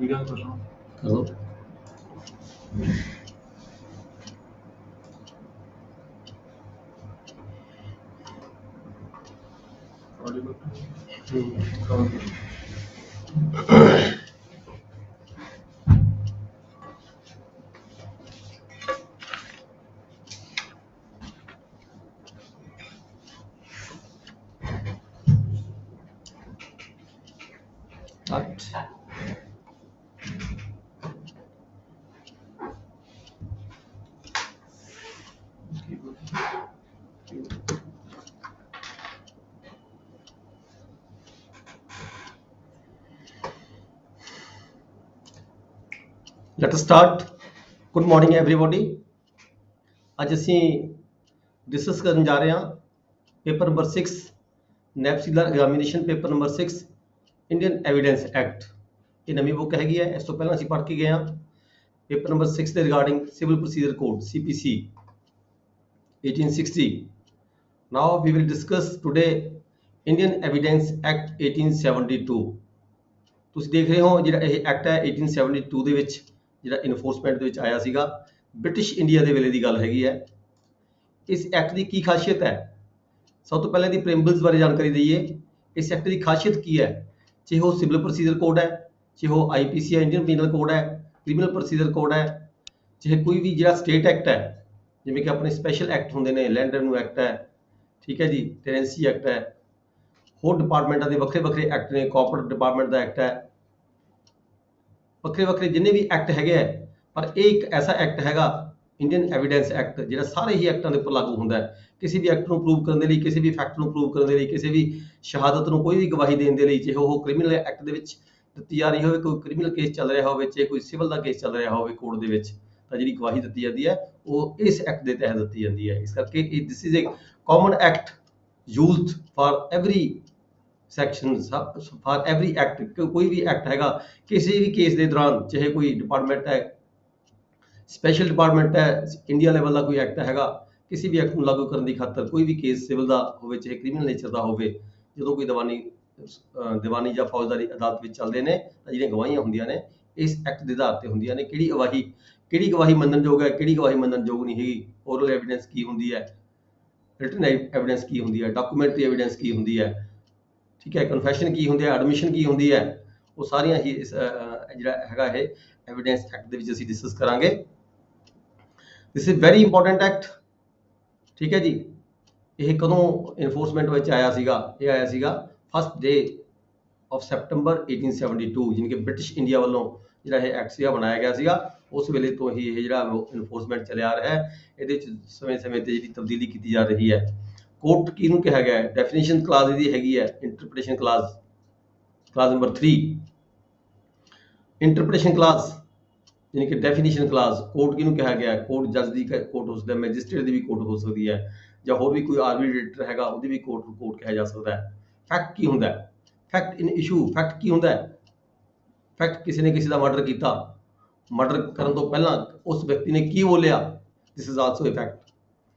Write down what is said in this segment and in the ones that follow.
Hello let us start. Good morning everybody. ਅੱਜ ਅਸੀਂ discuss ਕਰਨ ਜਾ ਰਹੇ ਹਾਂ ਪੇਪਰ ਨੰਬਰ 6 ਨੈਪਸੀਲਰ examination paper number 6 Indian evidence act. ਇਹ ਨਵੀਂ ਬੁੱਕ ਹੈਗੀ ਹੈ। ਇਸ ਤੋਂ ਪਹਿਲਾਂ ਅਸੀਂ ਪੜ੍ਹ ਕੇ ਗਏ ਹਾਂ ਪੇਪਰ ਨੰਬਰ 6 ਦੇ regarding civil procedure code CPC 1860। Now we will discuss today Indian evidence act 1872। ਤੁਸੀਂ ਦੇਖ ਰਹੇ ਹੋ ਜਿਹੜਾ ਇਹ ਐਕਟ ਹੈ 1872 ਦੇ ਵਿੱਚ ਜਿਹੜਾ ਇਨਫੋਰਸਮੈਂਟ ਦੇ ਵਿੱਚ ਆਇਆ ਸੀਗਾ, ਬ੍ਰਿਟਿਸ਼ ਇੰਡੀਆ ਦੇ ਵੇਲੇ ਦੀ ਗੱਲ ਹੈਗੀ ਹੈ। ਇਸ ਐਕਟ ਦੀ ਕੀ ਖਾਸੀਅਤ ਹੈ? ਸਭ ਤੋਂ ਪਹਿਲਾਂ ਇਹਦੀ ਪ੍ਰੀਐਂਬਲਸ ਬਾਰੇ ਜਾਣਕਾਰੀ ਦਈਏ। ਇਸ ਐਕਟ ਦੀ ਖਾਸੀਅਤ ਕੀ ਹੈ? ਚਾਹੇ ਉਹ ਸਿਵਲ ਪ੍ਰੋਸੀਜਰ ਕੋਡ ਹੈ, ਚਾਹੇ ਉਹ IPC ਹੈ, ਇੰਡੀਅਨ ਪੀਨਲ ਕੋਡ ਹੈ, ਕ੍ਰਿਮੀਨਲ ਪ੍ਰੋਸੀਜਰ ਕੋਡ ਹੈ, ਚਾਹੇ ਕੋਈ ਵੀ ਜਿਹੜਾ ਸਟੇਟ ਐਕਟ ਹੈ, ਜਿਵੇਂ ਕਿ ਆਪਣੇ ਸਪੈਸ਼ਲ ਐਕਟ ਹੁੰਦੇ ਨੇ, ਲੈਂਡ ਰੈਵਨਿਊ ਐਕਟ ਹੈ, ਠੀਕ ਹੈ ਜੀ, ਟੈਨੈਂਸੀ ਐਕਟ ਹੈ, ਹੋਰ ਡਿਪਾਰਟਮੈਂਟਾਂ ਦੇ ਵੱਖਰੇ ਵੱਖਰੇ ਐਕਟ ਨੇ, ਕੋਆਪਰੇਟਿਵ ਡਿਪਾਰਟਮੈਂਟ ਦਾ ਐਕਟ ਹੈ, ਵੱਖਰੇ ਵੱਖਰੇ ਜਿੰਨੇ ਵੀ ਐਕਟ ਹੈਗੇ ਹੈ। ਪਰ ਇਹ ਇੱਕ ਐਸਾ ਐਕਟ ਹੈਗਾ ਇੰਡੀਅਨ ਐਵੀਡੈਂਸ ਐਕਟ, ਜਿਹੜਾ ਸਾਰੇ ਹੀ ਐਕਟਾਂ ਦੇ ਉੱਪਰ ਲਾਗੂ ਹੁੰਦਾ ਹੈ। ਕਿਸੇ ਵੀ ਐਕਟ ਨੂੰ ਪ੍ਰੂਵ ਕਰਨ ਦੇ ਲਈ, ਕਿਸੇ ਵੀ ਫੈਕਟ ਨੂੰ ਪ੍ਰੂਵ ਕਰਨ ਦੇ ਲਈ, ਕਿਸੇ ਵੀ ਸ਼ਹਾਦਤ ਨੂੰ ਕੋਈ ਵੀ ਗਵਾਹੀ ਦੇਣ ਦੇ ਲਈ, ਚਾਹੇ ਉਹ ਕ੍ਰਿਮੀਨਲ ਐਕਟ ਦੇ ਵਿੱਚ ਦਿੱਤੀ ਜਾ ਰਹੀ ਹੋਵੇ, ਕੋਈ ਕ੍ਰਿਮੀਨਲ ਕੇਸ ਚੱਲ ਰਿਹਾ ਹੋਵੇ, ਚਾਹੇ ਕੋਈ ਸਿਵਲ ਦਾ ਕੇਸ ਚੱਲ ਰਿਹਾ ਹੋਵੇ ਕੋਰਟ ਦੇ ਵਿੱਚ, ਤਾਂ ਜਿਹੜੀ ਗਵਾਹੀ ਦਿੱਤੀ ਜਾਂਦੀ ਹੈ ਉਹ ਇਸ ਐਕਟ ਦੇ ਤਹਿਤ ਦਿੱਤੀ ਜਾਂਦੀ ਹੈ। ਇਸ ਕਰਕੇ this is a common act used for every section, for every act. ਕੋਈ ਵੀ ਐਕਟ ਹੈਗਾ ਕਿਸੇ ਵੀ ਕੇਸ ਦੇ ਦੌਰਾਨ, ਚਾਹੇ ਕੋਈ ਡਿਪਾਰਟਮੈਂਟ ਹੈ, ਸਪੈਸ਼ਲ ਡਿਪਾਰਟਮੈਂਟ ਹੈ, ਇੰਡੀਆ ਲੈਵਲ ਦਾ ਕੋਈ ਐਕਟ ਹੈਗਾ, ਕਿਸੇ ਵੀ ਐਕਟ ਨੂੰ ਲਾਗੂ ਕਰਨ ਦੀ ਖਾਤਰ, ਕੋਈ ਵੀ ਕੇਸ ਸਿਵਲ ਦਾ ਹੋਵੇ ਚਾਹੇ ਕ੍ਰਿਮੀਨਲ ਨੇਚਰ ਦਾ ਹੋਵੇ, ਜਦੋਂ ਕੋਈ ਦੀਵਾਨੀ ਜਾਂ ਫੌਜਦਾਰੀ ਅਦਾਲਤ ਵਿੱਚ ਚੱਲਦੇ ਨੇ ਤਾਂ ਜਿਹੜੀਆਂ ਗਵਾਹੀਆਂ ਹੁੰਦੀਆਂ ਨੇ ਇਸ ਐਕਟ ਦੇ ਆਧਾਰ ਤੇ ਹੁੰਦੀਆਂ ਨੇ। ਕਿਹੜੀ ਗਵਾਹੀ ਮੰਨਣਯੋਗ ਹੈ, ਕਿਹੜੀ ਗਵਾਹੀ ਮੰਨਣਯੋਗ ਨਹੀਂ ਹੈਗੀ, ਓਰਲ ਐਵੀਡੈਂਸ ਕੀ ਹੁੰਦੀ ਹੈ, ਰਿਟਨ ਐਵੀਡੈਂਸ ਕੀ ਹੁੰਦੀ ਹੈ, ਡਾਕੂਮੈਂਟਰੀ ਐਵੀਡੈਂਸ ਕੀ ਹੁੰਦੀ ਹੈ, ਠੀਕ ਹੈ, ਕਨਫੈਸ਼ਨ ਕੀ ਹੁੰਦੀ ਹੈ, ਐਡਮਿਸ਼ਨ ਕੀ ਹੁੰਦੀ ਹੈ, ਉਹ ਸਾਰੀਆਂ ਹੀ ਇਸ ਜਿਹੜਾ ਹੈਗਾ ਇਹ ਐਵੀਡੈਂਸ ਐਕਟ ਦੇ ਵਿੱਚ ਅਸੀਂ ਡਿਸਕਸ ਕਰਾਂਗੇ। This is very important act, ਠੀਕ ਹੈ ਜੀ। ਇਹ ਕਦੋਂ ਇਨਫੋਰਸਮੈਂਟ ਵਿੱਚ ਆਇਆ ਸੀਗਾ? ਇਹ ਆਇਆ ਸੀਗਾ 1 ਡੇ ਆਫ ਸੈਪਟੰਬਰ 1872, ਯਾਨੀ ਕਿ ਬ੍ਰਿਟਿਸ਼ ਇੰਡੀਆ ਵੱਲੋਂ ਜਿਹੜਾ ਇਹ ਐਕਟ ਸੀਗਾ ਬਣਾਇਆ ਗਿਆ ਸੀਗਾ। ਉਸ ਵੇਲੇ ਤੋਂ ਹੀ ਇਹ ਜਿਹੜਾ ਇਨਫੋਰਸਮੈਂਟ ਚੱਲਿਆ ਆ ਰਿਹਾ ਹੈ। ਇਹਦੇ ਵਿੱਚ ਸਮੇਂ-ਸਮੇਂ ਤੇ ਜਿਹੜੀ ਤਬਦੀਲੀ ਕੀਤੀ ਜਾ ਰਹੀ ਹੈ। ਕੋਰਟ ਕਿਹਨੂੰ ਕਿਹਾ ਗਿਆ ਹੈ? ਡੈਫੀਨੇਸ਼ਨ ਕਲਾਜ਼ ਇਹਦੀ ਹੈਗੀ ਹੈ interpretation clause, clause number 3। Interpretation clause ਯਾਨੀ ਕਿ ਡੈਫੀਨੇਸ਼ਨ ਕਲਾਜ਼। ਕੋਰਟ ਕਿਹਨੂੰ ਕਿਹਾ ਗਿਆ? ਕੋਰਟ ਜੱਜ ਦੀ ਕੋਰਟ ਹੋ ਸਕਦਾ ਹੈ, ਮੈਜਿਸਟ੍ਰੇਟ ਦੀ ਵੀ ਕੋਰਟ ਹੋ ਸਕਦੀ ਹੈ, ਜਾਂ ਹੋਰ ਵੀ ਕੋਈ ਆਰਬੀਟਰੇਟਰ ਹੈਗਾ ਉਹਦੀ ਵੀ ਕੋਰਟ ਕਿਹਾ ਜਾ ਸਕਦਾ ਹੈ। ਫੈਕਟ ਕੀ ਹੁੰਦਾ ਹੈ? Fact in issue. ਫੈਕਟ ਕੀ ਹੁੰਦਾ ਹੈ? ਫੈਕਟ ਕਿਸੇ ਨੇ ਕਿਸੇ ਦਾ ਮਰਡਰ ਕੀਤਾ, ਮਰਡਰ ਕਰਨ ਤੋਂ ਪਹਿਲਾਂ ਉਸ ਵਿਅਕਤੀ ਨੇ ਕੀ ਬੋਲਿਆ, ਦਿਸ ਇਜ਼ ਆਲਸੋ ਏ ਫੈਕਟ।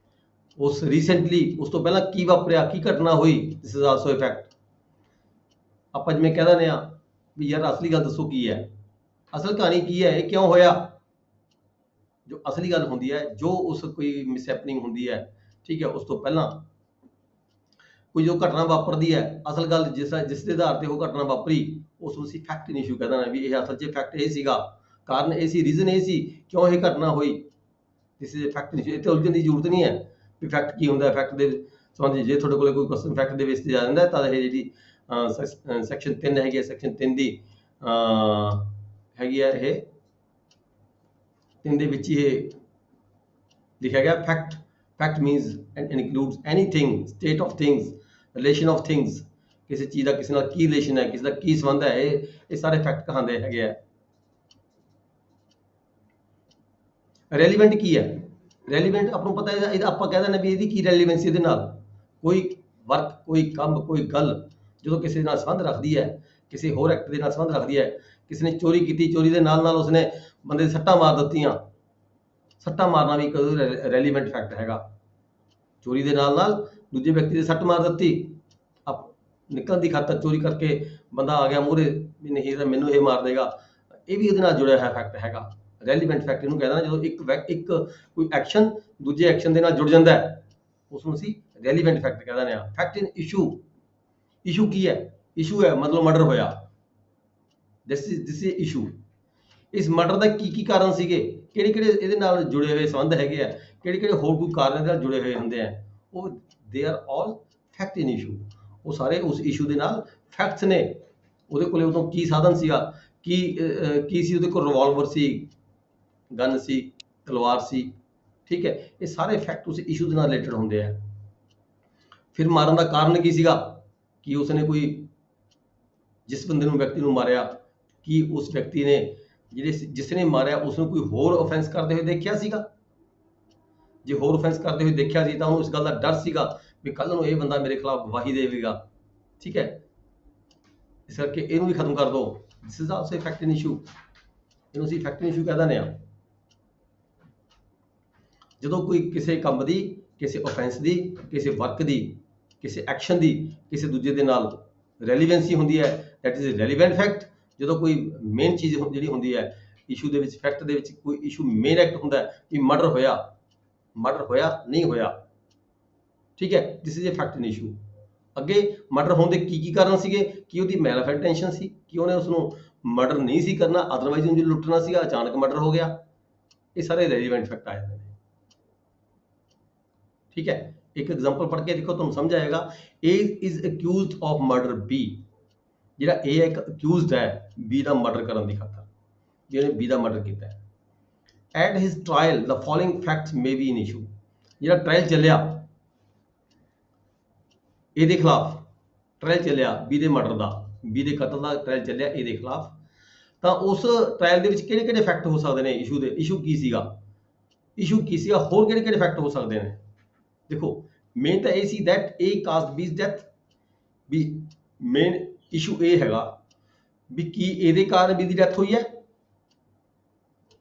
ਉਸ ਰੀਸੈਂਟਲੀ ਉਸ ਤੋਂ ਪਹਿਲਾਂ ਕੀ ਵਾਪਰਿਆ, ਕੀ ਘਟਨਾ ਹੋਈ, ਦਿਸ ਇਜ਼ ਆਲਸੋ ਏ ਫੈਕਟ। ਆਪਾਂ ਜਿਵੇਂ ਕਹਿ ਦਿੰਦੇ ਆ ਵੀ ਯਾਰ ਅਸਲੀ ਗੱਲ ਦੱਸੋ ਕੀ ਹੈ, ਅਸਲ ਕਹਾਣੀ ਕੀ ਹੈ, ਇਹ ਕਿਉਂ ਹੋਇਆ। ਜੋ ਅਸਲੀ ਗੱਲ ਹੁੰਦੀ ਹੈ, ਜੋ ਉਸ ਕੋਈ ਮਿਸਹੈਪਨਿੰਗ ਹੁੰਦੀ ਹੈ, ਠੀਕ ਹੈ, ਉਸ ਤੋਂ ਪਹਿਲਾਂ ਕੋਈ ਜੋ ਘਟਨਾ ਵਾਪਰਦੀ ਹੈ, ਅਸਲ ਗੱਲ ਜਿਸ ਦੇ ਆਧਾਰ ਤੇ ਉਹ ਘਟਨਾ ਵਾਪਰੀ, ਉਸ ਨੂੰ ਅਸੀਂ ਫੈਕਟ ਇਨ ਇਸ਼ੂ ਕਹਿ ਦੇਣਾ ਵੀ ਇਹ ਅਸਲ 'ਚ ਫੈਕਟ ਇਹ ਸੀਗਾ, ਕਾਰਨ ਇਹ ਸੀ, ਰੀਜ਼ਨ ਇਹ ਸੀ ਕਿਉਂ ਇਹ ਘਟਨਾ ਹੋਈ, this is fact in issue. ਇੱਥੇ ਉਲਝਣ ਦੀ ਜ਼ਰੂਰਤ ਨਹੀਂ ਹੈ ਵੀ ਫੈਕਟ ਕੀ ਹੁੰਦਾ। ਫੈਕਟ ਦੇ ਸੰਬੰਧੀ ਜੇ ਤੁਹਾਡੇ ਕੋਲ ਕੋਈ ਕੁਐਸਚਨ ਫੈਕਟ ਦੇ ਵਿੱਚ ਤੇ ਆ ਜਾਂਦਾ ਤਾਂ ਇਹ ਜਿਹੜੀ ਸੈਕਸ਼ਨ 3 ਹੈਗੀ ਹੈ, ਸੈਕਸ਼ਨ 3 ਦੀ ਹੈਗੀ ਹੈ, ਇਹ 3 ਦੇ ਵਿੱਚ ਇਹ ਲਿਖਿਆ ਗਿਆ fact. Fact means and includes anything, state of things, relation of things, ਕਿਸੇ ਚੀਜ਼ ਦਾ ਕਿਸੇ ਨਾਲ ਕੀ ਰਿਲੇਸ਼ਨ ਹੈ, ਕਿਸੇ ਦਾ ਕੀ ਸੰਬੰਧ ਹੈ, ਇਹ ਸਾਰੇ ਫੈਕਟ ਕਹਾਂਦੇ ਹੈਗੇ ਆ। ਰੈਲੀਵੈਂਟ ਕੀ ਹੈ? ਰੈਲੀਵੈਂਟ ਆਪਾਂ ਨੂੰ ਪਤਾ ਹੈ, ਇਹਦਾ ਆਪਾਂ ਕਹਿ ਦਿੰਦੇ ਵੀ ਇਹਦੀ ਕੀ ਰੈਲੀਵੈਂਸੀ ਇਹਦੇ ਨਾਲ। ਕੋਈ ਵਰਕ, ਕੋਈ ਕੰਮ, ਕੋਈ ਗੱਲ ਜਦੋਂ ਕਿਸੇ ਨਾਲ ਸੰਬੰਧ ਰੱਖਦੀ ਹੈ, ਕਿਸੇ ਹੋਰ ਐਕਟ ਦੇ ਨਾਲ ਸੰਬੰਧ ਰੱਖਦੀ ਹੈ, ਕਿਸੇ ਨੇ ਚੋਰੀ ਕੀਤੀ, ਚੋਰੀ ਦੇ ਨਾਲ ਨਾਲ ਉਸਨੇ ਬੰਦੇ ਸੱਟਾਂ ਮਾਰ ਦਿੱਤੀਆਂ, ਸੱਟਾਂ ਮਾਰਨਾ ਵੀ ਇੱਕ ਰੈਲੀਵੈਂਟ ਫੈਕਟ ਹੈਗਾ। ਚੋਰੀ ਦੇ ਨਾਲ ਨਾਲ ਦੂਜੇ ਵਿਅਕਤੀ ਦੇ ਸੱਟ ਮਾਰ ਦਿੱਤੀ, ਨਿਕਲਣ ਦੀ ਖਾਤਰ ਚੋਰੀ ਕਰਕੇ ਬੰਦਾ ਆ ਗਿਆ ਮੂਹਰੇ ਵੀ ਨਹੀਂ ਤਾਂ ਮੈਨੂੰ ਇਹ ਮਾਰ ਦੇਗਾ, ਇਹ ਵੀ ਇਹਦੇ ਨਾਲ ਜੁੜਿਆ ਹੋਇਆ ਫੈਕਟ ਹੈਗਾ। ਰੈਲੀਵੈਂਟ ਫੈਕਟ ਇਹਨੂੰ ਕਹਿੰਦਾ ਜਦੋਂ ਇੱਕ ਕੋਈ ਐਕਸ਼ਨ ਦੂਜੇ ਐਕਸ਼ਨ ਦੇ ਨਾਲ ਜੁੜ ਜਾਂਦਾ ਹੈ, ਉਸ ਨੂੰ ਅਸੀਂ ਰੈਲੀਵੈਂਟ ਫੈਕਟ ਕਹਿ ਦਿੰਦੇ ਆ। ਫੈਕਟ ਇਨ ਇਸ਼ੂ, ਇਸ਼ੂ ਕੀ ਹੈ? ਇਸ਼ੂ ਹੈ ਮਤਲਬ ਮਰਡਰ ਹੋਇਆ, ਦਿਸ ਇਜ਼ ਇਸ਼ੂ। ਇਸ ਮਰਡਰ ਦਾ ਕੀ ਕਾਰਨ ਸੀਗੇ, ਕਿਹੜੇ ਕਿਹੜੇ ਇਹਦੇ ਨਾਲ ਜੁੜੇ ਹੋਏ ਸੰਬੰਧ ਹੈਗੇ ਆ, ਕਿਹੜੇ ਕਿਹੜੇ ਹੋਰ ਕੋਈ ਕਾਰਨ ਇਹਦੇ ਨਾਲ ਜੁੜੇ ਹੋਏ ਹੁੰਦੇ ਆ, ਉਹ they are all fact in issue. ਉਹ ਸਾਰੇ ਉਸ ਇਸ਼ੂ ਦੇ ਨਾਲ ਫੈਕਟਸ ਨੇ। ਉਹਦੇ ਕੋਲੇ ਉਦੋਂ ਕੀ ਸਾਧਨ ਸੀਗਾ, ਕੀ ਸੀ ਉਹਦੇ ਕੋਲ? ਰਿਵਾਲਵਰ ਸੀ, ਗਨ ਸੀ, ਤਲਵਾਰ ਸੀ, ਠੀਕ ਹੈ। ਇਹ ਸਾਰੇ ਫੈਕਟ ਉਸ ਇਸ਼ੂ ਦੇ ਨਾਲ ਰਿਲੇਟਡ ਹੁੰਦੇ ਆ। ਫਿਰ ਮਾਰਨ ਦਾ ਕਾਰਨ ਕੀ ਸੀਗਾ? ਕਿ ਉਸਨੇ ਕੋਈ ਜਿਸ ਬੰਦੇ ਨੂੰ ਵਿਅਕਤੀ ਨੂੰ ਮਾਰਿਆ, ਕਿ ਉਸ ਵਿਅਕਤੀ ਨੇ ਜਿਸ ਨੇ ਮਾਰਿਆ ਉਸ ਨੂੰ ਕੋਈ ਹੋਰ ਆਫੈਂਸ ਕਰਦੇ ਹੋਏ ਦੇਖਿਆ ਸੀਗਾ? ਜੇ ਹੋਰ ਆਫੈਂਸ ਕਰਦੇ ਹੋਏ ਦੇਖਿਆ ਸੀ ਤਾਂ ਉਹਨੂੰ ਇਸ ਗੱਲ ਦਾ ਡਰ ਸੀਗਾ ਵੀ ਕੱਲ ਨੂੰ ਇਹ ਬੰਦਾ ਮੇਰੇ ਖਿਲਾਫ ਗਵਾਹੀ ਦੇਵੇਗਾ, ਠੀਕ ਹੈ। ਇਸ ਕਰਕੇ ਇਹਨੂੰ ਵੀ ਖਤਮ ਕਰ ਦਿਓ। ਦਿਸ is also fact in issue. ਇਹਨੂੰ ਅਸੀਂ ਫੈਕਟ ਇਨ ਇਸ਼ੂ ਕਹਿ ਦਿੰਦੇ ਆ। ਜਦੋਂ ਕੋਈ ਕਿਸੇ ਕੰਮ ਦੀ, ਕਿਸੇ ਆਫੈਂਸ ਦੀ, ਕਿਸੇ ਵਰਕ ਦੀ, ਕਿਸੇ ਐਕਸ਼ਨ ਦੀ ਕਿਸੇ ਦੂਜੇ ਦੇ ਨਾਲ ਰੈਲੀਵੈਂਸੀ ਹੁੰਦੀ ਹੈ, ਦੈਟ ਇਜ਼ ਰੈਲੀਵੈਂਟ ਫੈਕਟ। ਜਦੋਂ ਕੋਈ ਮੇਨ ਚੀਜ਼ ਜਿਹੜੀ ਹੁੰਦੀ ਹੈ ਇਸ਼ੂ ਦੇ ਵਿੱਚ, ਫੈਕਟ ਦੇ ਵਿੱਚ ਕੋਈ ਇਸ਼ੂ ਮੇਨ ਐਕਟ ਹੁੰਦਾ ਕਿ ਮਰਡਰ ਹੋਇਆ ਨਹੀਂ ਹੋਇਆ, ਠੀਕ ਹੈ। This is a fact in issue. ਅੱਗੇ ਮਰਡਰ ਹੋਣ ਦੇ ਕੀ ਕਾਰਨ ਸੀਗੇ? ਕਿ ਉਹਦੀ ਮੈਲਫ ਇੰਟੈਂਸ਼ਨ ਸੀ, ਕਿ ਉਹਨੇ ਉਸ ਨੂੰ ਮਰਡਰ ਨਹੀਂ ਸੀ ਕਰਨਾ, ਅਦਰਵਾਈਜ਼ ਉਹਨੂੰ ਲੁੱਟਣਾ ਸੀਗਾ, ਅਚਾਨਕ ਮਰਡਰ ਹੋ ਗਿਆ। ਇਹ ਸਾਰੇ ਰੈਲੀਵੈਂਟ ਫੈਕਟ ਆ ਜਾਂਦੇ ਨੇ, ਠੀਕ ਹੈ। ਇੱਕ ਐਗਜ਼ਾਮਪਲ ਪੜ੍ਹ ਕੇ ਦੇਖੋ, ਤੁਹਾਨੂੰ ਸਮਝ ਆਏਗਾ। A is accused of murder B। ਜਿਹੜਾ A ਇੱਕ ਅਕਿਊਜ਼ਡ ਹੈ B ਦਾ ਮਰਡਰ ਕਰਨ ਦੀ ਖਾਤਰ, ਜਿਹਨੇ B ਦਾ ਮਰਡਰ ਕੀਤਾ ਹੈ। At his trial the following facts may be in issue. ਜਿਹੜਾ ਟ੍ਰਾਇਲ ਚੱਲਿਆ A ਦੇ ਖਿਲਾਫ, ਟ੍ਰਾਇਲ ਚੱਲਿਆ B ਦੇ ਮਰਡਰ ਦਾ, B ਦੇ ਕਤਲ ਦਾ ਟ੍ਰਾਇਲ ਚੱਲਿਆ A ਦੇ ਖਿਲਾਫ, ਤਾਂ ਉਸ ਟ੍ਰਾਇਲ ਦੇ ਵਿੱਚ ਕਿਹੜੇ ਕਿਹੜੇ ਫੈਕਟ ਹੋ ਸਕਦੇ ਨੇ ਇਸ਼ੂ ਦੇ? ਇਸ਼ੂ ਕੀ ਸੀਗਾ? ਹੋਰ ਕਿਹੜੇ ਕਿਹੜੇ ਫੈਕਟ ਹੋ ਸਕਦੇ ਨੇ? ਦੇਖੋ, ਮੇਨ ਤਾਂ ਇਹ ਸੀ that A caused B's death. ਵੀ ਮੇਨ ਇਸ਼ੂ ਇਹ ਹੈਗਾ ਵੀ ਕੀ ਇਹਦੇ ਕਾਰਨ B ਦੀ ਡੈਥ ਹੋਈ ਹੈ?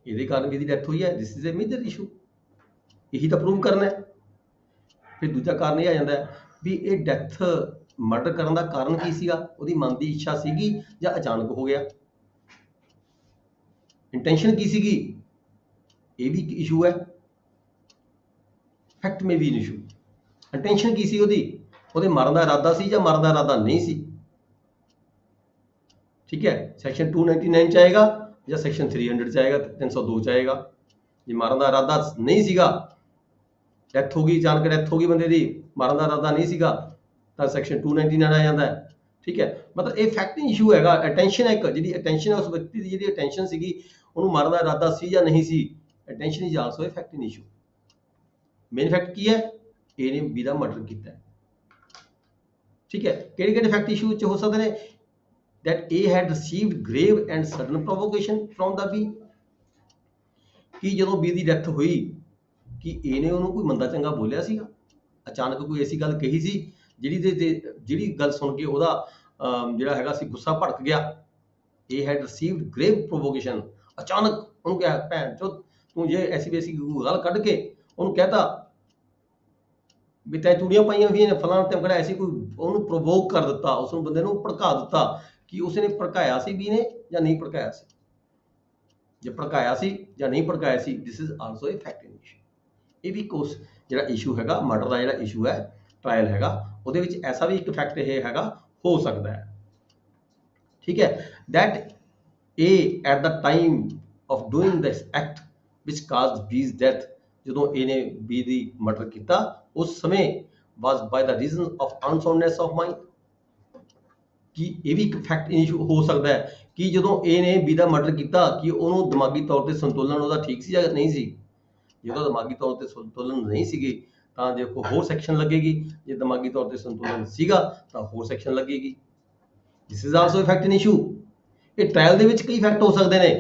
ਇਹਦੇ ਕਾਰਨ B ਦੀ ਡੈਥ ਹੋਈ ਹੈ, this is a major issue. ਇਹੀ ਤਾਂ ਪ੍ਰੂਵ ਕਰਨਾ ਹੈ। ਫਿਰ ਦੂਜਾ ਕਾਰਨ ਇਹ ਆ ਜਾਂਦਾ ਹੈ ਵੀ ਇਹ ਡੈਥ, ਮਰਡਰ ਕਰਨ ਦਾ ਕਾਰਨ ਕੀ ਸੀਗਾ? ਉਹਦੀ ਮਨ ਦੀ ਇੱਛਾ ਸੀਗੀ ਜਾਂ ਅਚਾਨਕ ਹੋ ਗਿਆ? ਇੰਟੈਂਸ਼ਨ ਕੀ ਸੀਗੀ? ਇਹ ਵੀ ਇੱਕ ਇਸ਼ੂ ਹੈ। Fact may be in issue. Intention ਕੀ ਸੀ ਉਹਦੇ ਮਾਰਨ ਦਾ ਇਰਾਦਾ ਸੀ ਜਾਂ ਮਾਰਨ ਦਾ ਇਰਾਦਾ ਨਹੀਂ ਸੀ, ਠੀਕ ਹੈ। ਸੈਕਸ਼ਨ 299 ਚ ਆਏਗਾ ਜਾਂ ਸੈਕਸ਼ਨ 300 ਚ ਆਏਗਾ, 302 ਚ ਆਏਗਾ। ਜੇ ਮਾਰਨ ਦਾ ਇਰਾਦਾ ਨਹੀਂ ਸੀਗਾ, ਡੈਥ ਹੋ ਗਈ, ਅਚਾਨਕ ਡੈਥ ਹੋ ਗਈ ਬੰਦੇ ਦੀ, ਮਾਰਨ ਦਾ ਇਰਾਦਾ ਨਹੀਂ ਸੀਗਾ, ਤਾਂ ਸੈਕਸ਼ਨ 299 ਆ ਜਾਂਦਾ ਹੈ, ਠੀਕ ਹੈ। ਮਤਲਬ ਇਹ ਫੈਕਟ ਇਸ਼ੂ ਹੈਗਾ। ਅਟੈਂਸ਼ਨ ਹੈ, ਇੱਕ ਜਿਹੜੀ ਅਟੈਂਸ਼ਨ ਹੈ ਉਸ ਵਿਅਕਤੀ ਦੀ, ਜਿਹੜੀ ਅਟੈਂਸ਼ਨ ਸੀਗੀ, ਉਹਨੂੰ ਮਾਰਨ ਦਾ ਇਰਾਦਾ ਸੀ ਜਾਂ ਨਹੀਂ ਸੀ। Attention is also a fact in issue. Main fact ਕੀ ਹੈ? A ਨੇ B ਦਾ ਮਰਡਰ ਕੀਤਾ ਹੈ, ਠੀਕ ਹੈ। ਕਿਹੜੇ ਕਿਹੜੇ ਫੈਕਟ ਇਸ਼ੂ ਵਿੱਚ ਹੋ ਸਕਦੇ ਨੇ? that A had received grave and sudden provocation from the B। ਕਿ ਜਦੋਂ B ਦੀ ਡੈਥ ਹੋਈ ਕਿ A ਨੇ ਉਹਨੂੰ ਕੋਈ ਮੰਦਾ ਚੰਗਾ ਬੋਲਿਆ ਸੀਗਾ, ਅਚਾਨਕ ਕੋਈ ਐਸੀ ਗੱਲ ਕਹੀ ਸੀ ਜਿਹੜੀ ਗੱਲ ਸੁਣ ਕੇ ਉਹਦਾ ਜਿਹੜਾ ਹੈਗਾ ਸੀ ਗੁੱਸਾ ਭੜਕ ਗਿਆ। A had received grave provocation। ਅਚਾਨਕ ਉਹਨੂੰ ਕਿਹਾ, ਭੈਣ ਚੋ ਤੂੰ ਜੇ ਐਸੀ ਵੈਸੀ ਗੱਲ ਕੱਢ ਕੇ ਉਹਨੂੰ ਕਹਿਤਾ ਵੀ ਤੈਂ ਚੂੜੀਆਂ ਪਾਈਆਂ ਹੋਈਆਂ ਨੇ, ਫਲਾਣਾ ਟਮਕੜਾ, ਐਸੀ ਕੋਈ ਉਹਨੂੰ ਪ੍ਰੋਵੋਕ ਕਰ ਦਿੱਤਾ, ਉਸ ਨੂੰ ਬੰਦੇ ਨੂੰ ਭੜਕਾ ਦਿੱਤਾ। ਕਿ ਉਸਨੇ ਭੜਕਾਇਆ ਸੀ B ਨੇ ਜਾਂ ਨਹੀਂ ਭੜਕਾਇਆ ਸੀ? ਜੇ ਭੜਕਾਇਆ ਸੀ ਜਾਂ ਨਹੀਂ ਭੜਕਾਇਆ ਸੀ, this is also a fact in issue. ਇਹ ਵੀ ਕੋਸ ਜਿਹੜਾ ਇਸ਼ੂ ਹੈਗਾ, ਮਰਡਰ ਦਾ ਜਿਹੜਾ ਇਸ਼ੂ ਹੈ, ਟ੍ਰਾਇਲ ਹੈਗਾ, ਉਹਦੇ ਵਿੱਚ ਐਸਾ ਵੀ ਇੱਕ ਫੈਕਟ ਇਹ ਹੈਗਾ, ਹੋ ਸਕਦਾ ਹੈ, ਠੀਕ ਹੈ। That A at the time of doing this act which caused B's death. ਜਦੋਂ A ਨੇ B ਦੀ ਮਰਡਰ ਕੀਤਾ, ਉਸ ਸਮੇਂ was by the reason of unsoundness of mind. ਕਿ ਇਹ ਵੀ ਇੱਕ ਫੈਕਟ ਇਸ਼ੂ ਹੋ ਸਕਦਾ ਹੈ ਕਿ ਜਦੋਂ A ਨੇ B ਦਾ ਮਰਡਰ ਕੀਤਾ, ਕਿ ਉਹਨੂੰ ਦਿਮਾਗੀ ਤੌਰ ਤੇ ਸੰਤੁਲਨ ਉਹਦਾ ਠੀਕ ਸੀ ਜਾਂ ਨਹੀਂ ਸੀ। ਜਦੋਂ ਦਿਮਾਗੀ ਤੌਰ ਤੇ ਸੰਤੁਲਨ ਨਹੀਂ ਸੀਗੀ ਤਾਂ ਦੇਖੋ ਹੋਰ ਸੈਕਸ਼ਨ ਲੱਗੇਗੀ, ਜੇ ਦਿਮਾਗੀ ਤੌਰ ਤੇ ਸੰਤੁਲਨ ਸੀਗਾ ਤਾਂ ਹੋਰ ਸੈਕਸ਼ਨ ਲੱਗੇਗੀ। This is also a fact in issue. ਇਹ ਟ੍ਰਾਇਲ ਦੇ ਵਿੱਚ ਕਈ ਫੈਕਟ ਹੋ ਸਕਦੇ ਨੇ,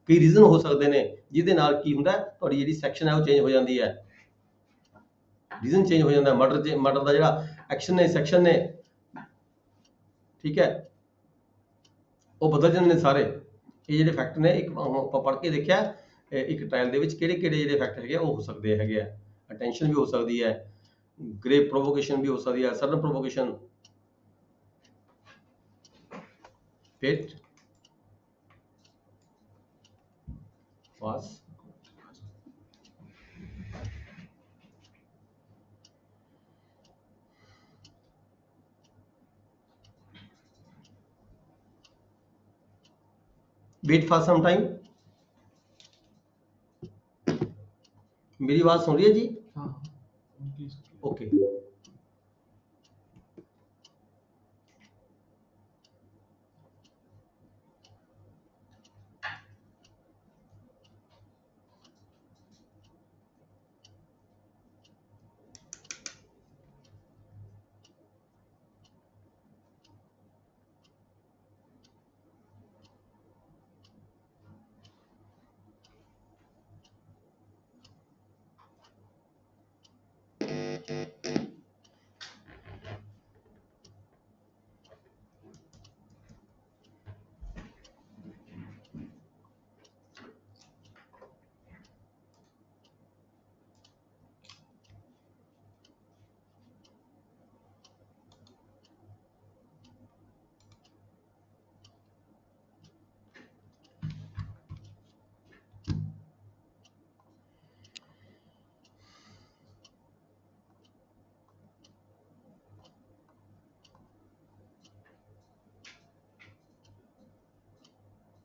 ਕਈ ਰੀਜ਼ਨ ਹੋ ਸਕਦੇ ਨੇ, ਜਿਹਦੇ ਨਾਲ ਕੀ ਹੁੰਦਾ, ਤੁਹਾਡੀ ਜਿਹੜੀ ਸੈਕਸ਼ਨ ਹੈ ਉਹ ਚੇਂਜ ਹੋ ਜਾਂਦੀ ਹੈ, ਰੀਜ਼ਨ ਚੇਂਜ ਹੋ ਜਾਂਦਾ। ਮਰਡਰ ਦਾ ਜਿਹੜਾ ਐਕਸ਼ਨ ਨੇ, ਸੈਕਸ਼ਨ ਨੇ, ਠੀਕ ਹੈ, ਉਹ ਬਦਲ ਜਾਂਦੇ ਨੇ ਸਾਰੇ। ਇਹ ਜਿਹੜੇ ਫੈਕਟ ਨੇ, ਇੱਕ ਆਪਾਂ ਪੜ੍ਹ ਕੇ ਦੇਖਿਆ ਇੱਕ ਟ੍ਰਾਇਲ ਦੇ ਵਿੱਚ ਕਿਹੜੇ ਕਿਹੜੇ ਜਿਹੜੇ ਫੈਕਟ ਹੈਗੇ ਉਹ ਹੋ ਸਕਦੇ ਹੈਗੇ ਆ। ਅਟੈਂਸ਼ਨ ਵੀ ਹੋ ਸਕਦੀ ਹੈ, ਗ੍ਰੇਵ ਪ੍ਰੋਵੋਕੇਸ਼ਨ ਵੀ ਹੋ ਸਕਦੀ ਹੈ, ਸਡਨ ਪ੍ਰੋਵੋਕੇਸ਼ਨ, ਫਿਰ was wait for some time। मेरी बात सुन रही है जी? हाँ ओके।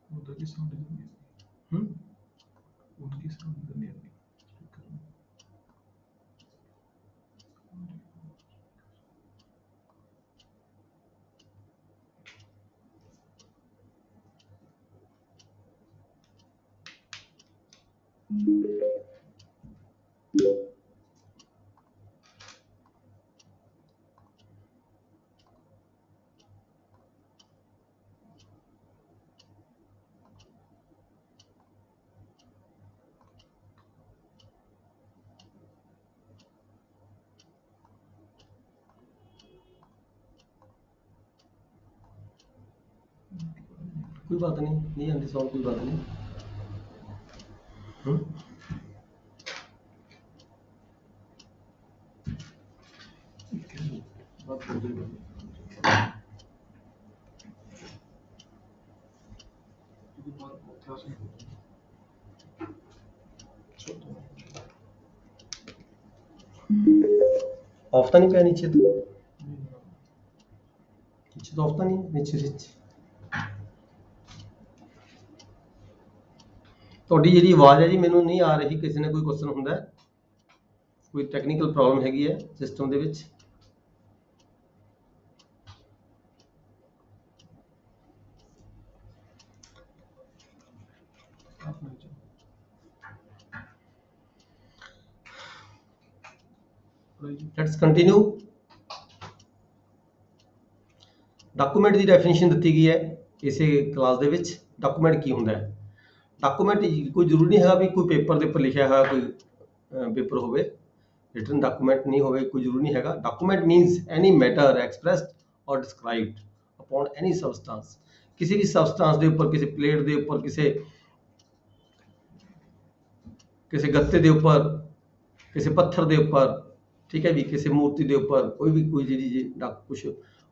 उधर की साउंड इधर नहीं उनकी साउंड इधर नहीं आती कोई बात नहीं, नहीं आती साउंड, कोई बात नहीं। बात हो गई ऑफ तो नहीं पाया नीचे? तो नीचे तो ऑफ तो नहीं, नीचे स्विच। ਤੁਹਾਡੀ ਜਿਹੜੀ ਆਵਾਜ਼ ਹੈ ਜੀ ਮੈਨੂੰ ਨਹੀਂ ਆ ਰਹੀ। ਕਿਸੇ ਨੇ ਕੋਈ ਕੁਐਸਚਨ ਹੁੰਦਾ ਹੈ? ਕੋਈ ਟੈਕਨੀਕਲ ਪ੍ਰੋਬਲਮ ਹੈਗੀ ਹੈ ਸਿਸਟਮ ਦੇ ਵਿੱਚ? Let's continue. Document the definition ਦਿੱਤੀ ਗਈ ਹੈ ਇਸੇ ਕਲਾਸ ਦੇ ਵਿੱਚ। ਡਾਕੂਮੈਂਟ ਕੀ ਹੁੰਦਾ ਹੈ? ਡਾਕੂਮੈਂਟ ਕੋਈ ਜ਼ਰੂਰੀ ਨਹੀਂ ਹੈਗਾ ਵੀ ਕੋਈ ਪੇਪਰ ਦੇ ਉੱਪਰ ਲਿਖਿਆ ਹੋਇਆ ਕੋਈ ਪੇਪਰ ਹੋਵੇ, ਰਿਟਨ ਡਾਕੂਮੈਂਟ ਨਹੀਂ ਹੋਵੇ, ਕੋਈ ਜ਼ਰੂਰੀ ਨਹੀਂ ਹੈਗਾ। ਡਾਕੂਮੈਂਟ ਮੀਨਸ ਐਨੀ ਮੈਟਰ ਐਕਸਪ੍ਰੈਸਡ ਔਰ ਡਿਸਕ੍ਰਾਈਬਡ ਅਪॉन ਐਨੀ ਸਬਸਟੈਂਸ। ਕਿਸੇ ਵੀ ਸਬਸਟੈਂਸ ਦੇ ਉੱਪਰ, ਕਿਸੇ ਪਲੇਟ ਦੇ ਉੱਪਰ, ਕਿਸੇ ਗੱਤੇ ਦੇ ਉੱਪਰ, ਕਿਸੇ ਪੱਥਰ ਦੇ ਉੱਪਰ, ਠੀਕ ਹੈ ਵੀ, ਕਿਸੇ ਮੂਰਤੀ ਦੇ ਉੱਪਰ ਕੋਈ ਜਿਹੜੀ ਕੁਛ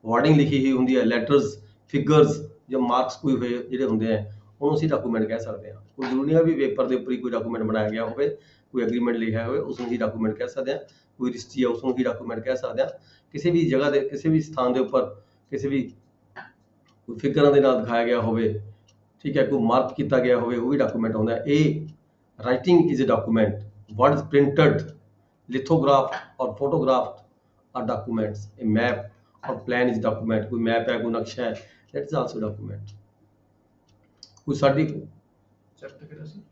ਵਰਡਿੰਗ ਲਿਖੀ ਹੋਈ ਹੁੰਦੀ ਹੈ, ਲੈਟਰਸ, ਫਿਗਰਸ ਜਾਂ ਮਾਰਕਸ ਕੋਈ ਹੋਏ ਜਿਹੜੇ ਹੁੰਦੇ ਆ, ਉਹਨੂੰ ਅਸੀਂ ਡਾਕੂਮੈਂਟ ਕਹਿ ਸਕਦੇ ਹਾਂ। ਕੋਈ ਜ਼ਰੂਰੀ ਨਹੀਂ ਹੈ ਵੀ ਪੇਪਰ ਦੇ ਉੱਪਰ ਹੀ ਕੋਈ ਡਾਕੂਮੈਂਟ ਬਣਾਇਆ ਗਿਆ ਹੋਵੇ, ਕੋਈ ਐਗਰੀਮੈਂਟ ਲਿਖਿਆ ਹੋਵੇ, ਉਸ ਨੂੰ ਹੀ ਡਾਕੂਮੈਂਟ ਕਹਿ ਸਕਦੇ ਹਾਂ। ਕੋਈ ਰਜਿਸਟਰੀ ਹੈ, ਉਸ ਨੂੰ ਹੀ ਡਾਕੂਮੈਂਟ ਕਹਿ ਸਕਦੇ ਹਾਂ। ਕਿਸੇ ਵੀ ਜਗ੍ਹਾ ਦੇ, ਕਿਸੇ ਵੀ ਸਥਾਨ ਦੇ ਉੱਪਰ, ਕਿਸੇ ਵੀ ਕੋਈ ਫਿਗਰਾਂ ਦੇ ਨਾਲ ਦਿਖਾਇਆ ਗਿਆ ਹੋਵੇ, ਠੀਕ ਹੈ, ਕੋਈ ਮਾਰਕ ਕੀਤਾ ਗਿਆ ਹੋਵੇ, ਉਹ ਵੀ ਡਾਕੂਮੈਂਟ ਹੁੰਦਾ ਹੈ। ਇਹ writing is a document, words printed, lithographed or photographed are documents. A map or plan is document. कोई मैप है, कोई नक्शा है, that is also document. कोई साडी चैप्टर किहड़ा सी?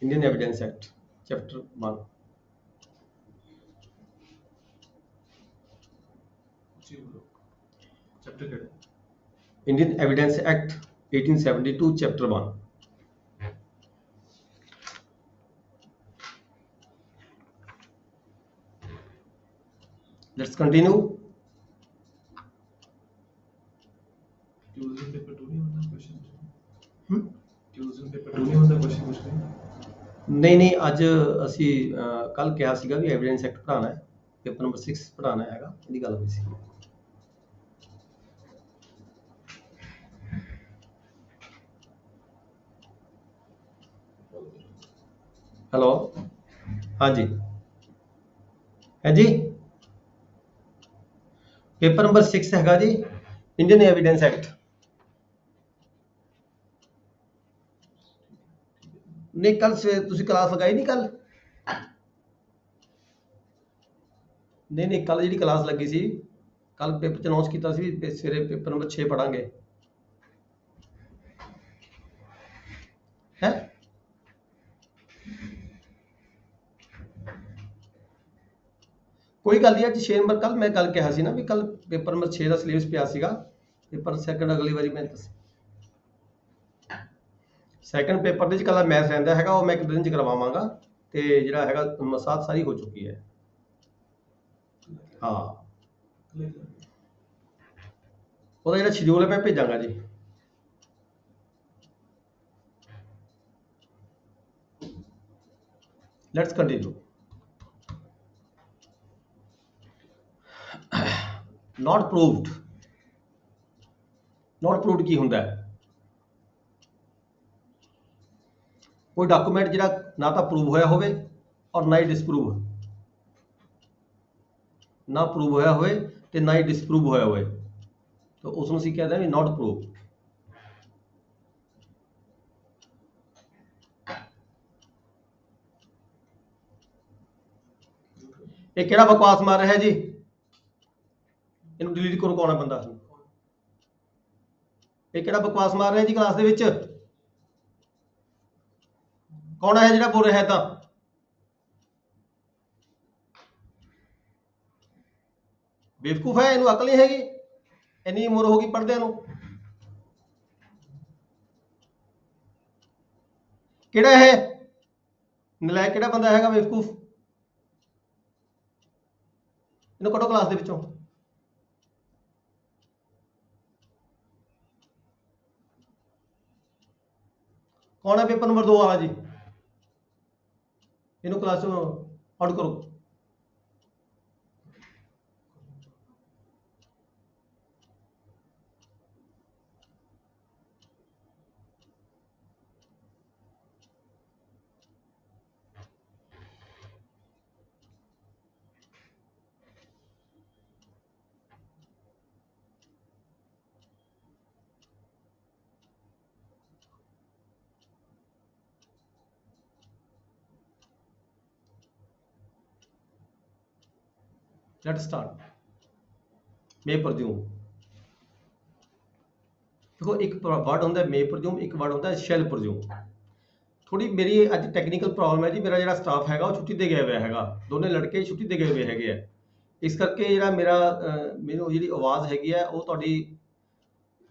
Indian Evidence Act, Chapter 1. जी बोलो चैप्टर किहड़ा? Indian Evidence Act 1872, Chapter 1. Let's continue. Tuesday paper 2 नहीं होता क्वेश्चन? ट्यूसडे पेपर 2 नहीं होता क्वेश्चन कुछ नहीं? ਨਹੀਂ ਅੱਜ ਅਸੀਂ ਕੱਲ ਕਿਹਾ ਸੀਗਾ ਵੀ ਐਵੀਡੈਂਸ ਐਕਟ ਪੜ੍ਹਾਉਣਾ ਹੈ, ਪੇਪਰ ਨੰਬਰ 6 ਪੜ੍ਹਾਉਣਾ ਹੈਗਾ, ਇਹਦੀ ਗੱਲ ਹੋਈ ਸੀ। हेलो, हाँ जी, है जी। पेपर नंबर 6 हैगा जी, इंडियन एविडेंस एक्ट। नहीं कल तुसी क्लास लगाई नहीं कल? नहीं कल जी क्लास लगी सी, कल पेपर च अनाउंस किया सी सवेरे पेपर नंबर 6 पढ़ांगे है। कोई गल नहीं अज 6 नंबर, कल मैं कल कहा सी ना भी कल पेपर नंबर 6 का सिलेबस पिया सीगा, पेपर सैकंड अगली बारी मैं सैकंड पेपर ਦੇ कल मैथ रहिंदा हैगा, वो मैं एक दिन च करवावांगा ते जिहड़ा हैगा मसात सारी हो चुकी है। हाँ ਉਹਦਾ ਜਿਹੜਾ ਸ਼ਡਿਊਲ ਹੈ मैं भेजांगा जी। Let's continue. Not proved, not proved की ਹੁੰਦਾ है? कोई डॉक्यूमेंट ਜਿਹੜਾ ਨਾ ਤਾਂ ਪ੍ਰੂਵ ਹੋਇਆ ਹੋਵੇ ਔਰ ਨਾ ਹੀ ਡਿਸਪਰੂਵ, ਨਾ ਪ੍ਰੂਵ ਹੋਇਆ ਹੋਵੇ ਤੇ ਨਾ ਹੀ ਡਿਸਪਰੂਵ ਹੋਇਆ ਹੋਵੇ, तो ਉਸ ਨੂੰ ਅਸੀਂ ਕਹਿੰਦੇ ਹਾਂ ਵੀ ਨॉट ਪ੍ਰੂਵ। ਇਹ ਕਿਹੜਾ ਬਕਵਾਸ ਮਾਰ ਰਿਹਾ ਜੀ? ਇਹਨੂੰ ਡਿਲੀਟ ਕਰੋ, ਕੌਣ ਹੈ ਬੰਦਾ? ਇਹ ਕਿਹੜਾ ਬਕਵਾਸ ਮਾਰ ਰਿਹਾ ਜੀ ਕਲਾਸ ਦੇ ਵਿੱਚ? ਕੌਣ ਹੈ ਜਿਹੜਾ ਬੋਲ ਰਿਹਾ ਤਾਂ? ਬੇਵਕੂਫ ਹੈ, ਇਹਨੂੰ ਅਕਲ ਨਹੀਂ ਹੈਗੀ, ਇੰਨੀ ਉਮਰ ਹੋ ਗਈ ਪੜ੍ਹਦਿਆਂ ਨੂੰ। ਕਿਹੜਾ ਹੈ ਨਲਾਇਕ, ਕਿਹੜਾ ਬੰਦਾ ਹੈਗਾ ਬੇਵਕੂਫ? ਇਹਨੂੰ ਕੱਢੋ ਕਲਾਸ ਦੇ ਵਿੱਚੋਂ। कौन है पेपर नंबर 2 वाला जी? इन्हों क्लास आउट करो। Let's start. मे प्रज्यूम, देखो एक वर्ड होता है मे प्रज्यूम, एक वर्ड होता है शैल प्रज्यूम। थोड़ी मेरी अज टैक्नीकल प्रॉब्लम है जी, मेरा जो स्टाफ है छुट्टी ते गया हुआ है, दोनों लड़के छुट्टी ते गए हुए है, इस करके जो मेरा मैनू जी आवाज़ हैगी है वो तुहाडी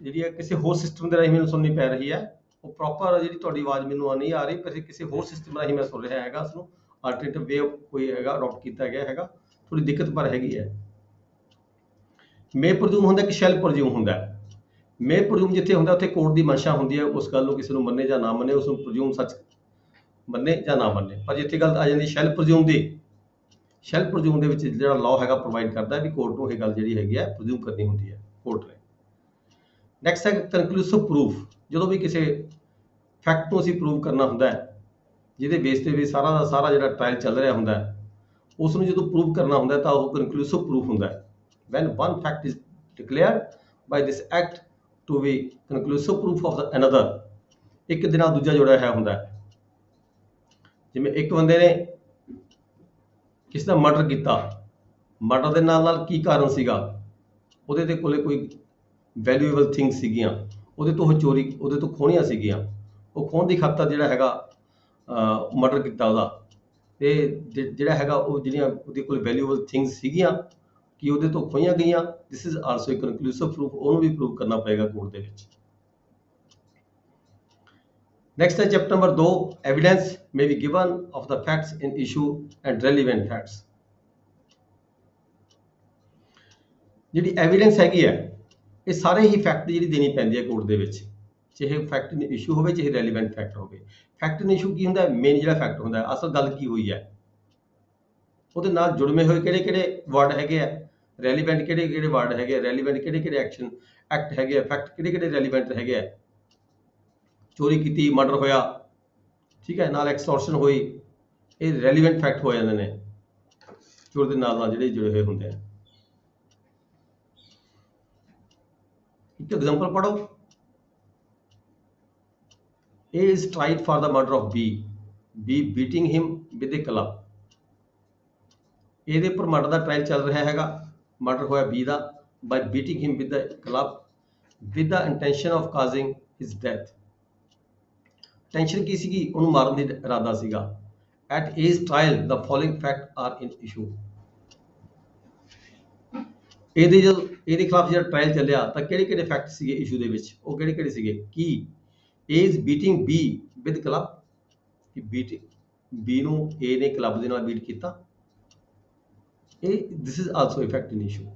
जी किसी होर सिस्टम के राही मैनू सुननी पै रही है, वो प्रॉपर जी तुहाडी आवाज़ मैनू नहीं आ रही, पर किसी होर सिस्टम राही मैं सुन रहा है, उसनूं अल्टरनेटिव वे कोई है अडॉप्ट किया गया है, थोड़ी दिक्कत पर हैगी है। मे प्रज्यूम होंदा कि शैल प्रज्यूम होंदा है। मे प्रज्यूम जिथे होंदा उत्थे कोर्ट की मंशा होंदी है, उस गल नूं किसी नूं मन्ने जां ना मन्ने, उसनूं प्रज्यूम सच मन्ने जां ना मन्ने, पर जिथे गल आ जांदी शैल प्रज्यूम दी, शैल प्रज्यूम दे विच जिहड़ा लॉ हैगा प्रोवाइड करदा है भी कोर्ट नूं इह गल जिहड़ी हैगी है प्रज्यूम करनी हुंदी है कोर्ट ने। नैक्सट है कंक्लूसिव प्रूफ, जदों भी किसी फैक्ट नूं असीं प्रूव करना हुंदा है, जिहदे बेस ते भी सारा दा सारा जिहड़ा ट्रायल चल रहा हुंदा है, उसनूं जदों प्रूव करना हुंदा है तां ओह कंक्लूसिव प्रूफ हुंदा है। When one fact is declared by this act to be conclusive proof of the another, एक दे नाल दूजा जोड़िया है हुंदा है। जिवें एक बंदे ने किसी दा मर्डर कीता, मर्डर दे नाल की कारण सीगा, ਉਹਦੇ ਤੇ ਕੋਲੇ ਕੋਈ ਵੈਲਿਊਏਬਲ ਥਿੰਗਸ ਸੀਗੀਆਂ, ਉਹਦੇ ਤੋਂ ਉਹ ਚੋਰੀ ਉਹਦੇ ਤੋਂ ਖੋਹਣੀਆਂ ਸੀਗੀਆਂ, ਉਹ ਖੋਹਣ ਦੀ ਖਾਤਰ ਜਿਹੜਾ ਹੈਗਾ ਮਰਡਰ ਕੀਤਾ ਉਹਦਾ, ਤੇ ਜਿਹੜਾ ਹੈਗਾ ਉਹ ਜਿਹੜੀਆਂ ਉਹਦੇ ਕੋਲ ਵੈਲਿਊਏਬਲ ਥਿੰਗਸ ਸੀਗੀਆਂ ਕਿ ਉਹਦੇ ਤੋਂ ਖੋਹੀਆਂ ਗਈਆਂ, ਦਿਸ ਇਜ਼ ਆਲਸੋ ਇ ਕਨਕਲੂਸਿਵ ਪ੍ਰੂਫ, ਉਹਨੂੰ ਵੀ ਪ੍ਰੂਵ ਕਰਨਾ ਪਏਗਾ ਕੋਰਟ ਦੇ ਵਿੱਚ। नेक्स्ट है chapter number 2, evidence may be given of the facts in issue and relevant facts. जी एविडेंस हैगी है, ये सारे ही फैक्ट जी देनी पैंदी है कोर्ट दे विच, चाहे फैक्ट इन इशू हो चाहे रेलिवेंट फैक्ट हो। फैक्ट इन इशू की होंदा है, मेन जो फैक्ट होंदा है असल गल की हुई है, ਉਹਦੇ ਨਾਲ जुड़मे हुए ਕਿਹੜੇ वर्ड हैगे है, रेलिवेंट ਕਿਹੜੇ वर्ड हैगे, रेलिवेंट ਕਿਹੜੇ एक्शन एक्ट हैगे, फैक्ट ਕਿਹੜੇ रेलिवेंट हैगे। चोरी की, मर्डर होया, ठीक है, नाल एक्सटॉर्शन हुई, ਇਹ ਰੈਲੀਵੈਂਟ ਫੈਕਟ ਹੋ ਜਾਂਦੇ ਨੇ ਕਿ ਉਹਦੇ ਨਾਲ ਜਿਹੜੇ ਜੁੜੇ ਹੋਏ ਹੁੰਦੇ ਆ। ਇੱਕ ਐਗਜ਼ਾਮਪਲ ਪੜੋ। A is tried for the murder of B. B beating him with a club. ਇਹਦੇ ਉੱਪਰ ਮਰਡਰ ਦਾ ਟ੍ਰਾਇਲ ਚੱਲ ਰਿਹਾ ਹੈਗਾ, ਮਰਡਰ ਹੋਇਆ B the by beating him with the club with the intention of causing his death. Tension ਕੀ ਸੀਗੀ? ਉਹਨੂੰ ਮਾਰਨ ਦੀ ਇਰਾਦਾ ਸੀਗਾ। At A's trial the following facts are in issue. ਇਹਦੇ ਖਿਲਾਫ ਜਿਹੜਾ ਟ੍ਰਾਇਲ ਚੱਲਿਆ ਤਾਂ ਕਿਹੜੇ ਕਿਹੜੇ ਫੈਕਟ ਸੀਗੇ ਇਸ਼ੂ ਦੇ ਵਿੱਚ? ਉਹ ਕਿਹੜੇ ਕਿਹੜੇ ਸੀਗੇ? ਕੀ A is beating B with club, ਕਿ B ਨੂੰ A ਨੇ ਕਲੱਬ ਦੇ ਨਾਲ ਬੀਟ ਕੀਤਾ। This is also a fact in issue.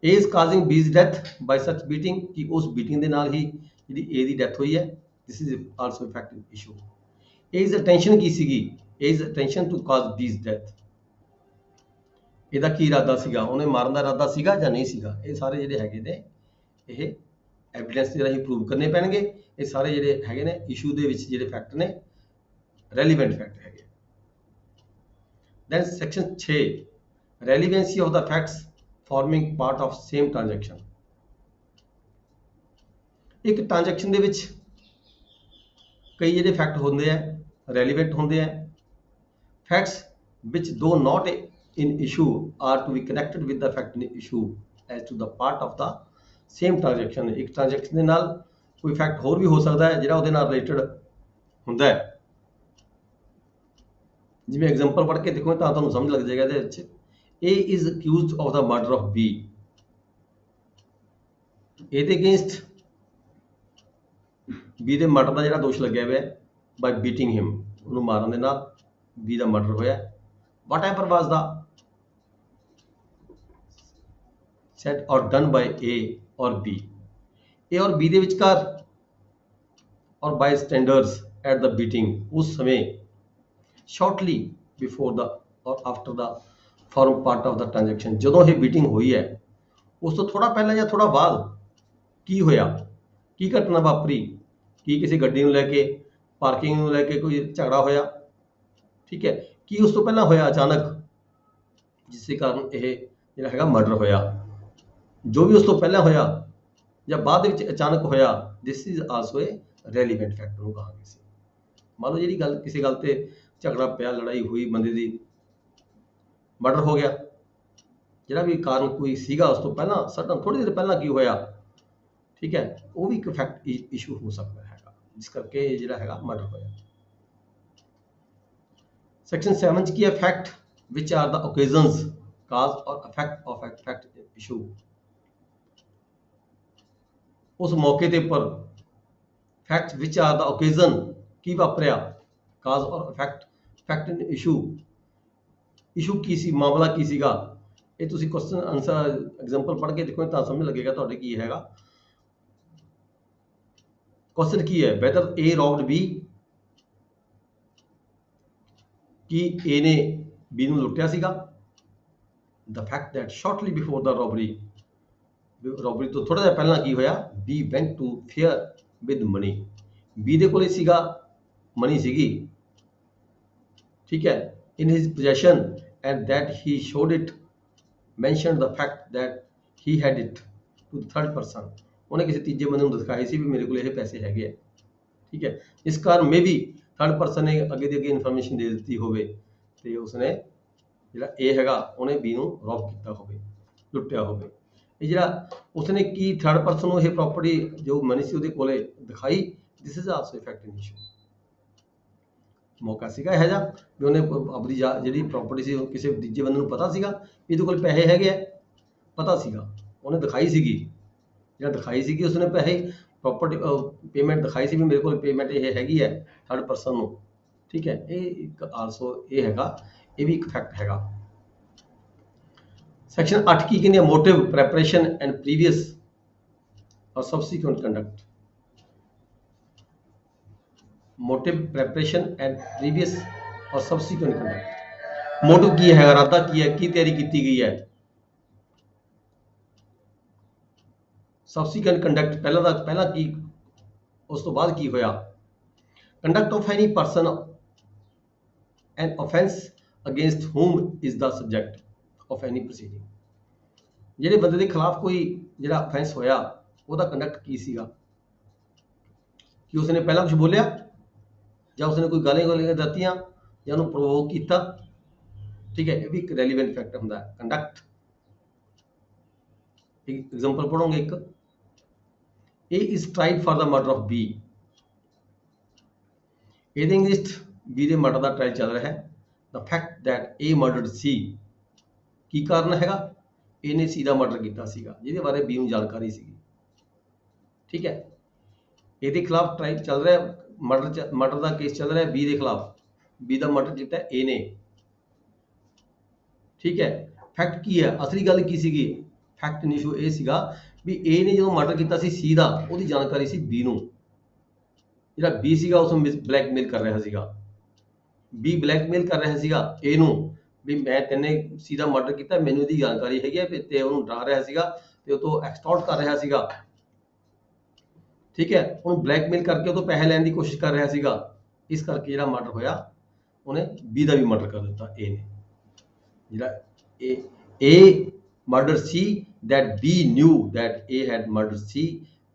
A is causing B's death by such beating, ਕਿ ਉਸ beating ਦੇ ਨਾਲ ਹੀ ਜਿਹੜੀ A ਦੀ ਡੈਥ ਹੋਈ ਹੈ। This is also a fact in issue. A is attention ਕੀ ਸੀਗੀ? A is attention to cause B's death. ਇਹਦਾ ਕੀ ਇਰਾਦਾ ਸੀਗਾ? ਉਹਨੇ ਮਾਰਨ ਦਾ ਇਰਾਦਾ ਸੀਗਾ ਜਾਂ ਨਹੀਂ ਸੀਗਾ? ਇਹ ਸਾਰੇ ਜਿਹੜੇ ਹੈਗੇ ਨੇ ਇਹ ਐਵੀਡੈਂਸ ਦੇ ਰਾਹੀਂ ਪ੍ਰੂਵ ਕਰਨੇ ਪੈਣਗੇ। ਇਹ ਸਾਰੇ ਜਿਹੜੇ ਹੈਗੇ ਨੇ ਇਸ਼ੂ ਦੇ ਵਿੱਚ ਜਿਹੜੇ ਫੈਕਟ ਨੇ ਰੈਲੀਵੈਂਟ ਫੈਕਟ ਹੈਗੇ। Then section 6 relevancy of the facts forming part of same transaction. ਇੱਕ ਟ੍ਰਾਂਜੈਕਸ਼ਨ ਦੇ ਵਿੱਚ ਕਈ ਜਿਹੜੇ ਫੈਕਟ ਹੁੰਦੇ ਆ ਰੈਲੀਵੈਂਟ ਹੁੰਦੇ ਆ। Facts which though not in issue are to be connected with the fact in issue as to the part of the same transaction। ਇੱਕ ਟ੍ਰਾਂਜੈਕਸ਼ਨ ਦੇ ਨਾਲ ਕੋਈ ਫੈਕਟ ਹੋਰ ਵੀ ਹੋ ਸਕਦਾ ਹੈ ਜਿਹੜਾ ਉਹਦੇ ਨਾਲ ਰਿਲੇਟਡ ਹੁੰਦਾ ਹੈ। ਜਿਵੇਂ ਐਗਜ਼ਾਮਪਲ ਪੜ੍ਹ ਕੇ ਦੇਖੋ ਤਾਂ ਤੁਹਾਨੂੰ ਸਮਝ ਲੱਗ ਜਾਏਗਾ ਇਹਦੇ ਵਿੱਚ। A is accused of the murder of B। ਇਹਦੇ ਅਗੇਂਸਟ B ਦੇ ਮਰਡਰ ਦਾ ਜਿਹੜਾ ਦੋਸ਼ ਲੱਗਿਆ ਹੋਇਆ ਹੈ by beating him, ਉਹਨੂੰ ਮਾਰਨ ਦੇ ਨਾਲ B ਦਾ ਮਰਡਰ ਹੋਇਆ। Whatever was the said or done by A or B, A और B ਦੇ ਵਿਚਕਾਰ or bystanders at the beating, ਉਸ ਸਮੇਂ shortly before the or after the form part of the transaction, ਜਦੋਂ ਇਹ beating ਹੋਈ ਹੈ ਉਸ ਤੋਂ ਥੋੜਾ ਪਹਿਲਾਂ ਜਾਂ ਥੋੜਾ ਬਾਅਦ ਕੀ ਹੋਇਆ? ਕੀ ਘਟਨਾ ਵਾਪਰੀ? ਕੀ ਕਿਸੇ ਗੱਡੀ ਨੂੰ ਲੈ ਕੇ ਪਾਰਕਿੰਗ ਨੂੰ ਲੈ ਕੇ ਕੋਈ ਝਗੜਾ ਹੋਇਆ? ਠੀਕ ਹੈ, ਕੀ ਉਸ ਤੋਂ ਪਹਿਲਾਂ ਹੋਇਆ ਅਚਾਨਕ ਜਿਸ ਦੇ ਕਾਰਨ ਇਹ ਜਿਹੜਾ ਹੈਗਾ ਮਰਡਰ ਹੋਇਆ? ਜੋ ਵੀ ਉਸ ਤੋਂ ਪਹਿਲਾਂ ਹੋਇਆ ਜਾਂ ਬਾਅਦ ਵਿੱਚ ਅਚਾਨਕ ਹੋਇਆ, this is also a relevant fact ਨੂੰ ਕਹਾਂਗੇ ਸੀ। ਮੰਨ ਲਓ ਜਿਹੜੀ ਗੱਲ ਕਿਸੇ ਗੱਲ ਤੇ ਝਗੜਾ ਪਿਆ, ਲੜਾਈ ਹੋਈ, ਬੰਦੇ ਦੀ ਮਰਡਰ ਹੋ ਗਿਆ, ਜਿਹੜਾ ਵੀ ਕਾਰਨ ਕੋਈ ਸੀਗਾ ਉਸ ਤੋਂ ਪਹਿਲਾਂ ਸਡਨ ਥੋੜੀ ਦੇਰ ਪਹਿਲਾਂ ਕੀ ਹੋਇਆ, ਠੀਕ ਹੈ, ਉਹ ਵੀ ਇੱਕ ਫੈਕਟ ਇਸ਼ੂ ਹੋ ਸਕਦਾ ਹੈਗਾ ਜਿਸ ਕਰਕੇ ਜਿਹੜਾ ਹੈਗਾ ਮਰਡਰ ਹੋਇਆ। ਸੈਕਸ਼ਨ 7 ਚ ਕੀ ਹੈ? ਫੈਕਟ ਵਿਚ ਆਰ ਦਾ ਓਕੇਜ਼ਨਸ ਕਾਜ਼ ਔਰ ਇਫੈਕਟ ਆਫ ਫੈਕਟ ਇਸ਼ੂ। ਉਸ ਮੌਕੇ ਦੇ ਉੱਪਰ ਫੈਕਟ ਵਿਚ ਆਰ ਦਾ ਓਕੇਜ਼ਨ ਕੀ ਵਾਪਰਿਆ, ਕਾਜ਼ ਔਰ effect fact in issue. Issue ਕੀ ਸੀ, ਮਾਮਲਾ ਕੀ ਸੀਗਾ? ਇਹ ਤੁਸੀਂ ਕੁਐਸਚਨ ਆਨਸਰ ਐਗਜ਼ਾਮਪਲ ਪੜ੍ਹ ਕੇ ਦੇਖੋ ਤਾਂ ਸਮਝ ਲੱਗੇਗਾ ਤੁਹਾਡੇ ਕੀ ਹੈਗਾ। ਕੁਐਸਚਨ ਕੀ ਹੈ? Weather A robbed B, Ki A ਨੇ B ਨੂੰ ਲੁੱਟਿਆ ਸੀਗਾ? The fact that shortly before the robbery ਤੋਂ ਥੋੜਾ ਜਿਹਾ ਪਹਿਲਾਂ ਕੀ ਹੋਇਆ? B went to fair with money, B ਦੇ ਕੋਲੇ ਸੀਗਾ ਮਨੀ ਸੀਗੀ, ਠੀਕ ਹੈ, in his possession, and that he showed it, mentioned the fact that he had it to the third person, ਉਹਨੇ ਕਿਸੇ ਤੀਜੇ ਬੰਦੇ ਨੂੰ ਦਿਖਾਏ ਸੀ ਵੀ ਮੇਰੇ ਕੋਲ ਇਹ ਪੈਸੇ ਹੈਗੇ ਆ, ਠੀਕ ਹੈ। ਇਸ ਕਾਰਨ ਮੇ ਵੀ ਥਰਡ ਪਰਸਨ ਨੇ ਅੱਗੇ ਦੀ ਅੱਗੇ ਇਨਫੋਰਮੇਸ਼ਨ ਦੇ ਦਿੱਤੀ ਹੋਵੇ ਤੇ ਉਸਨੇ ਜਿਹੜਾ ਇਹ ਹੈਗਾ ਉਹਨੇ B ਨੂੰ ਰੌਬ ਕੀਤਾ ਹੋਵੇ, ਲੁੱਟਿਆ ਹੋਵੇ। ਇਹ ਜਿਹੜਾ ਉਸਨੇ ਕੀ ਥਰਡ ਪਰਸਨ ਨੂੰ ਇਹ ਪ੍ਰੋਪਰਟੀ ਜੋ ਮਨੀ ਸੀ ਉਹਦੇ ਕੋਲੇ ਦਿਖਾਈ, ਦਿਸ is also effect in issue. ਮੌਕਾ ਸੀਗਾ ਇਹੋ ਜਿਹਾ ਵੀ ਉਹਨੇ ਆਪਣੀ ਜਿਹੜੀ ਪ੍ਰੋਪਰਟੀ ਸੀ ਕਿਸੇ ਤੀਜੇ ਬੰਦੇ ਨੂੰ ਪਤਾ ਸੀਗਾ ਵੀ ਇਹਦੇ ਕੋਲ ਪੈਸੇ ਹੈਗੇ ਆ, ਪਤਾ ਸੀਗਾ, ਉਹਨੇ ਦਿਖਾਈ ਸੀਗੀ, ਜਿਹੜਾ ਦਿਖਾਈ ਸੀਗੀ ਉਸਨੇ ਪੈਸੇ ਪ੍ਰੋਪਰਟੀ ਪੇਮੈਂਟ ਦਿਖਾਈ ਸੀ ਵੀ ਮੇਰੇ ਕੋਲ ਪੇਮੈਂਟ ਇਹ ਹੈਗੀ ਹੈ ਥਰਡ ਪਰਸਨ ਨੂੰ, ਠੀਕ ਹੈ। ਇਹ ਇੱਕ ਆਲਸੋ ਇਹ ਹੈਗਾ, ਇਹ ਵੀ ਇੱਕ ਫੈਕਟ ਹੈਗਾ। ਸੈਕਸ਼ਨ 8 ਕੀ ਕਹਿੰਦੇ ਆ? Motive, preparation and previous or subsequent conduct. Motive, preparation and previous or subsequent conduct. Motive की है, इरादा की है, की तैयारी की गई है। सबसीक्वेंट कंडक्ट पहला की उस तो बाद की होया। Conduct of any person an offence against whom is the subject of any proceeding। ਜਿਹੜੇ ਬੰਦੇ ਦੇ ਖਿਲਾਫ ਕੋਈ ਜਿਹੜਾ offence ਹੋਇਆ ਉਹਦਾ ਕੰਡਕਟ ਕੀ ਸੀਗਾ, ਕਿ ਉਸਨੇ ਪਹਿਲਾਂ ਕੁਝ ਬੋਲਿਆ ਜਾਂ ਉਸਨੇ ਕੋਈ ਗਾਲੀਆਂ ਦਿੱਤੀਆਂ ਜਾਂ ਉਹਨੂੰ ਪ੍ਰੋਵੋਕ ਕੀਤਾ। ਠੀਕ ਹੈ, ਇਹ ਵੀ ਇੱਕ ਰੈਲੀਵੈਂਟ ਫੈਕਟ ਹੁੰਦਾ ਹੈ, ਕੰਡਕਟ। एग्जाम्पल पढ़ोगे एक, A is tried for the murder of B। A ਦੇ ਅਗੇਂਸਟ B ਦੇ ਮਰਡਰ ਦਾ ਟ੍ਰਾਇਲ ਚੱਲ ਰਿਹਾ ਹੈ। The fact that A murdered C, ਕੀ ਕਾਰਨ ਹੈਗਾ, A ਨੇ C ਦਾ ਮਰਡਰ ਕੀਤਾ ਸੀਗਾ ਜਿਹਦੇ ਬਾਰੇ B ਨੂੰ ਜਾਣਕਾਰੀ ਸੀਗੀ। ਠੀਕ ਹੈ, A ਦੇ ਖਿਲਾਫ ਟ੍ਰਾਇਲ ਚੱਲ ਰਿਹਾ, ਮਰਡਰ ਦਾ ਕੇਸ ਚੱਲ ਰਿਹਾ B ਦੇ ਖਿਲਾਫ, B ਦਾ ਮਰਡਰ ਕੀਤਾ A ਨੇ। ਠੀਕ ਹੈ, ਫੈਕਟ ਕੀ ਹੈ, ਅਸਲੀ ਗੱਲ ਕੀ ਸੀਗੀ, ਫੈਕਟ ਇਸ਼ੂ ਇਹ ਸੀਗਾ ਵੀ A ਨੇ ਜਦੋਂ ਮਰਡਰ ਕੀਤਾ ਸੀ C ਦਾ, ਉਹਦੀ ਜਾਣਕਾਰੀ ਸੀ B ਨੂੰ। ਜਿਹੜਾ B ਸੀਗਾ ਉਸ ਨੂੰ ਬਲੈਕਮੇਲ ਕਰ ਰਿਹਾ ਸੀਗਾ, B ਬਲੈਕਮੇਲ ਕਰ ਰਿਹਾ ਸੀਗਾ A ਨੂੰ ਵੀ ਮੈਂ ਤੈਨੇ C ਦਾ ਮਰਡਰ ਕੀਤਾ, ਮੈਨੂੰ ਇਹਦੀ ਜਾਣਕਾਰੀ ਹੈਗੀ ਹੈ, ਤੇ ਉਹਨੂੰ ਡਰਾ ਰਿਹਾ ਸੀਗਾ ਤੇ ਉਹ ਤੋਂ ਐਕਸਟੋਰਟ ਕਰ ਰਿਹਾ ਸੀਗਾ। ਠੀਕ ਹੈ, ਉਹਨੂੰ ਬਲੈਕਮੇਲ ਕਰਕੇ ਉਹ ਤੋਂ ਪੈਸੇ ਲੈਣ ਦੀ ਕੋਸ਼ਿਸ਼ ਕਰ ਰਿਹਾ ਸੀਗਾ। ਇਸ ਕਰਕੇ ਜਿਹੜਾ ਮਰਡਰ ਹੋਇਆ ਉਹਨੇ B ਦਾ ਵੀ ਮਰਡਰ ਕਰ ਦਿੱਤਾ A ਨੇ। ਜਿਹੜਾ A murdered C, that B knew that A had murdered C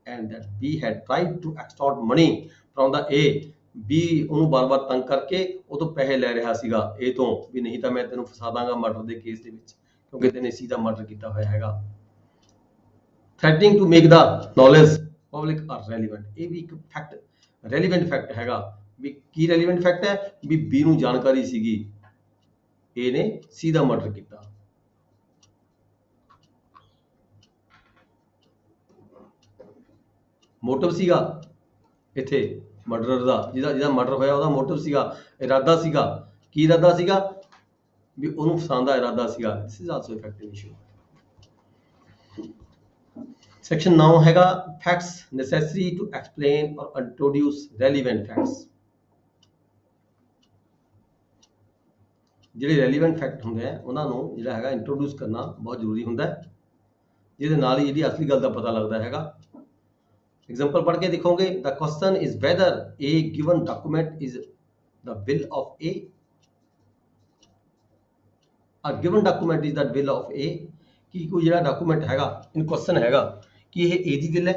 and that B had tried to extort money from the A। B ਉਹਨੂੰ ਬਾਰ-ਬਾਰ ਤੰਗ ਕਰਕੇ ਉਹ ਤੋਂ ਪੈਸੇ ਲੈ ਰਿਹਾ ਸੀਗਾ A ਤੋਂ, ਵੀ ਨਹੀਂ ਤਾਂ ਮੈਂ ਤੈਨੂੰ ਫਸਾ ਦਾਂਗਾ ਮਰਡਰ ਦੇ ਕੇਸ ਦੇ ਵਿੱਚ, ਕਿਉਂਕਿ ਤੈਨੇ C ਦਾ ਮਰਡਰ ਕੀਤਾ ਹੋਇਆ ਹੈਗਾ। threatening to make the knowledge public or relevant, ਇਹ ਵੀ ਇੱਕ ਫੈਕਟ, ਰੈਲੀਵੈਂਟ ਫੈਕਟ ਹੈਗਾ। ਵੀ ਕੀ ਰੈਲੀਵੈਂਟ ਫੈਕਟ ਹੈ, ਵੀ B ਨੂੰ ਜਾਣਕਾਰੀ ਸੀਗੀ A ਨੇ C ਦਾ ਮਰਡਰ ਕੀਤਾ। ਮੋਟਿਵ ਸੀਗਾ ਇੱਥੇ ਮਰਡਰ ਦਾ, ਜਿਹਦਾ ਮਰਡਰ ਹੋਇਆ ਉਹਦਾ ਮੋਟਿਵ ਸੀਗਾ, ਇਰਾਦਾ ਸੀਗਾ। ਕੀ ਇਰਾਦਾ ਸੀਗਾ, ਵੀ ਉਹਨੂੰ ਫਸਾਉਣ ਦਾ ਇਰਾਦਾ ਸੀਗਾ। ਦਿਸ is also effective issue. Section 9 ਹੈਗਾ ਫੈਕਟਸ ਨੈਸੈਸਰੀ ਟੂ ਐਕਸਪਲੇਨ ਔਰ ਇੰਟਰੋਡਿਊਸ ਰੈਲੀਵੈਂਟ ਫੈਕਟਸ। ਜਿਹੜੇ ਰੈਲੀਵੈਂਟ ਫੈਕਟ ਹੁੰਦੇ ਆ ਉਹਨਾਂ ਨੂੰ ਜਿਹੜਾ ਹੈਗਾ ਇੰਟਰੋਡਿਊਸ ਕਰਨਾ ਬਹੁਤ ਜ਼ਰੂਰੀ ਹੁੰਦਾ ਹੈ, ਜਿਹਦੇ ਨਾਲ ਹੀ ਜਿਹੜੀ ਅਸਲੀ ਗੱਲ ਦਾ ਪਤਾ ਲੱਗਦਾ ਹੈਗਾ। एग्जाम्पल पढ़ के दिखोगे, the question is whether a given document is the will of A. A given document is the will of A, कि कोई ਜਿਹੜਾ ਡਾਕੂਮੈਂਟ ਹੈਗਾ ਇਨ ਕੁਐਸਚਨ ਹੈਗਾ ਕਿ ਇਹ A ਦੀ ਵਿਲ ਹੈ,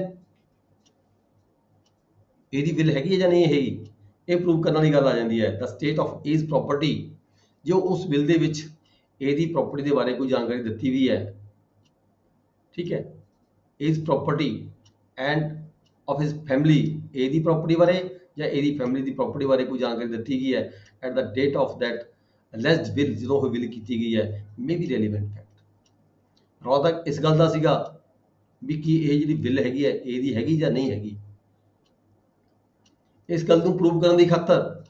A ਦੀ ਵਿਲ ਹੈਗੀ ਹੈ ਜਾਂ ਨਹੀਂ ਹੈਗੀ, ਇਹ ਪ੍ਰੂਵ ਕਰਨ ਵਾਲੀ ਗੱਲ ਆ ਜਾਂਦੀ ਹੈ। The state of A's property, ਜੋ ਉਸ ਵਿਲ ਦੇ ਵਿੱਚ A ਦੀ ਪ੍ਰੋਪਰਟੀ ਦੇ ਬਾਰੇ ਕੋਈ ਜਾਣਕਾਰੀ ਦਿੱਤੀ ਵੀ ਹੈ। ਠੀਕ ਹੈ, A's property and of his family, A the property ਬਾਰੇ ਜਾਂ A the family the property ਬਾਰੇ ਕੋਈ ਜਾਣਕਾਰੀ ਦਿੱਤੀ ਗਈ ਹੈ at the date of that alleged will, ਜਦੋਂ ਉਹ ਵਿਲ ਕੀਤੀ ਗਈ ਹੈ, ਮੇ ਬੀ ਰੈਲੀਵੈਂਟ ਫੈਕਟ। ਰੌ ਤੱਕ ਇਸ ਗੱਲ ਦਾ ਸੀਗਾ ਵੀ ਕੀ ਇਹ ਜਿਹੜੀ ਵਿਲ ਹੈਗੀ ਹੈ A ਦੀ ਹੈਗੀ ਜਾਂ ਨਹੀਂ ਹੈਗੀ। ਇਸ ਗੱਲ ਨੂੰ ਪ੍ਰੂਵ ਕਰਨ ਦੀ ਖਾਤਰ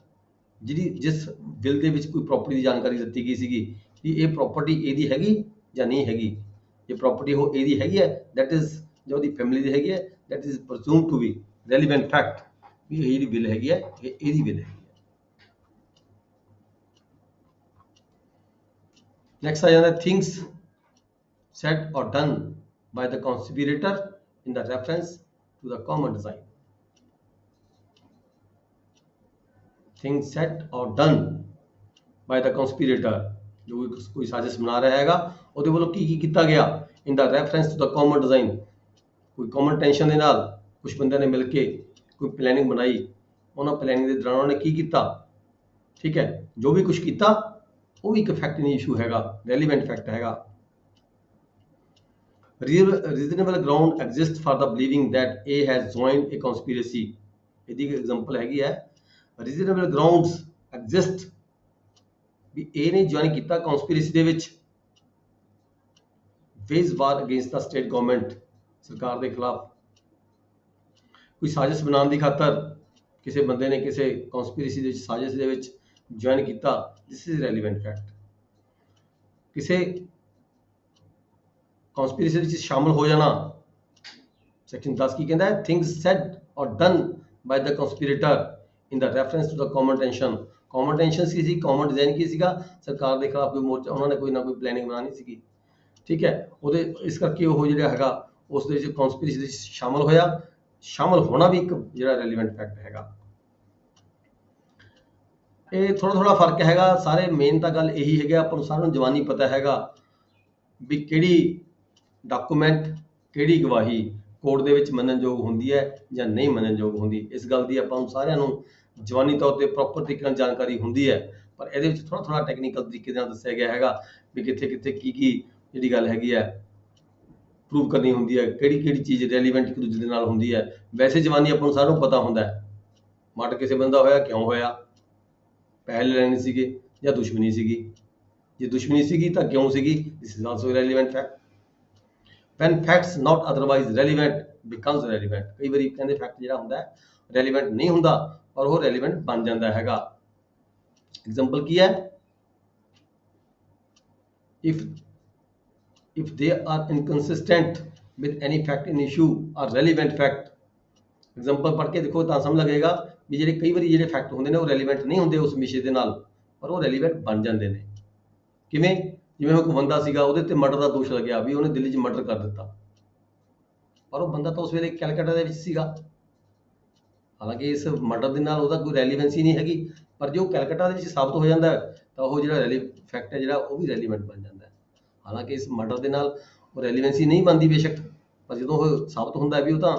ਜਿਸ ਵਿਲ ਦੇ ਵਿੱਚ ਕੋਈ ਪ੍ਰੋਪਰਟੀ ਦੀ ਜਾਣਕਾਰੀ ਦਿੱਤੀ ਗਈ ਸੀਗੀ ਕਿ ਇਹ ਪ੍ਰੋਪਰਟੀ A ਦੀ ਹੈਗੀ ਜਾਂ ਨਹੀਂ ਹੈਗੀ, ਇਹ ਪ੍ਰੋਪਰਟੀ ਉਹ A ਦੀ ਹੈਗੀ ਹੈ, ਦੈਟ ਇਜ਼ ਜੋ ਉਹਦੀ ਫੈਮਿਲੀ ਦੀ ਹੈਗੀ ਹੈ, that is presumed to be relevant fact, ਵੀ ਇਹ ਜਿਹੜੀ ਬਿੱਲ ਹੈਗੀ ਹੈ ਇਹ ਇਹਦੀ ਬਿੱਲ ਹੈਗੀ ਹੈ। ਨੈਕਸਟ ਆ ਜਾਂਦਾ things said or done by the conspirator in the reference to the common design। things said or done by the conspirator, ਜੋ ਕੋਈ ਸਾਜ਼ਿਸ਼ ਬਣਾ ਰਿਹਾ ਹੈਗਾ ਉਹਦੇ ਵੱਲੋਂ ਕੀ ਕੀਤਾ ਗਿਆ in the reference to the common design, ਕੋਈ ਕਾਮਨ ਟੈਂਸ਼ਨ ਦੇ ਨਾਲ ਕੁਝ ਬੰਦਿਆਂ ਨੇ ਮਿਲ ਕੇ ਕੋਈ ਪਲੈਨਿੰਗ ਬਣਾਈ, ਉਹਨਾਂ ਪਲੈਨਿੰਗ ਦੇ ਦੌਰਾਨ ਉਹਨੇ ਕੀ ਕੀਤਾ। ਠੀਕ ਹੈ, ਜੋ ਵੀ ਕੁਝ ਕੀਤਾ ਉਹ ਵੀ ਇੱਕ ਫੈਕਟ ਨਹੀਂ ਇਸ਼ੂ ਹੈਗਾ, ਰੈਲੀਵੈਂਟ ਫੈਕਟ ਹੈਗਾ। Reasonable ground exist for the believing that A has joined a conspiracy, ਇਹਦੀ ਇੱਕ ਐਗਜ਼ਾਮਪਲ ਹੈਗੀ ਹੈ ਰੀਜ਼ਨੇਬਲ ਗਰਾਊਂਡਸ ਐਗਜ਼ਿਸਟ, ਵੀ A ਨੇ ਜੁਆਇਨ ਕੀਤਾ ਕਨਸਪੀਰੇਸੀ ਦੇ ਵਿੱਚ, wage war against the state government, ਸਰਕਾਰ ਦੇ ਖਿਲਾਫ ਕੋਈ ਸਾਜ਼ਿਸ਼ ਬਣਾਉਣ ਦੀ ਖਾਤਰ ਕਿਸੇ ਬੰਦੇ ਨੇ ਕਿਸੇ ਕਨਸਪੀਰੇਸੀ ਦੇ ਵਿੱਚ ਸਾਜ਼ਿਸ਼ ਦੇ ਵਿੱਚ ਜੁਆਇਨ ਕੀਤਾ, ਦਿਸ ਇਜ਼ ਰੈਲੀਵੈਂਟ ਫੈਕਟ। ਕਿਸੇ ਕਨਸਪੀਰੇਸੀ ਵਿੱਚ ਸ਼ਾਮਲ ਹੋ ਜਾਣਾ, ਸੈਕਸ਼ਨ 10 ਕੀ ਕਹਿੰਦਾ ਹੈ, things said or done by the conspirator in the reference to the common tension. Common tension ਕੀ ਸੀ, ਕਾਮਨ ਡਿਜ਼ਾਈਨ ਕੀ ਸੀਗਾ, ਸਰਕਾਰ ਦੇ ਖਿਲਾਫ ਕੋਈ ਮੋਰਚਾ, ਉਹਨਾਂ ਨੇ ਕੋਈ ਨਾ ਕੋਈ ਪਲੈਨਿੰਗ ਬਣਾਉਣੀ ਸੀਗੀ। ਠੀਕ ਹੈ, ਉਹਦੇ ਇਸ ਕਰਕੇ ਉਹ ਜਿਹੜਾ ਹੈਗਾ ਉਸ ਦੇ ਵਿੱਚ ਕਨਸਪੀਰੇਸੀ ਦੇ ਵਿੱਚ ਸ਼ਾਮਲ ਹੋਇਆ, ਸ਼ਾਮਲ ਹੋਣਾ ਵੀ ਇੱਕ ਜਿਹੜਾ ਰੈਲੀਵੈਂਟ ਫੈਕਟ ਹੈਗਾ। ਇਹ ਥੋੜਾ ਥੋੜਾ ਫਰਕ ਹੈਗਾ, ਸਾਰੇ ਮੇਨ ਤਾਂ ਗੱਲ ਇਹੀ ਹੈਗਾ, ਆਪਾਂ ਨੂੰ ਸਾਰਿਆਂ ਨੂੰ ਜਵਾਨੀ ਪਤਾ ਹੈਗਾ ਵੀ ਕਿਹੜੀ ਡਾਕੂਮੈਂਟ, ਕਿਹੜੀ ਗਵਾਹੀ ਕੋਰਟ ਦੇ ਵਿੱਚ ਮੰਨਣਯੋਗ ਹੁੰਦੀ ਹੈ ਜਾਂ ਨਹੀਂ ਮੰਨਣਯੋਗ ਹੁੰਦੀ। ਇਸ ਗੱਲ ਦੀ ਆਪਾਂ ਨੂੰ ਸਾਰਿਆਂ ਨੂੰ ਜਵਾਨੀ ਤੌਰ ਤੇ ਪ੍ਰੋਪਰ ਤਰੀਕੇ ਨਾਲ ਜਾਣਕਾਰੀ ਹੁੰਦੀ ਹੈ, ਪਰ ਇਹਦੇ ਵਿੱਚ ਥੋੜਾ ਥੋੜਾ ਟੈਕਨੀਕਲ ਤਰੀਕੇ ਨਾਲ ਦੱਸਿਆ ਗਿਆ ਹੈਗਾ ਵੀ ਕਿੱਥੇ ਕਿੱਥੇ ਕੀ ਕੀ ਜਿਹੜੀ ਗੱਲ ਹੈਗੀ ਹੈ ਪ੍ਰੂਵ ਕਰਨੀ ਹੁੰਦੀ ਹੈ, ਕਿਹੜੀ ਕਿਹੜੀ ਚੀਜ਼ ਰੈਲੀਵੈਂਟ ਇੱਕ ਦੂਜੇ ਦੇ ਨਾਲ ਹੁੰਦੀ ਹੈ। ਵੈਸੇ ਜਵਾਨੀ ਆਪਾਂ ਨੂੰ ਸਾਰਿਆਂ ਨੂੰ ਪਤਾ ਹੁੰਦਾ ਹੈ, ਮਰਡਰ ਕਿਸੇ ਬੰਦਾ ਹੋਇਆ ਕਿਉਂ ਹੋਇਆ, ਪੈਸੇ ਲੈਣੇ ਸੀਗੇ ਜਾਂ ਦੁਸ਼ਮਣੀ ਸੀਗੀ, ਜੇ ਦੁਸ਼ਮਣੀ ਸੀਗੀ ਤਾਂ ਕਿਉਂ ਸੀਗੀ, this is also relevant fact. when facts not otherwise relevant becomes relevant, ਕਈ ਵਾਰੀ ਕਹਿੰਦੇ ਫੈਕਟ ਜਿਹੜਾ ਹੁੰਦਾ ਹੈ ਰੈਲੀਵੈਂਟ ਨਹੀਂ ਹੁੰਦਾ ਪਰ ਉਹ ਰੈਲੀਵੈਂਟ ਬਣ ਜਾਂਦਾ ਹੈਗਾ। ਐਗਜ਼ਾਮਪਲ ਕੀ ਹੈ, if they are inconsistent with any fact in issue or relevant fact, example ਪੜ੍ਹ ਕੇ ਦੇਖੋ ਤਾਂ ਸਮਝ ਲੱਗੇਗਾ ਵੀ ਜਿਹੜੇ ਕਈ ਵਾਰੀ ਜਿਹੜੇ ਫੈਕਟ ਹੁੰਦੇ ਨੇ ਉਹ ਰੈਲੀਵੈਂਟ ਨਹੀਂ ਹੁੰਦੇ ਉਸ ਵਿਸ਼ੇ ਦੇ ਨਾਲ, ਪਰ ਉਹ ਰੈਲੀਵੈਂਟ ਬਣ ਜਾਂਦੇ ਨੇ। ਕਿਵੇਂ, ਜਿਵੇਂ ਉਹ ਬੰਦਾ ਸੀਗਾ ਉਹਦੇ ਤੇ ਮਰਡਰ ਦਾ ਦੋਸ਼ ਲੱਗਿਆ ਵੀ ਉਹਨੇ ਦਿੱਲੀ 'ਚ ਮਰਡਰ ਕਰ ਦਿੱਤਾ, ਪਰ ਉਹ ਬੰਦਾ ਤਾਂ ਉਸ ਵੇਲੇ ਕੈਲਕਟਾ ਦੇ ਵਿੱਚ ਸੀਗਾ, ਹਾਲਾਂਕਿ ਇਸ ਮਰਡਰ ਦੇ ਨਾਲ ਉਹਦਾ ਕੋਈ ਰੈਲੀਵੈਂਸੀ ਨਹੀਂ ਹੈਗੀ, ਪਰ ਜੇ ਉਹ ਕੈਲਕਟਾ ਦੇ ਵਿੱਚ ਸਾਬਤ ਹੋ ਜਾਂਦਾ ਤਾਂ ਉਹ ਜਿਹੜਾ ਫੈਕਟ ਹੈ ਜਿਹੜਾ ਉਹ ਵੀ ਰੈਲੀਵੈਂਟ ਬਣ ਜਾਂਦਾ ਹੈ। ਹਾਲਾਂਕਿ ਇਸ ਮਰਡਰ ਦੇ ਨਾਲ ਉਹ ਰੈਲੀਵੈਂਸੀ ਨਹੀਂ ਬਣਦੀ ਬੇਸ਼ੱਕ, ਪਰ ਜਦੋਂ ਉਹ ਸਾਬਤ ਹੁੰਦਾ ਵੀ ਉਹ ਤਾਂ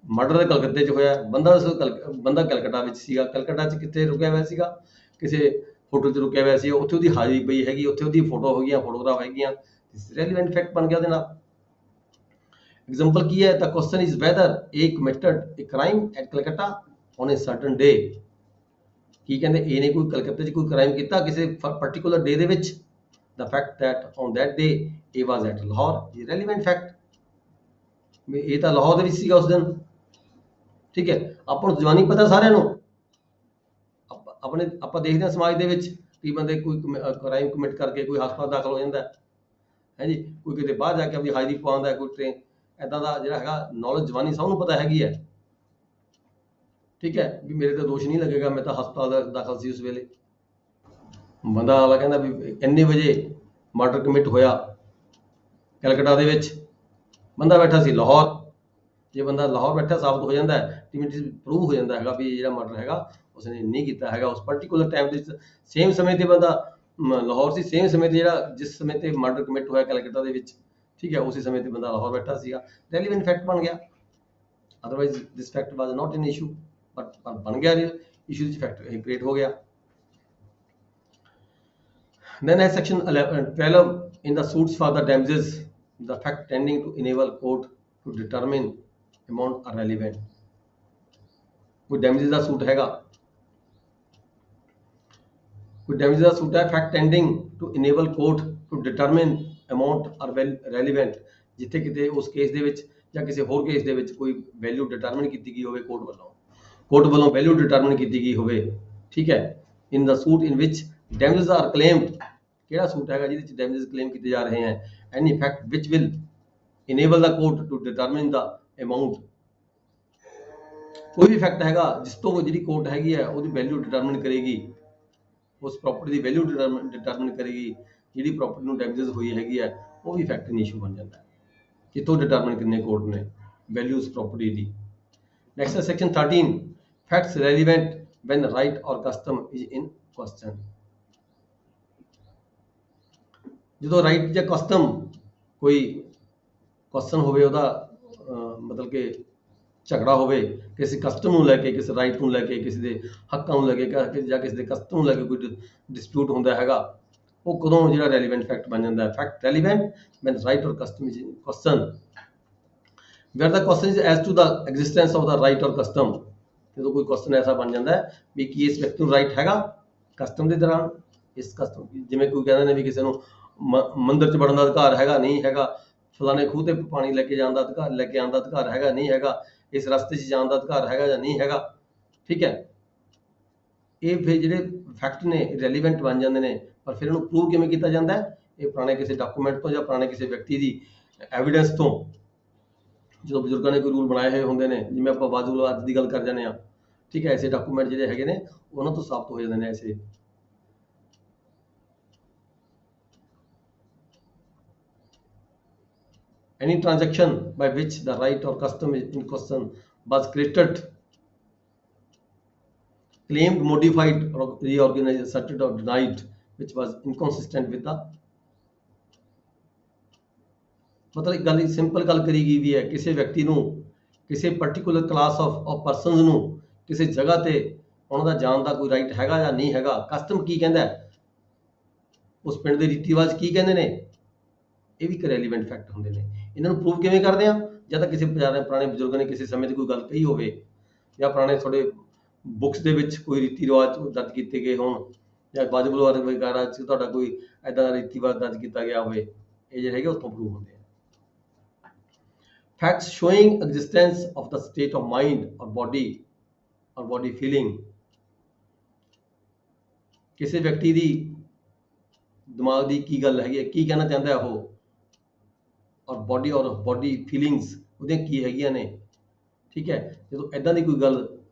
ਮਰਡਰ ਕਲਕੱਤੇ 'ਚ ਹੋਇਆ, ਬੰਦਾ ਕੈਲਕਟਾ ਵਿੱਚ ਸੀਗਾ, ਕੈਲਕਟਾ 'ਚ ਕਿੱਥੇ ਰੁਕਿਆ ਹੋਇਆ ਸੀਗਾ, ਕਿਸੇ ਹੋਟਲ 'ਚ ਰੁਕਿਆ ਹੋਇਆ ਸੀ, ਉੱਥੇ ਉਹਦੀ ਹਾਜ਼ਰੀ ਪਈ ਹੈਗੀ, ਉੱਥੇ ਉਹਦੀ ਫੋਟੋ ਹੋ ਗਈਆਂ, ਫੋਟੋਗ੍ਰਾਫ ਹੈਗੀਆਂ, ਰੈਲੀਵੈਂਟ ਫੈਕਟ ਬਣ ਗਿਆ ਉਹਦੇ ਨਾਲ। ਐਗਜ਼ਾਮਪਲ ਕੀ ਹੈ, the question is whether A committed a crime at Calcutta on a certain day, ਕੀ ਕਹਿੰਦੇ ਏ ਨੇ ਕੋਈ ਕਲਕੱਤੇ 'ਚ ਕੋਈ ਕ੍ਰਾਈਮ ਕੀਤਾ ਕਿਸੇ ਪਰਟੀਕੂਲਰ ਡੇ ਦੇ ਵਿੱਚ, the fact that on that day he was at Lahore is relevant fact, ਵੀ ਇਹ ਤਾਂ ਲਾਹੌਰ ਦੇ ਵਿੱਚ ਸੀਗਾ ਉਸ ਦਿਨ। ਠੀਕ ਹੈ, ਆਪਾਂ ਨੂੰ ਜਵਾਨੀ ਪਤਾ ਸਾਰਿਆਂ ਨੂੰ, ਆਪਾਂ ਦੇਖਦੇ ਹਾਂ ਸਮਾਜ ਦੇ ਵਿੱਚ ਕਈ ਬੰਦੇ ਕੋਈ ਕ੍ਰਾਈਮ ਕਮਿਟ ਕਰਕੇ ਕੋਈ ਹਸਪਤਾਲ ਦਾਖਲ ਹੋ ਜਾਂਦਾ ਹੈ ਜੀ, ਕੋਈ ਕਿਤੇ ਬਾਹਰ ਜਾ ਕੇ ਆਪਣੀ ਹਾਜ਼ਰੀ ਪਵਾਉਂਦਾ, ਕੋਈ ਟ੍ਰੇਨ ਇੱਦਾਂ ਦਾ ਜਿਹੜਾ ਹੈਗਾ ਨੌਲੇਜ ਜਵਾਨੀ ਸਭ ਨੂੰ ਪਤਾ ਹੈਗੀ ਹੈ। ਠੀਕ ਹੈ, ਵੀ ਮੇਰੇ ਤੇ ਦੋਸ਼ ਨਹੀਂ ਲੱਗੇਗਾ, ਮੈਂ ਤਾਂ ਹਸਪਤਾਲ ਦਾਖਲ ਸੀ ਉਸ ਵੇਲੇ। ਬੰਦਾ ਵਾਲਾ ਕਹਿੰਦਾ ਵੀ ਇੰਨੇ ਵਜੇ ਮਰਡਰ ਕਮਿਟ ਹੋਇਆ ਕੈਲਕਟਾ ਦੇ ਵਿੱਚ, ਬੰਦਾ ਬੈਠਾ ਸੀ ਲਾਹੌਰ, ਜੇ ਬੰਦਾ ਲਾਹੌਰ ਬੈਠਾ ਸਾਬਤ ਹੋ ਜਾਂਦਾ ਹੈ, ਪ੍ਰੂਵ ਹੋ ਜਾਂਦਾ ਹੈਗਾ ਵੀ ਜਿਹੜਾ ਮਰਡਰ ਹੈਗਾ ਉਸਨੇ ਨਹੀਂ ਕੀਤਾ ਹੈਗਾ ਉਸ ਪਰਟੀਕੂਲਰ ਟਾਈਮ ਦੇ ਸੇਮ ਸਮੇਂ ਤੇ ਬੰਦਾ ਲਾਹੌਰ ਸੀ, ਸੇਮ ਸਮੇਂ ਤੇ ਜਿਹੜਾ ਜਿਸ ਸਮੇਂ ਤੇ ਮਰਡਰ ਕਮਿਟ ਹੋਇਆ ਕੈਲਕਟਾ ਦੇ ਵਿੱਚ, ਠੀਕ ਹੈ, ਉਸੇ ਸਮੇਂ ਤੇ ਬੰਦਾ ਲਾਹੌਰ ਬੈਠਾ ਸੀਗਾ, ਰੈਲੀਵੈਂਟ ਫੈਕਟ ਬਣ ਗਿਆ। Otherwise this fact was not N issue, but ਬਣ ਗਿਆ ਇਸ਼ੂ ਵਿੱਚ ਫੈਕਟ ਕ੍ਰੀਏਟ ਹੋ ਗਿਆ। Then as section 12 in the suits for the damages, the fact tending to enable court to determine amount are relevant. कोई damages ਦਾ suit ਹੈਗਾ, ਕੋਈ damages ਦਾ suit ਹੈ, fact tending to enable court to determine amount are relevant, ਜਿੱਥੇ ਕਿਤੇ ਉਸ case ਦੇ ਵਿੱਚ ਜਾਂ ਕਿਸੇ ਹੋਰ ਕੇਸ ਦੇ ਵਿੱਚ ਕੋਈ ਵੈਲਿਊ ਡਿਟਰਮਿਨ ਕੀਤੀ ਗਈ ਹੋਵੇ ਕੋਰਟ ਵੱਲੋਂ ਵੈਲਿਊ ਡਿਟਰਮਿਨ ਕੀਤੀ ਗਈ ਹੋਵੇ। ਠੀਕ ਹੈ, in the suit in which damages are claimed, ਕਿਹੜਾ ਸੂਟ ਹੈਗਾ ਜਿਹਦੇ ਵਿੱਚ ਡੈਮੇजेस ਕਲੇਮ ਕੀਤੇ ਜਾ ਰਹੇ ਹਨ, any fact which will enable the court to determine the amount, ਕੋਈ ਵੀ ਫੈਕਟ ਹੈਗਾ ਜਿਸ ਤੋਂ ਜਿਹੜੀ ਕੋਰਟ ਹੈਗੀ ਹੈ ਉਹਦੀ ਵੈਲਿਊ ਡਿਟਰਮਿਨ ਕਰੇਗੀ, ਉਸ ਪ੍ਰਾਪਰਟੀ ਦੀ ਵੈਲਿਊ ਡਿਟਰਮਿਨ ਕਰੇਗੀ, ਜਿਹੜੀ ਪ੍ਰਾਪਰਟੀ ਨੂੰ ਡੈਮੇजेस ਹੋਈ ਹੈਗੀ ਹੈ ਉਹ ਵੀ ਫੈਕਟ ਇਨ ਇਸ਼ੂ ਬਣ ਜਾਂਦਾ ਹੈ, ਕਿਤੋਂ ਡਿਟਰਮਿਨ ਕਰਨੇ ਕੋਰਟ ਨੇ ਵੈਲਿਊ ਉਸ ਪ੍ਰਾਪਰਟੀ ਦੀ। Next section 13, facts relevant when right or custom is in question, ਜਦੋਂ ਰਾਈਟ ਜਾਂ ਕਸਟਮ ਕੋਈ ਕੁਐਸਚਨ ਹੋਵੇ, ਉਹਦਾ ਮਤਲਬ ਕਿ ਝਗੜਾ ਹੋਵੇ ਕਿਸੇ ਕਸਟਮ ਨੂੰ ਲੈ ਕੇ, ਕਿਸੇ ਰਾਈਟ ਨੂੰ ਲੈ ਕੇ, ਕਿਸੇ ਦੇ ਹੱਕਾਂ ਨੂੰ ਲੈ ਕੇ ਜਾਂ ਕਿਸੇ ਦੇ ਕਸਟਮ ਨੂੰ ਲੈ ਕੇ ਕੋਈ ਡਿਸਪਿਊਟ ਹੁੰਦਾ ਹੈਗਾ, ਉਹ ਕਦੋਂ ਜਿਹੜਾ ਰੈਲੀਵੈਂਟ ਫੈਕਟ ਬਣ ਜਾਂਦਾ ਹੈ, fact relevant when right or custom is in question, where the question is as to the existence of the right or custom, ਜਦੋਂ ਕੋਈ ਕੁਐਸਚਨ ਐਸਾ ਬਣ ਜਾਂਦਾ ਹੈ ਵੀ ਕੀ ਇਸ ਵਿਅਕਤੀ ਨੂੰ ਰਾਈਟ ਹੈਗਾ ਕਸਟਮ ਦੇ ਦੌਰਾਨ, ਇਸ ਕਸਟਮ ਜਿਵੇਂ ਕੋਈ ਕਹਿੰਦੇ ਨੇ ਵੀ ਕਿਸੇ ਨੂੰ ਮੰਦਿਰ 'ਚ ਵੜਨ ਦਾ ਅਧਿਕਾਰ ਹੈਗਾ ਨਹੀਂ ਹੈਗਾ, ਫਲਾਣੇ ਖੂਹ ਤੇ ਪਾਣੀ ਲੈ ਕੇ ਜਾਣ ਦਾ ਅਧਿਕਾਰ, ਲੈ ਕੇ ਆਉਣ ਦਾ ਅਧਿਕਾਰ ਹੈਗਾ ਨਹੀਂ ਹੈਗਾ, ਇਸ ਰਸਤੇ 'ਚ ਜਾਣ ਦਾ ਅਧਿਕਾਰ ਹੈਗਾ ਜਾਂ ਨਹੀਂ ਹੈਗਾ। ਠੀਕ ਹੈ, ਇਹ ਫਿਰ ਜਿਹੜੇ ਫੈਕਟ ਨੇ ਰੈਲੀਵੈਂਟ ਬਣ ਜਾਂਦੇ ਨੇ, ਪਰ ਫਿਰ ਇਹਨੂੰ ਪ੍ਰੂਵ ਕਿਵੇਂ ਕੀਤਾ ਜਾਂਦਾ ਹੈ, ਇਹ ਪੁਰਾਣੇ ਕਿਸੇ ਡਾਕੂਮੈਂਟ ਤੋਂ ਜਾਂ ਪੁਰਾਣੇ ਕਿਸੇ ਵਿਅਕਤੀ ਦੀ ਐਵੀਡੈਂਸ ਤੋਂ, ਜਦੋਂ ਬਜ਼ੁਰਗਾਂ ਨੇ ਕੋਈ ਰੂਲ ਬਣਾਏ ਹੋਏ ਹੁੰਦੇ ਨੇ, ਜਿਵੇਂ ਆਪਾਂ ਵਾਜੂ ਅੱਜ ਦੀ ਗੱਲ ਕਰ ਜਾਂਦੇ ਹਾਂ, ਠੀਕ ਹੈ, ਐਸੇ ਡਾਕੂਮੈਂਟ ਜਿਹੜੇ ਹੈਗੇ ਨੇ ਉਹਨਾਂ ਤੋਂ ਸਾਬਤ ਹੋ ਜਾਂਦੇ ਨੇ ਐਸੇ। Any transaction by which the right or custom in question was created claimed, modified, or reorganized, asserted, or denied, which was inconsistent with the मतलब ਗੱਲ ਸਿੰਪਲ ਗੱਲ ਕਰੀ ਗਈ ਵੀ ਹੈ ਕਿਸੇ ਵਿਅਕਤੀ ਨੂੰ ਕਿਸੇ ਪਾਰਟਿਕੂਲਰ ਕਲਾਸ ਆਫ ਪਰਸਨਸ ਨੂੰ ਕਿਸੇ ਜਗ੍ਹਾ ਤੇ ਉਹਨਾਂ ਦਾ ਜਾਣ ਦਾ ਕੋਈ ਰਾਈਟ ਹੈਗਾ ਜਾਂ ਨਹੀਂ ਹੈਗਾ। ਕਸਟਮ ਕੀ ਕਹਿੰਦਾ ਹੈ, ਉਸ ਪਿੰਡ ਦੇ ਰੀਤੀ ਰਿਵਾਜ ਕੀ ਕਹਿੰਦੇ ਨੇ, ਇਹ ਵੀ ਇੱਕ ਰੈਲੀਵੈਂਟ ਫੈਕਟ ਹੁੰਦੇ ਨੇ। ਇਹਨਾਂ ਨੂੰ ਪ੍ਰੂਵ ਕਿਵੇਂ ਕਰਦੇ ਆ, ਜਾਂ ਤਾਂ ਕਿਸੇ ਪੁਰਾਣੇ ਬਜ਼ੁਰਗਾਂ ਨੇ ਕਿਸੇ ਸਮੇਂ ਦੀ ਕੋਈ ਗੱਲ ਕਹੀ ਹੋਵੇ, ਜਾਂ ਪੁਰਾਣੇ ਤੁਹਾਡੇ ਬੁੱਕਸ ਦੇ ਵਿੱਚ ਕੋਈ ਰੀਤੀ ਰਿਵਾਜ ਦਰਜ ਕੀਤੇ ਗਏ ਹੋਣ, ਜਾਂ ਬਾਈਬਲ ਵਗੈਰਾ 'ਚ ਤੁਹਾਡਾ ਕੋਈ ਐਦਾਂ ਦਾ ਰੀਤੀ ਰਿਵਾਜ ਦਰਜ ਕੀਤਾ ਗਿਆ ਹੋਵੇ, ਇਹ ਜਿਹੜੇ ਹੈਗੇ ਉੱਥੋਂ ਪ੍ਰੂਵ ਹੁੰਦੇ ਆ। Facts showing existence of the state of mind or body feeling, ਕਿਸੇ ਵਿਅਕਤੀ ਦੀ ਦਿਮਾਗ ਦੀ ਕੀ ਗੱਲ ਹੈਗੀ ਹੈ, ਕੀ ਕਹਿਣਾ ਚਾਹੁੰਦਾ ਹੈ ਉਹ, ਔਰ ਬੋਡੀ ਫੀਲਿੰਗਸ ਉਹਦੀਆਂ ਕੀ ਹੈਗੀਆਂ ਨੇ। ਠੀਕ ਹੈ, ਜਦੋਂ ਐਦਾਂ ਦੀ ਕੋਈ ਗੱਲ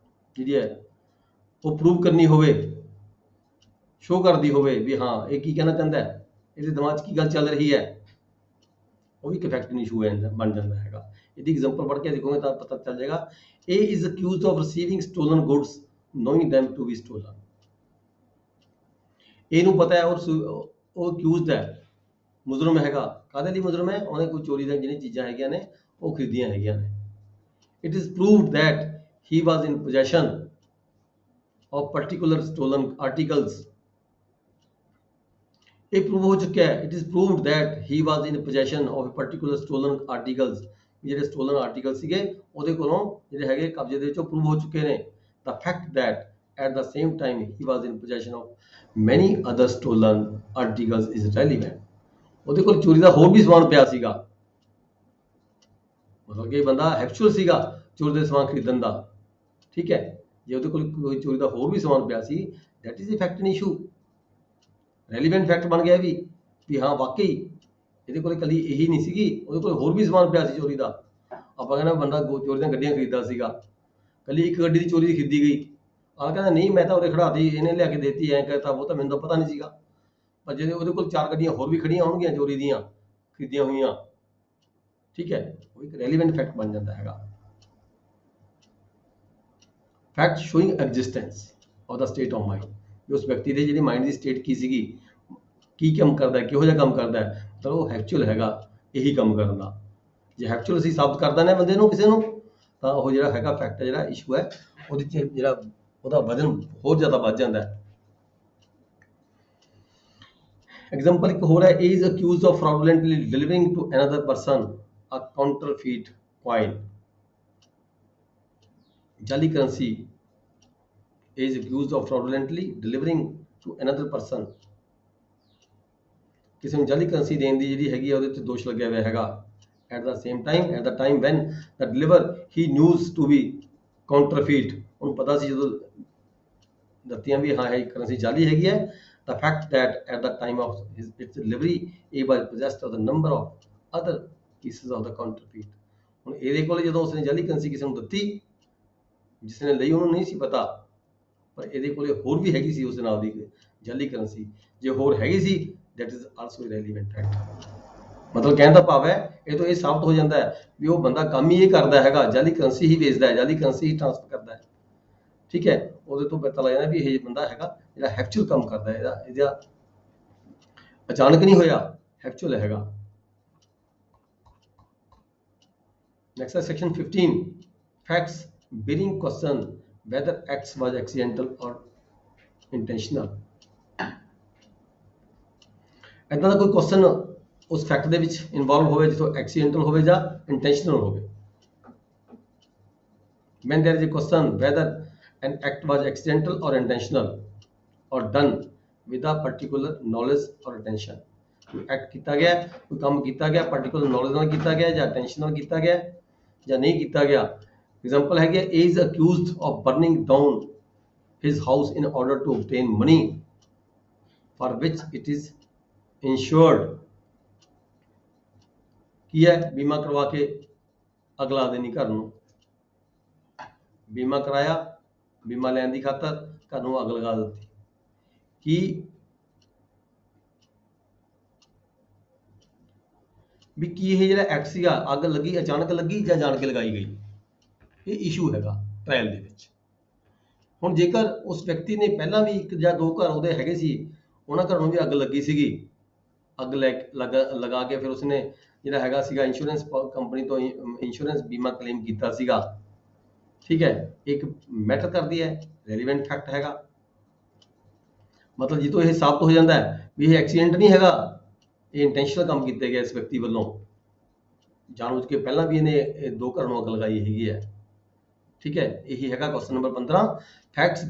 ਜਿਹੜੀ ਹੈ ਉਹ ਪ੍ਰੂਵ ਕਰਨੀ ਹੋਵੇ, ਸ਼ੋ ਕਰਦੀ ਹੋਵੇ ਵੀ ਹਾਂ ਇਹ ਕੀ ਕਹਿਣਾ ਚਾਹੁੰਦਾ ਹੈ, ਇਹਦੇ ਦਿਮਾਗ 'ਚ ਕੀ ਗੱਲ ਚੱਲ ਰਹੀ ਹੈ, ਉਹ ਵੀ ਇੱਕ ਫੈਕਟ ਨਹੀਂ ਇਸ਼ੂ ਬਣ ਜਾਂਦਾ ਹੈਗਾ। ਇਹਦੀ ਐਗਜ਼ਾਮਪਲ ਪੜ੍ਹ ਕੇ ਦੇਖੋਗੇ ਤਾਂ ਪਤਾ ਚੱਲ ਜਾਏਗਾ। A is accused of receiving stolen goods knowing them to be stolen। ਇਹ ਨੂੰ ਪਤਾ ਹੈ ਉਹ ਅਕਿਊਜ਼ਡ ਹੈ, ਮੁਜਰਮ ਹੈਗਾ। ਕਾਹਦੇ ਲਈ ਮੁਜਰਮ ਹੈ, ਉਹਨੇ ਕੋਈ ਚੋਰੀ ਦੀਆਂ ਜਿਹੜੀਆਂ ਚੀਜ਼ਾਂ ਹੈਗੀਆਂ ਨੇ ਉਹ ਖਰੀਦੀਆਂ ਹੈਗੀਆਂ ਨੇ। It is proved that he was in possession of particular stolen articles। ਇਹ ਪ੍ਰੂਵ ਹੋ ਚੁੱਕਿਆ ਹੈ। It is proved that he was in possession of a particular stolen articles। ਜਿਹੜੇ ਸਟੋਲਨ ਆਰਟੀਕਲ ਸੀਗੇ ਉਹਦੇ ਕੋਲੋਂ ਜਿਹੜੇ ਹੈਗੇ ਕਬਜ਼ੇ ਦੇ ਵਿੱਚੋਂ ਪ੍ਰੂਵ ਹੋ ਚੁੱਕੇ ਨੇ। The fact that at the same time he was in possession of many other stolen articles is relevant। ਉਹਦੇ ਕੋਲ ਚੋਰੀ ਦਾ ਹੋਰ ਵੀ ਸਮਾਨ ਪਿਆ ਸੀਗਾ, ਮਤਲਬ ਕਿ ਬੰਦਾ ਹੈਬਚੁਅਲ ਸੀਗਾ ਚੋਰੀ ਦੇ ਸਮਾਨ ਖਰੀਦਣ ਦਾ। ਠੀਕ ਹੈ, ਜੇ ਉਹਦੇ ਕੋਲ ਕੋਈ ਚੋਰੀ ਦਾ ਹੋਰ ਵੀ ਸਮਾਨ ਪਿਆ ਸੀ, that is a fact and issue, relevant fact ਬਣ ਗਿਆ ਵੀ ਹਾਂ ਵਾਕਈ ਇਹਦੇ ਕੋਲ ਇਕੱਲੀ ਇਹੀ ਨਹੀਂ ਸੀਗੀ, ਉਹਦੇ ਕੋਲ ਹੋਰ ਵੀ ਸਮਾਨ ਪਿਆ ਸੀ ਚੋਰੀ ਦਾ। ਆਪਾਂ ਕਹਿੰਦਾ ਬੰਦਾ ਚੋਰੀ ਦੀਆਂ ਗੱਡੀਆਂ ਖਰੀਦਦਾ ਸੀਗਾ, ਇਕੱਲੀ ਇੱਕ ਗੱਡੀ ਦੀ ਚੋਰੀ ਦੀ ਖਰੀਦੀ ਗਈ, ਆਹ ਕਹਿੰਦਾ ਨਹੀਂ ਮੈਂ ਤਾਂ ਉਹਦੇ ਖੜਾਤੀ, ਇਹਨੇ ਲਿਆ ਕੇ ਦੇਤੀ, ਐਂ ਕਹਿਤਾ, ਉਹ ਤਾਂ ਮੈਨੂੰ ਤਾਂ ਪਤਾ ਨਹੀਂ ਸੀਗਾ। ਪਰ ਜੇ ਉਹਦੇ ਕੋਲ 4 ਗੱਡੀਆਂ ਹੋਰ ਵੀ ਖੜੀਆਂ ਹੋਣਗੀਆਂ ਚੋਰੀ ਦੀਆਂ ਖਰੀਦੀਆਂ ਹੋਈਆਂ, ਠੀਕ ਹੈ, ਉਹ ਇੱਕ ਰੈਲੀਵੈਂਟ ਫੈਕਟ ਬਣ ਜਾਂਦਾ ਹੈਗਾ। Fact showing existence of the state of mind, ਵੀ ਉਸ ਵਿਅਕਤੀ ਦੇ ਜਿਹੜੀ ਮਾਈਂਡ ਦੀ ਸਟੇਟ ਕੀ ਸੀਗੀ, ਕੀ ਕੰਮ ਕਰਦਾ, ਕਿਹੋ ਜਿਹਾ ਕੰਮ ਕਰਦਾ ਹੈ, ਤਾਂ ਉਹ ਹੈਬਚੁਅਲ ਹੈਗਾ ਇਹੀ ਕੰਮ ਕਰਨ ਦਾ। ਜੇ ਹੈਬਚੁਅਲ ਅਸੀਂ ਸਾਬਤ ਕਰਦਾ ਨੇ ਬੰਦੇ ਨੂੰ ਕਿਸੇ ਨੂੰ, ਤਾਂ ਉਹ ਜਿਹੜਾ ਹੈਗਾ ਫੈਕਟ ਜਿਹੜਾ ਇਸ਼ੂ ਹੈ ਉਹਦੇ 'ਚ ਜਿਹੜਾ ਉਹਦਾ ਵਜ਼ਨ ਹੋਰ ਜ਼ਿਆਦਾ ਵੱਧ ਜਾਂਦਾ ਹੈ। ਐਗਜ਼ਾਮਪਲ ਇੱਕ ਹੋਰ ਹੈ, A is accused of fraudulently delivering to another person a counterfeit coin। ਜਾਲੀ currency, A is accused of fraudulently delivering to another person, ਕਿਸੇ ਨੂੰ ਜਾਲੀ ਕਰੰਸੀ ਦੇਣ ਦੀ ਜਿਹੜੀ ਹੈਗੀ ਆ ਉਹਦੇ 'ਤੇ ਦੋਸ਼ ਲੱਗਿਆ ਹੋਇਆ ਹੈਗਾ। at the time when the deliver he knows to be counterfeit, ਉਹਨੂੰ ਪਤਾ ਸੀ ਜਦੋਂ ਦਿੱਤੀਆਂ ਵੀ ਹਾਂ ਇਹ ਕਰੰਸੀ ਜਾਲੀ ਹੈਗੀ ਹੈ। the fact that at the time of its delivery he was possessed of the number of other pieces of the counterfeit। ਹੁਣ ਇਹਦੇ ਕੋਲ ਜਦੋਂ ਉਸਨੇ ਜਾਲੀ ਕਰੰਸੀ ਕਿਸੇ ਨੂੰ ਦਿੱਤੀ, ਜਿਸ ਨੇ ਲਈ ਉਹਨੂੰ ਨਹੀਂ ਸੀ ਪਤਾ, ਪਰ ਇਹਦੇ ਕੋਲੇ ਹੋਰ ਵੀ ਹੈਗੀ ਸੀ ਉਸ ਨਾਲ ਦੀ ਜਾਲੀ ਕਰੰਸੀ। ਜੇ ਹੋਰ ਹੈਗੀ ਸੀ, that is also a relevant fact। ਮਤਲਬ ਕਹਿਣ ਦਾ ਭਾਵ ਹੈ ਇਹ ਤੋਂ ਇਹ ਸਾਬਤ ਹੋ ਜਾਂਦਾ ਹੈ ਵੀ ਉਹ ਬੰਦਾ ਕੰਮ ਹੀ ਇਹ ਕਰਦਾ ਹੈਗਾ, ਜਾਲੀ ਕਰੰਸੀ ਹੀ ਵੇਚਦਾ ਹੈ, ਜਾਲੀ ਕਰੰਸੀ ਹੀ ਟ੍ਰਾਂਸਫਰ ਕਰਦਾ ਹੈ। ਠੀਕ ਹੈ, ਉਹਦੇ ਤੋਂ ਪਤਾ ਲੱਗ ਜਾਂਦਾ ਵੀ ਇਹ ਬੰਦਾ ਹੈਗਾ ਜਿਹੜਾ ਹੈਬਚੁਅਲ ਕੰਮ ਕਰਦਾ ਹੈ, ਇਹਦਾ ਅਚਾਨਕ ਨਹੀਂ ਹੋਇਆ, ਹੈਬਚੁਅਲ ਹੈਗਾ। ਨੈਕਸਟ ਹੈ section 15, facts bearing question whether X was accidental or intentional। ਇੱਦਾਂ ਦਾ ਕੋਈ ਕੁਐਸਚਨ ਉਸ ਫੈਕਟ ਦੇ ਵਿੱਚ ਇਨਵੋਲਵ ਹੋਵੇ ਜਿੱਥੋਂ ਐਕਸੀਡੈਂਟਲ ਹੋਵੇ ਜਾਂ ਇੰਟੈਂਸ਼ਨਲ ਹੋਵੇ। when there is a question whether an act was accidental or intentional or done with a particular knowledge or attention। ਕੋਈ ਐਕਟ ਕੀਤਾ ਗਿਆ, ਕੋਈ ਕੰਮ ਕੀਤਾ ਗਿਆ ਪਾਰਟਿਕੂਲਰ ਨੌਲੇਜ ਨਾਲ ਕੀਤਾ ਗਿਆ ਜਾਂ ਅਟੈਂਸ਼ਨ ਨਾਲ ਕੀਤਾ ਗਿਆ ਜਾਂ ਨਹੀਂ ਕੀਤਾ ਗਿਆ। ਐਗਜ਼ਾਮਪਲ ਹੈਗੀ A is accused of burning down his house in order to obtain money for which it is insured। ਕੀ ਹੈ, ਬੀਮਾ ਕਰਵਾ ਕੇ ਅੱਗ ਲਾ ਦੇਣੀ ਘਰ ਨੂੰ, ਬੀਮਾ ਕਰਾਇਆ, ਬੀਮਾ ਲੈਣ ਦੀ ਖਾਤਰ ਘਰ ਨੂੰ ਅੱਗ ਲਗਾ ਦਿੱਤੀ। ਕੀ ਇਹ ਜਿਹੜਾ ਐਕਟ ਸੀਗਾ, ਅੱਗ ਲੱਗੀ ਅਚਾਨਕ ਲੱਗੀ ਜਾਂ ਜਾਣ ਕੇ ਲਗਾਈ ਗਈ, ਇਹ ਇਸ਼ੂ ਹੈਗਾ ਟ੍ਰਾਇਲ ਦੇ ਵਿੱਚ। ਹੁਣ ਜੇਕਰ ਉਸ ਵਿਅਕਤੀ ਨੇ ਪਹਿਲਾਂ ਵੀ ਇੱਕ ਜਾਂ ਦੋ ਘਰ ਉਹਦੇ ਹੈਗੇ ਸੀ, ਉਹਨਾਂ ਘਰਾਂ ਨੂੰ ਵੀ ਅੱਗ ਲੱਗੀ ਸੀਗੀ, ਅੱਗ ਲਗਾ ਕੇ ਫਿਰ ਉਸਨੇ ਜਿਹੜਾ ਹੈਗਾ ਸੀਗਾ ਇੰਸ਼ੋਰੈਂਸ ਕੰਪਨੀ ਤੋਂ ਇੰਸ਼ੋਰੈਂਸ ਬੀਮਾ ਕਲੇਮ ਕੀਤਾ ਸੀਗਾ। ਠੀਕ ਹੈ, ਇੱਕ ਮੈਟਰ ਕਰਦੀ ਹੈ, ਰੈਲੀਵੈਂਟ ਫੈਕਟ ਹੈਗਾ। ਮਤਲਬ ਜਦੋਂ ਇਹ ਸਾਬਤ ਹੋ ਜਾਂਦਾ ਹੈ ਵੀ ਇਹ ਐਕਸੀਡੈਂਟ ਨਹੀਂ ਹੈਗਾ, ਇਹ ਇੰਟੈਂਸ਼ਨਲ ਕੰਮ ਕੀਤੇ ਗਏ ਇਸ ਵਿਅਕਤੀ ਵੱਲੋਂ, ਜਾਣਬੁੱਝ ਕੇ ਪਹਿਲਾਂ ਵੀ ਇਹਨੇ ਦੋ ਘਰਾਂ ਨੂੰ ਅੱਗ ਲਗਾਈ ਹੈਗੀ ਹੈ। ਠੀਕ ਹੈ, ਇਹੀ ਹੈਗਾ question number 15। Facts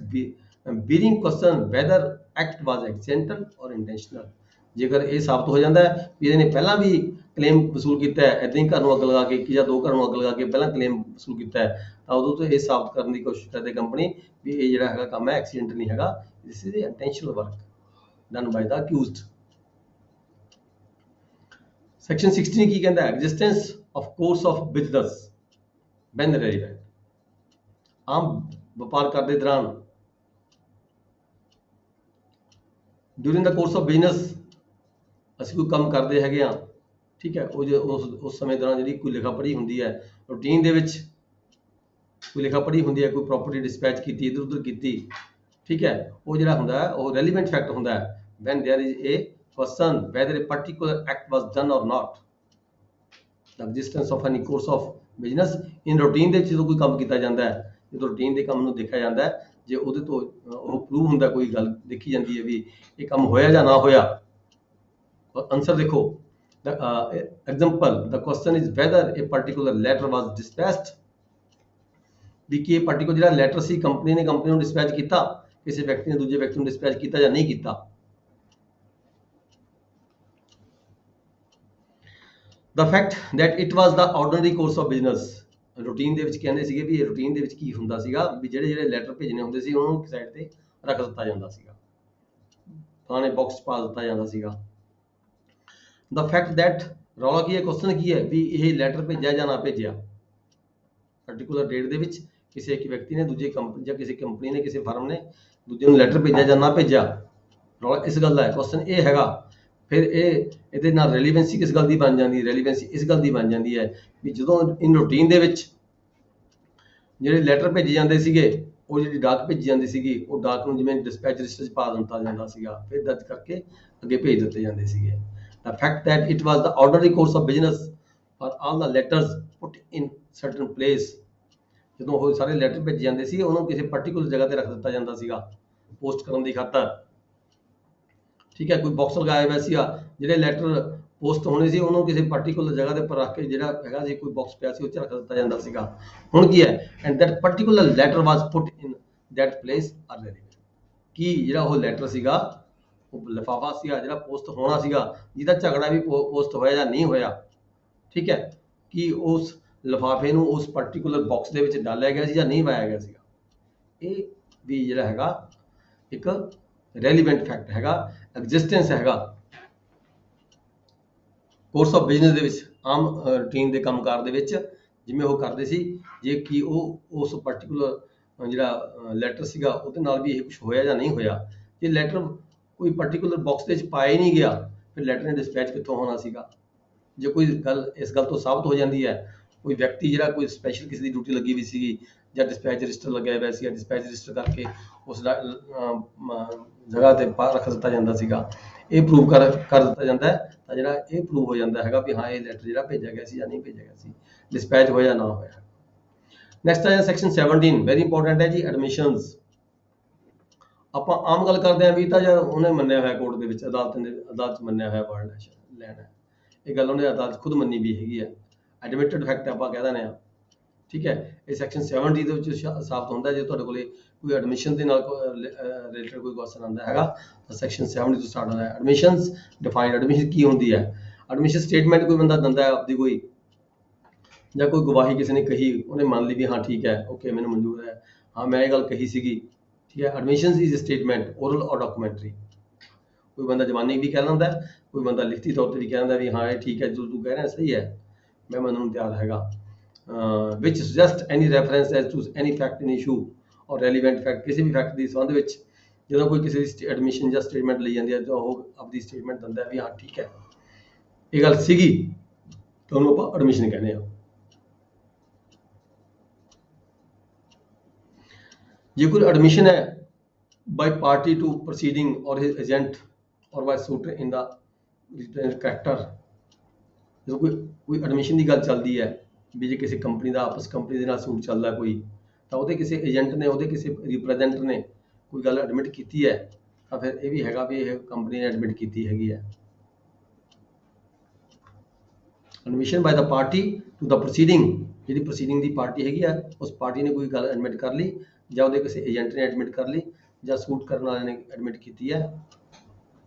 bearing question whether act was accidental or intentional. ਜੇਕਰ ਇਹ ਸਾਬਤ ਹੋ ਜਾਂਦਾ ਹੈ ਵੀ ਇਹਨੇ ਪਹਿਲਾਂ ਵੀ ਕਲੇਮ ਵਸੂਲ ਕੀਤਾ ਹੈ, ਏਦਾਂ ਹੀ ਘਰ ਨੂੰ ਅੱਗ ਲਗਾ ਕੇ, ਕਿ ਜਾਂ ਦੋ ਘਰਾਂ ਨੂੰ ਅੱਗ ਲਗਾ ਕੇ ਪਹਿਲਾਂ ਕਲੇਮ ਵਸੂਲ ਕੀਤਾ ਹੈ, ਤਾਂ ਉਦੋਂ ਤੋਂ ਇਹ ਸਾਬਤ ਕਰਨ ਦੀ ਕੋਸ਼ਿਸ਼ ਕਰਦੇ ਕੰਪਨੀ ਵੀ ਇਹ ਜਿਹੜਾ ਹੈਗਾ ਕੰਮ ਹੈ ਐਕਸੀਡੈਂਟ ਨਹੀਂ ਹੈਗਾ, this is intentional work done by the accused. Section 16 ਕੀ ਕਹਿੰਦਾ? Existence of course of business when relevant. ਆਮ ਵਪਾਰ ਕਰਦੇ ਦੌਰਾਨ, during the course of business ਅਸੀਂ ਕੋਈ ਕੰਮ ਕਰਦੇ ਹੈਗੇ ਆ, ਠੀਕ ਹੈ, ਉਸ ਸਮੇਂ ਦੌਰਾਨ ਜਿਹੜੀ ਕੋਈ ਲਿਖਾ ਪੜ੍ਹੀ ਹੁੰਦੀ ਹੈ, ਰੂਟੀਨ ਦੇ ਵਿੱਚ ਕੋਈ ਲਿਖਾ ਪੜ੍ਹੀ ਹੁੰਦੀ ਹੈ, ਕੋਈ ਪ੍ਰੋਪਰਟੀ ਡਿਸਪੈਚ ਕੀਤੀ, ਇੱਧਰ ਉੱਧਰ ਕੀਤੀ, ਠੀਕ ਹੈ, ਉਹ ਜਿਹੜਾ ਹੁੰਦਾ ਹੈ ਉਹ ਰੈਲੀਵੈਂਟ ਫੈਕਟ ਹੁੰਦਾ ਹੈ when there is a question whether a particular act was done or not. The existence of any course of business in routine ਦੇ ਵਿੱਚ ਜਦੋਂ ਕੋਈ ਕੰਮ ਕੀਤਾ ਜਾਂਦਾ ਹੈ, ਜਦੋਂ ਰੂਟੀਨ ਦੇ ਕੰਮ ਨੂੰ ਦੇਖਿਆ ਜਾਂਦਾ ਹੈ, ਜੇ ਉਹਦੇ ਤੋਂ ਉਹ ਪ੍ਰੂਵ ਹੁੰਦਾ, ਕੋਈ ਗੱਲ ਦੇਖੀ ਜਾਂਦੀ ਹੈ ਵੀ ਇਹ ਕੰਮ ਹੋਇਆ ਜਾਂ ਨਾ ਹੋਇਆ। ਆਂਸਰ ਦੇਖੋ, example, the question is whether a particular letter was dispatched। ਵੀ ਕਿ ਇਹ ਪਾਰਟਿਕੂਲਰ ਜਿਹੜਾ ਲੈਟਰ ਸੀ ਕੰਪਨੀ ਨੇ ਨੂੰ ਡਿਸਪੈਚ ਕੀਤਾ, ਕਿਸੇ ਵਿਅਕਤੀ ਨੇ ਦੂਜੇ ਵਿਅਕਤੀ ਨੂੰ ਡਿਸਪੈਚ ਕੀਤਾ ਜਾਂ ਨਹੀਂ ਕੀਤਾ। The fact that it was the ordinary course of business। Routine ਦੇ ਵਿੱਚ ਕਹਿੰਦੇ ਸੀਗੇ ਵੀ ਰੂਟੀਨ ਦੇ ਵਿੱਚ ਕੀ ਹੁੰਦਾ ਸੀਗਾ ਵੀ ਜਿਹੜੇ ਲੈਟਰ ਭੇਜਣੇ ਹੁੰਦੇ ਸੀ ਉਹਨਾਂ ਨੂੰ ਇੱਕ ਸਾਈਡ ਤੇ ਰੱਖ ਦਿੱਤਾ ਜਾਂਦਾ ਸੀਗਾ, ਪੁਰਾਣੇ ਬਾਕਸ ਪਾ ਦਿੱਤਾ ਜਾਂਦਾ ਸੀਗਾ। The fact that, ਰੌਲਾ ਕੀ ਹੈ, ਕੁਐਸਚਨ ਕੀ ਹੈ ਵੀ ਇਹ ਲੈਟਰ ਭੇਜਿਆ ਜਾਂ ਨਾ ਭੇਜਿਆ, ਪਾਰਟਿਕੂਲਰ ਡੇਟ ਦੇ ਵਿੱਚ ਕਿਸੇ ਇੱਕ ਵਿਅਕਤੀ ਨੇ ਦੂਜੇ ਕੰਪਨੀ ਜਾਂ ਕਿਸੇ ਕੰਪਨੀ ਨੇ ਕਿਸੇ ਫਰਮ ਨੇ ਦੂਜੇ ਨੂੰ ਲੈਟਰ ਭੇਜਿਆ ਜਾਂ ਨਾ ਭੇਜਿਆ, ਰੌਲਾ ਇਸ ਗੱਲ ਦਾ ਹੈ। ਕੁਐਸਚਨ ਇਹ ਹੈਗਾ, ਫਿਰ ਇਹਦੇ ਨਾਲ ਰੈਲੀਵੈਂਸੀ ਕਿਸ ਗੱਲ ਦੀ ਬਣ ਜਾਂਦੀ ਹੈ? ਰੈਲੀਵੈਂਸੀ ਇਸ ਗੱਲ ਦੀ ਬਣ ਜਾਂਦੀ ਹੈ ਵੀ ਜਦੋਂ ਇਨ ਰੂਟੀਨ ਦੇ ਵਿੱਚ ਜਿਹੜੇ ਲੈਟਰ ਭੇਜੇ ਜਾਂਦੇ ਸੀਗੇ, ਉਹ ਜਿਹੜੀ ਡਾਕ ਭੇਜੀ ਜਾਂਦੀ ਸੀਗੀ, ਉਹ ਡਾਕ ਨੂੰ ਜਿਵੇਂ ਡਿਸਪੈਚ ਰਜਿਸਟਰ 'ਚ ਪਾ ਦਿੱਤਾ ਜਾਂਦਾ ਸੀਗਾ, ਫਿਰ ਦਰਜ ਕਰਕੇ ਅੱਗੇ ਭੇਜ ਦਿੱਤੇ ਜਾਂਦੇ ਸੀਗੇ। The fact that it was the ordinary course of business for all the letters put in certain place। ਜਦੋਂ ਉਹ ਸਾਰੇ ਲੈਟਰ ਭੇਜੇ ਜਾਂਦੇ ਸੀ, ਉਹਨੂੰ ਕਿਸੇ ਪਾਰਟਿਕੂਲਰ ਜਗ੍ਹਾ ਤੇ ਰੱਖ ਦਿੱਤਾ ਜਾਂਦਾ ਸੀਗਾ ਪੋਸਟ ਕਰਨ ਦੀ ਖਾਤਰ, ਠੀਕ ਹੈ, ਕੋਈ ਬਾਕਸ ਲਗਾਇਆ ਹੋਇਆ ਸੀਗਾ, ਜਿਹੜੇ ਲੈਟਰ ਪੋਸਟ ਹੋਣੇ ਸੀ ਉਹਨੂੰ ਕਿਸੇ ਪਾਰਟਿਕੂਲਰ ਜਗ੍ਹਾ ਦੇ ਉੱਪਰ ਰੱਖ ਕੇ ਜਿਹੜਾ ਹੈਗਾ ਸੀ ਕੋਈ ਬਾਕਸ ਪਿਆ ਸੀ ਉਹ 'ਚ ਰੱਖ ਦਿੱਤਾ ਜਾਂਦਾ ਸੀਗਾ। ਹੁਣ ਕੀ ਹੈ, and that particular letter was put in that place are relevant. ਕੀ ਜਿਹੜਾ ਉਹ ਲੈਟਰ ਸੀਗਾ, ਉਹ ਲਿਫਾਫਾ ਸੀਗਾ ਜਿਹੜਾ ਪੋਸਟ ਹੋਣਾ ਸੀਗਾ, ਜਿਹਦਾ ਝਗੜਾ ਵੀ ਪੋਸਟ ਹੋਇਆ ਜਾਂ ਨਹੀਂ ਹੋਇਆ, ਠੀਕ ਹੈ, ਕਿ ਉਸ ਲਿਫਾਫੇ ਨੂੰ ਉਸ ਪਾਰਟਿਕੂਲਰ ਬਾਕਸ ਦੇ ਵਿੱਚ ਡਾਲਿਆ ਗਿਆ ਸੀ ਜਾਂ ਨਹੀਂ ਪਾਇਆ ਗਿਆ ਸੀਗਾ, ਇਹ ਵੀ ਜਿਹੜਾ ਹੈਗਾ ਇੱਕ ਰੈਲੀਵੈਂਟ ਫੈਕਟ ਹੈਗਾ, ਐਗਜ਼ਿਸਟੈਂਸ ਹੈਗਾ ਕੋਰਸ ਆਫ ਬਿਜ਼ਨਸ ਦੇ ਵਿੱਚ, ਆਮ ਰੂਟੀਨ ਦੇ ਕੰਮਕਾਰ ਦੇ ਵਿੱਚ ਜਿਵੇਂ ਉਹ ਕਰਦੇ ਸੀ। ਜੇ ਕਿ ਉਹ ਉਸ ਪਾਰਟਿਕੂਲਰ ਜਿਹੜਾ ਲੈਟਰ ਸੀਗਾ ਉਹਦੇ ਨਾਲ ਵੀ ਇਹ ਕੁਝ ਹੋਇਆ ਜਾਂ ਨਹੀਂ ਹੋਇਆ, ਜੇ ਲੈਟਰ ਕੋਈ ਪਾਰਟਿਕੂਲਰ ਬਾਕਸ ਦੇ ਵਿੱਚ ਪਾਇਆ ਹੀ ਨਹੀਂ ਗਿਆ, ਫਿਰ ਲੈਟਰ ਨੇ ਡਿਸਪੈਚ ਕਿੱਥੋਂ ਹੋਣਾ ਸੀਗਾ। ਜੇ ਕੋਈ ਗੱਲ ਇਸ ਗੱਲ ਤੋਂ ਸਾਬਤ ਹੋ ਜਾਂਦੀ ਹੈ, ਕੋਈ ਵਿਅਕਤੀ ਜਿਹੜਾ ਕੋਈ ਸਪੈਸ਼ਲ ਕਿਸੇ ਦੀ ਡਿਊਟੀ ਲੱਗੀ ਹੋਈ ਸੀਗੀ ਜਾਂ ਡਿਸਪੈਚ ਰਜਿਸਟਰ ਲੱਗਿਆ ਹੋਇਆ ਸੀਗਾ, ਡਿਸਪੈਚ ਰਜਿਸਟਰ ਕਰਕੇ ਉਸ ਜਗ੍ਹਾ ਤੇ ਰੱਖ ਦਿੱਤਾ ਜਾਂਦਾ ਸੀਗਾ, ਇਹ ਪ੍ਰੂਵ ਕਰ ਦਿੱਤਾ ਜਾਂਦਾ ਹੈ, ਤਾਂ ਜਿਹੜਾ ਇਹ ਪ੍ਰੂਵ ਹੋ ਜਾਂਦਾ ਹੈਗਾ ਵੀ ਹਾਂ ਇਹ ਲੈਟਰ ਜਿਹੜਾ ਭੇਜਿਆ ਗਿਆ ਸੀ ਜਾਂ ਨਹੀਂ ਭੇਜਿਆ ਗਿਆ ਸੀ, ਡਿਸਪੈਚ ਹੋਇਆ ਨਾ ਹੋਇਆ। ਨੈਕਸਟ ਹੈ ਸੈਕਸ਼ਨ 17, ਵੈਰੀ ਇੰਪੋਰਟੈਂਟ ਹੈ ਜੀ, ਐਡਮਿਸ਼ਨਸ। ਆਪਾਂ ਆਮ ਗੱਲ ਕਰਦੇ ਹਾਂ ਵੀ ਤਾਂ ਯਾਰ ਉਹਨੇ ਮੰਨਿਆ ਹੋਇਆ ਕੋਰਟ ਦੇ ਵਿੱਚ, ਅਦਾਲਤ 'ਚ ਮੰਨਿਆ ਹੋਇਆ ਵਰਡ ਲੈਣਾ, ਇਹ ਗੱਲ ਉਹਨੇ ਅਦਾਲਤ ਖੁਦ ਮੰਨੀ ਵੀ ਹੈਗੀ ਹੈ, ਐਡਮਿਟਡ ਫੈਕਟ ਆਪਾਂ ਕਹਿ ਦਿੰਦੇ ਹਾਂ, ਠੀਕ ਹੈ। ਇਹ ਸੈਕਸ਼ਨ 70 ਦੇ ਵਿੱਚ ਸਾਬਤ ਹੁੰਦਾ ਜੇ ਤੁਹਾਡੇ ਕੋਲੇ ਕੋਈ ਐਡਮਿਸ਼ਨ ਦੇ ਨਾਲ ਰਿਲੇਟਡ ਕੋਈ ਕੁਐਸਚਨ ਆਉਂਦਾ ਹੈਗਾ ਤਾਂ ਸੈਕਸ਼ਨ 70 ਤੋਂ ਸਟਾਰਟ ਹੁੰਦਾ ਹੈ। ਐਡਮਿਸ਼ਨਸ ਡਿਫਾਈਨਡ, ਐਡਮਿਸ਼ਨ ਕੀ ਹੁੰਦੀ ਹੈ? ਐਡਮਿਸ਼ਨ ਸਟੇਟਮੈਂਟ ਕੋਈ ਬੰਦਾ ਦਿੰਦਾ ਹੈ ਆਪਦੀ ਕੋਈ, ਜਾਂ ਕੋਈ ਗਵਾਹੀ ਕਿਸੇ ਨੇ ਕਹੀ, ਉਹਨੇ ਮੰਨ ਲਈ ਵੀ ਹਾਂ ਠੀਕ ਹੈ, ਓਕੇ ਮੈਨੂੰ ਮਨਜ਼ੂਰ ਹੈ, ਹਾਂ ਮੈਂ ਇਹ ਗੱਲ ਕਹੀ ਸੀਗੀ, ਠੀਕ ਹੈ। ਐਡਮਿਸ਼ਨਸ ਇਜ਼ ਸਟੇਟਮੈਂਟ ਓਰਲ ਔਰ ਡਾਕੂਮੈਂਟਰੀ। ਕੋਈ ਬੰਦਾ ਜ਼ਬਾਨੀ ਵੀ ਕਹਿ ਲੈਂਦਾ, ਕੋਈ ਬੰਦਾ ਲਿਖਤੀ ਤੌਰ ਤੇ ਵੀ ਕਹਿ ਦਿੰਦਾ ਵੀ ਹਾਂ ਇਹ ਠੀਕ ਹੈ, ਜੋ ਤੂੰ ਕਹਿ ਰਿਹਾ ਸਹੀ ਹੈ, ਮੈਂ ਮੰਨਣ ਨੂੰ ਤਿਆਰ ਹੈਗਾ। which suggest any reference as to any fact in issue or relevant fact। ਕਿਸੇ ਵੀ ਫੈਕਟ ਦੀ ਸੰਬੰਧ ਵਿੱਚ ਜਦੋਂ ਕੋਈ ਕਿਸੇ ਦੀ ਐਡਮਿਸ਼ਨ ਜਾਂ ਸਟੇਟਮੈਂਟ ਲਈ ਜਾਂਦੀ ਹੈ ਤਾਂ ਉਹ ਆਪਣੀ ਸਟੇਟਮੈਂਟ ਦਿੰਦਾ ਵੀ ਹਾਂ ਠੀਕ ਹੈ ਇਹ ਗੱਲ ਸੀਗੀ, ਤਾਂ ਉਹਨੂੰ ਆਪਾਂ ਐਡਮਿਸ਼ਨ ਕਹਿੰਦੇ ਹਾਂ। ये कोई एडमिशन है by party to proceeding or his agent or by suit in the character, जो कोई ਐਡਮਿਸ਼ਨ ਦੀ ਗੱਲ ਚੱਲਦੀ ਹੈ ਵੀ ਜੇ ਕਿਸੇ ਕੰਪਨੀ ਦਾ ਆਪਸ ਕੰਪਨੀ ਦੇ ਨਾਲ ਸੂਟ ਚੱਲਦਾ ਕੋਈ, ਤਾਂ ਉਹਦੇ ਕਿਸੇ ਏਜੰਟ ਨੇ ਉਹਦੇ ਕਿਸੇ ਰਿਪਰੈਜ਼ੈਂਟਰ ਨੇ ਕੋਈ ਗੱਲ ਐਡਮਿਟ ਕੀਤੀ ਹੈ, ਤਾਂ ਫਿਰ ਇਹ ਵੀ ਹੈਗਾ ਵੀ ਇਹ ਕੰਪਨੀ ਨੇ ਐਡਮਿਟ ਕੀਤੀ ਹੈਗੀ ਹੈ। Admission by the party to the proceeding, ਜਿਹੜੀ ਪ੍ਰੋਸੀਡਿੰਗ ਦੀ ਪਾਰਟੀ ਹੈਗੀ ਆ ਉਸ ਪਾਰਟੀ ਨੇ ਕੋਈ ਗੱਲ ਐਡਮਿਟ ਕਰ ਲਈ ਜਾਂ ਉਹਦੇ ਕਿਸੇ ਏਜੰਟ ਨੇ ਐਡਮਿਟ ਕਰ ਲਈ ਜਾਂ ਸੂਟ ਕਰਨ ਵਾਲੇ ਨੇ ਐਡਮਿਟ ਕੀਤੀ ਹੈ।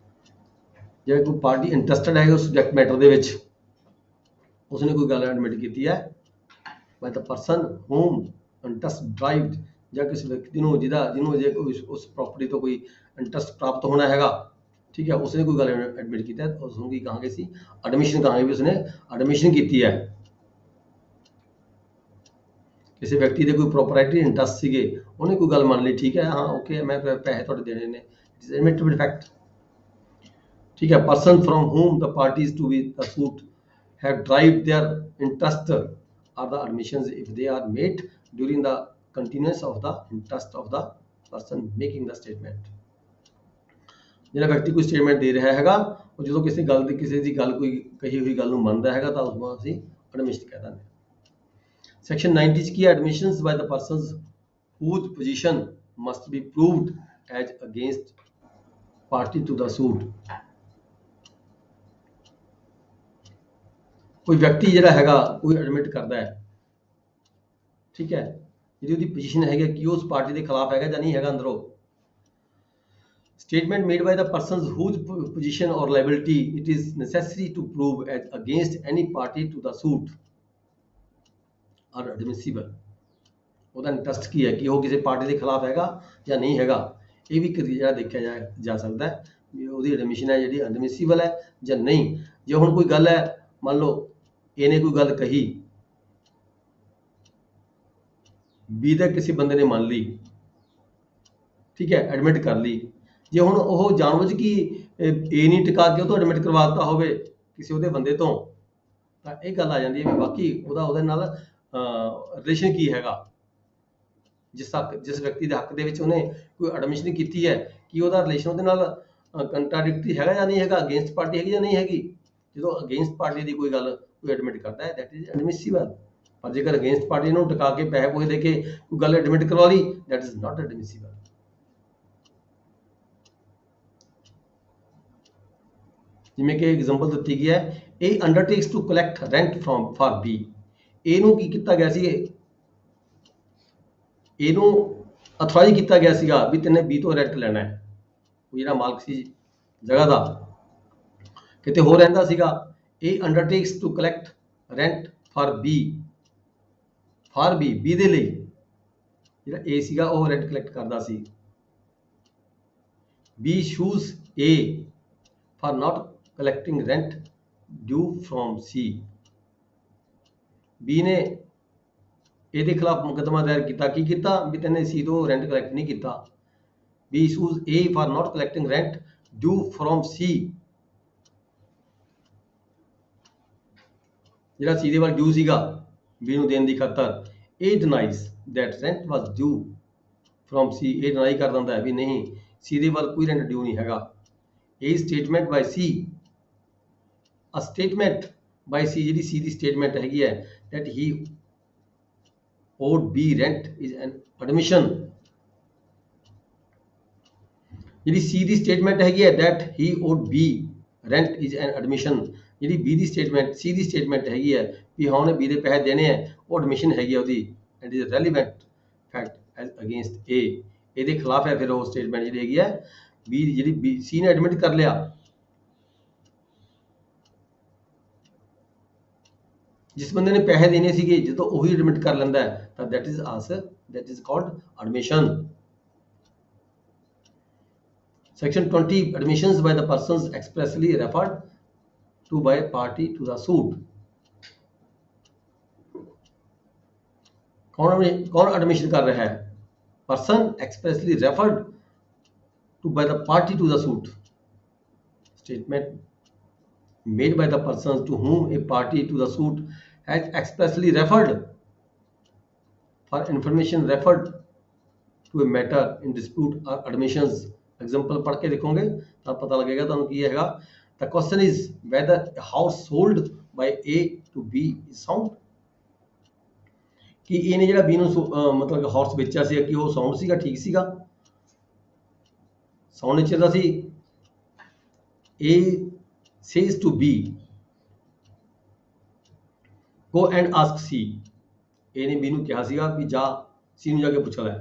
ਜੇ ਕੋਈ ਪਾਰਟੀ ਇੰਟਰਸਟਡ ਹੈ ਉਸ ਸਬਜੈਕਟ ਮੈਟਰ ਦੇ ਵਿੱਚ, उसने कोई गल एडमिट की है by the person whom interest derived, ਜਾਂ किसी व्यक्ति ਨੂੰ ਜਿਹਨੂੰ ਜੇ ਕੋਈ ਉਸ प्रॉपर्टी ਤੋਂ कोई इंटरस्ट प्राप्त होना हैगा, ठीक है, उसने कोई गल एडमिट की है उसको की कहांगे सी एडमिशन, कहांगे भी उसने एडमिशन की है। किसी व्यक्ति ਦੇ ਕੋਈ ਪ੍ਰੋਪਰਟੀ ਇੰਟਰਸਟ ਸੀਗੇ, ਉਹਨੇ ਕੋਈ ਗੱਲ ਮੰਨ ਲਈ, ਠੀਕ ਹੈ, ਹਾਂ ਓਕੇ ਮੈਂ ਪੈਸੇ ਤੁਹਾਡੇ ਦੇਣੇ ਨੇ, ਇਟ ਇਜ਼ ਐਡਮਿਟਡ ਫੈਕਟ, ठीक है। Person from whom the parties to be the suit have derived their interest are the admissions if they are made during the continuance of the interest of the person making the statement। ਜਿਹੜਾ ਵਿਅਕਤੀ ਕੋਈ statement ਦੇ ਰਿਹਾ ਹੈਗਾ ਉਹ ਜਦੋਂ ਕਿਸੇ ਦੀ ਗੱਲ ਕੋਈ ਕਹੀ ਹੋਈ ਗੱਲ ਨੂੰ ਮੰਨਦਾ ਹੈਗਾ ਤਾਂ ਉਸ ਨੂੰ ਅਸੀਂ ਐਡਮਿਸ਼ਨ ਕਹਿ ਦਿੰਦੇ ਹਾਂ। ਸੈਕਸ਼ਨ 90 ਚ ਕੀ ਹੈ, admissions ਬਾय the persons whose position must be proved as against party to the suit। ਕੋਈ ਵਿਅਕਤੀ ਜਿਹੜਾ ਹੈਗਾ ਕੋਈ ਐਡਮਿਟ ਕਰਦਾ ਹੈ, ਠੀਕ ਹੈ, ਜਿਹੜੀ ਉਹਦੀ ਪੋਜੀਸ਼ਨ ਹੈਗੀ ਕਿ ਉਸ ਪਾਰਟੀ ਦੇ ਖਿਲਾਫ ਹੈਗਾ ਜਾਂ ਨਹੀਂ ਹੈਗਾ ਅੰਦਰੋਂ। statement made by the persons whose position or liability it is necessary to prove as against any party to the suit are admissible। ਉਹਦਾ ਇੰਟਰਸਟ ਕੀ ਹੈ ਕਿ ਉਹ ਕਿਸੇ ਪਾਰਟੀ ਦੇ ਖਿਲਾਫ ਹੈਗਾ ਜਾਂ ਨਹੀਂ ਹੈਗਾ, ਇਹ ਵੀ ਜਿਹੜਾ ਦੇਖਿਆ ਜਾ ਸਕਦਾ ਹੈ ਵੀ ਉਹਦੀ ਐਡਮਿਸ਼ਨ ਹੈ ਜਿਹੜੀ ਐਡਮਿਸਿਬਲ ਹੈ ਜਾਂ ਨਹੀਂ। ਜੇ ਹੁਣ ਕੋਈ ਗੱਲ ਹੈ, ਮੰਨ ਲਓ ਇਹਨੇ ਕੋਈ ਗੱਲ ਕਹੀ ਬੀ ਦਾ ਕਿਸੇ ਬੰਦੇ ਨੇ ਮੰਨ ਲਈ, ਠੀਕ ਹੈ, ਐਡਮਿਟ ਕਰ ਲਈ। ਜੇ ਹੁਣ ਉਹ ਜਾਣਬੁੱਝ ਕੇ ਏ ਨਹੀਂ ਟਿਕਾ ਕੇ ਉਹ ਤੋਂ ਐਡਮਿਟ ਕਰਵਾਤਾ ਹੋਵੇ ਕਿਸੇ ਉਹਦੇ ਬੰਦੇ ਤੋਂ, ਤਾਂ ਇਹ ਗੱਲ ਆ ਜਾਂਦੀ ਹੈ ਵੀ ਬਾਕੀ ਉਹਦੇ ਨਾਲ ਰਿਲੇਸ਼ਨ ਕੀ ਹੈਗਾ। ਜਿਸ ਵਿਅਕਤੀ ਦੇ ਹੱਕ ਦੇ ਵਿੱਚ ਉਹਨੇ ਕੋਈ ਐਡਮਿਸ਼ਨ ਕੀਤੀ ਹੈ ਕਿ ਉਹਦਾ ਰਿਲੇਸ਼ਨ ਉਹਦੇ ਨਾਲ ਕੰਟਰਾਡਿਕਟਰੀ ਹੈਗਾ ਜਾਂ ਨਹੀਂ ਹੈਗਾ, ਅਗੇਂਸਟ ਪਾਰਟੀ ਹੈਗੀ ਜਾਂ ਨਹੀਂ ਹੈਗੀ। ਜਦੋਂ ਅਗੇਂਸਟ ਪਾਰਟੀ ਦੀ ਕੋਈ ਗੱਲ ਕੋਈ ਐਡਮਿਟ ਕਰਦਾ ਹੈ ਦੈਟ ਇਜ਼ ਐਡਮਿਸਿਬਲ, ਪਰ ਜੇਕਰ ਅਗੇਂਸਟ ਪਾਰਟੀ ਨੂੰ ਟਿਕਾ ਕੇ ਪੈਸੇ ਪੂਸੇ ਦੇ ਕੇ ਕੋਈ ਗੱਲ ਐਡਮਿਟ ਕਰਵਾ ਲਈ ਦੈਟ ਇਜ਼ ਨਾਟ ਐਡਮਿਸਿਬਲ। ਜਿਵੇਂ ਕਿ ਐਗਜ਼ਾਮਪਲ ਦਿੱਤੀ ਗਈ ਹੈ, A undertakes to collect rent from for B. ਇਹਨੂੰ ਕੀ ਕੀਤਾ ਗਿਆ ਸੀ, ਇਹਨੂੰ ਅਥੋਰਾਈਜ਼ ਕੀਤਾ ਗਿਆ ਸੀਗਾ ਵੀ ਤੈਨੇ ਬੀ ਤੋਂ ਰੈਂਟ ਲੈਣਾ ਹੈ। ਉਹ ਜਿਹੜਾ ਮਾਲਕ ਸੀ ਜਗ੍ਹਾ ਦਾ ਕਿਤੇ ਹੋਰ ਰਹਿੰਦਾ ਸੀਗਾ। A undertakes to collect rent for B, for B ਦੇ ਲਈ ਜਿਹੜਾ ਏ ਸੀਗਾ ਉਹ ਰੈਂਟ ਕਲੈਕਟ ਕਰਦਾ ਸੀ। B sues A for not collecting rent due from C. B ਨੇ ਇਹਦੇ ਖਿਲਾਫ ਮੁਕੱਦਮਾ ਦਾਇਰ ਕੀਤਾ, ਕੀ ਕੀਤਾ ਵੀ ਤੈਨੇ ਸੀ ਤੋਂ ਰੈਂਟ ਕਲੈਕਟ ਨਹੀਂ ਕੀਤਾ। B sues A for not collecting rent due from C, ਜਿਹੜਾ ਸੀ ਦੇ ਵੱਲ ਡਿਊ ਸੀਗਾ ਬੀ ਨੂੰ ਦੇਣ ਦੀ ਖਾਤਰ। A denies that rent was due from C, ਇਹ ਡਿਨਾਈ ਕਰ ਦਿੰਦਾ ਹੈ ਵੀ ਨਹੀਂ ਸੀ ਦੇ ਵੱਲ ਕੋਈ ਰੈਂਟ ਡਿਊ ਨਹੀਂ ਹੈਗਾ। ਏ ਸਟੇਟਮੈਂਟ ਬਾਈ ਸੀ, ਅ ਸਟੇਟਮੈਂਟ ਬਾਈ ਸੀ ਜਿਹੜੀ ਸੀ ਦੀ ਸਟੇਟਮੈਂਟ ਹੈਗੀ ਹੈ that he owed B rent is an admission। ਜਿਹੜੀ C ਦੀ ਸਟੇਟਮੈਂਟ ਹੈਗੀ ਹੈ that he owed B rent is an admission। ਜਿਹੜੀ B ਦੀ ਸਟੇਟਮੈਂਟ C ਦੀ ਸਟੇਟਮੈਂਟ ਹੈਗੀ ਹੈ ਵੀ ਹਾਂ ਉਹਨੇ B ਦੇ ਪੈਸੇ ਦੇਣੇ ਹੈ, ਉਹ ਐਡਮਿਸ਼ਨ ਹੈਗੀ ਹੈ ਉਹਦੀ, and is a relevant fact as against A। ਇਹਦੇ ਖਿਲਾਫ ਹੈ ਫਿਰ ਉਹ ਸਟੇਟਮੈਂਟ ਜਿਹੜੀ ਹੈਗੀ ਹੈ B ਦੀ, ਜਿਹੜੀ C ਨੇ ਐਡਮਿਟ ਕਰ ਲਿਆ। ਜਿਸ ਬੰਦੇ ਨੇ ਪੈਸੇ ਦੇਣੇ ਸੀਗੇ ਜਦੋਂ ਉਹੀ ਐਡਮਿਟ ਕਰ ਲੈਂਦਾ ਹੈ ਤਾਂ that is called admission। Section 20 admissions by the persons expressly referred to by party to the suit। कौन एडमिशन कर रहा है, person expressly referred to by the party to the suit। Statement made by the persons to whom a party to the suit has expressly referred for information referred to a matter in dispute are admissions. Example पढ़ के देखोगे तो पता लगेगा ਤੁਹਾਨੂੰ ਕੀ ਹੈਗਾ। The question is whether a house sold by A to B is sound, ਕਿ A ਨੇ ਜਿਹੜਾ B ਨੂੰ ਮਤਲਬ ਕਿ ਹਾਰਸ ਵੇਚਿਆ ਸੀ ਕਿ ਉਹ ਸਾਊਂਡ ਸੀਗਾ, ਠੀਕ ਸੀਗਾ, sound nature the C. A says to B, go and ask C। A ਨੇ B ਨੂੰ ਕਿਹਾ ਸੀਗਾ ਵੀ ਜਾ C ਨੂੰ ਜਾ ਕੇ ਪੁੱਛ ਲੈ।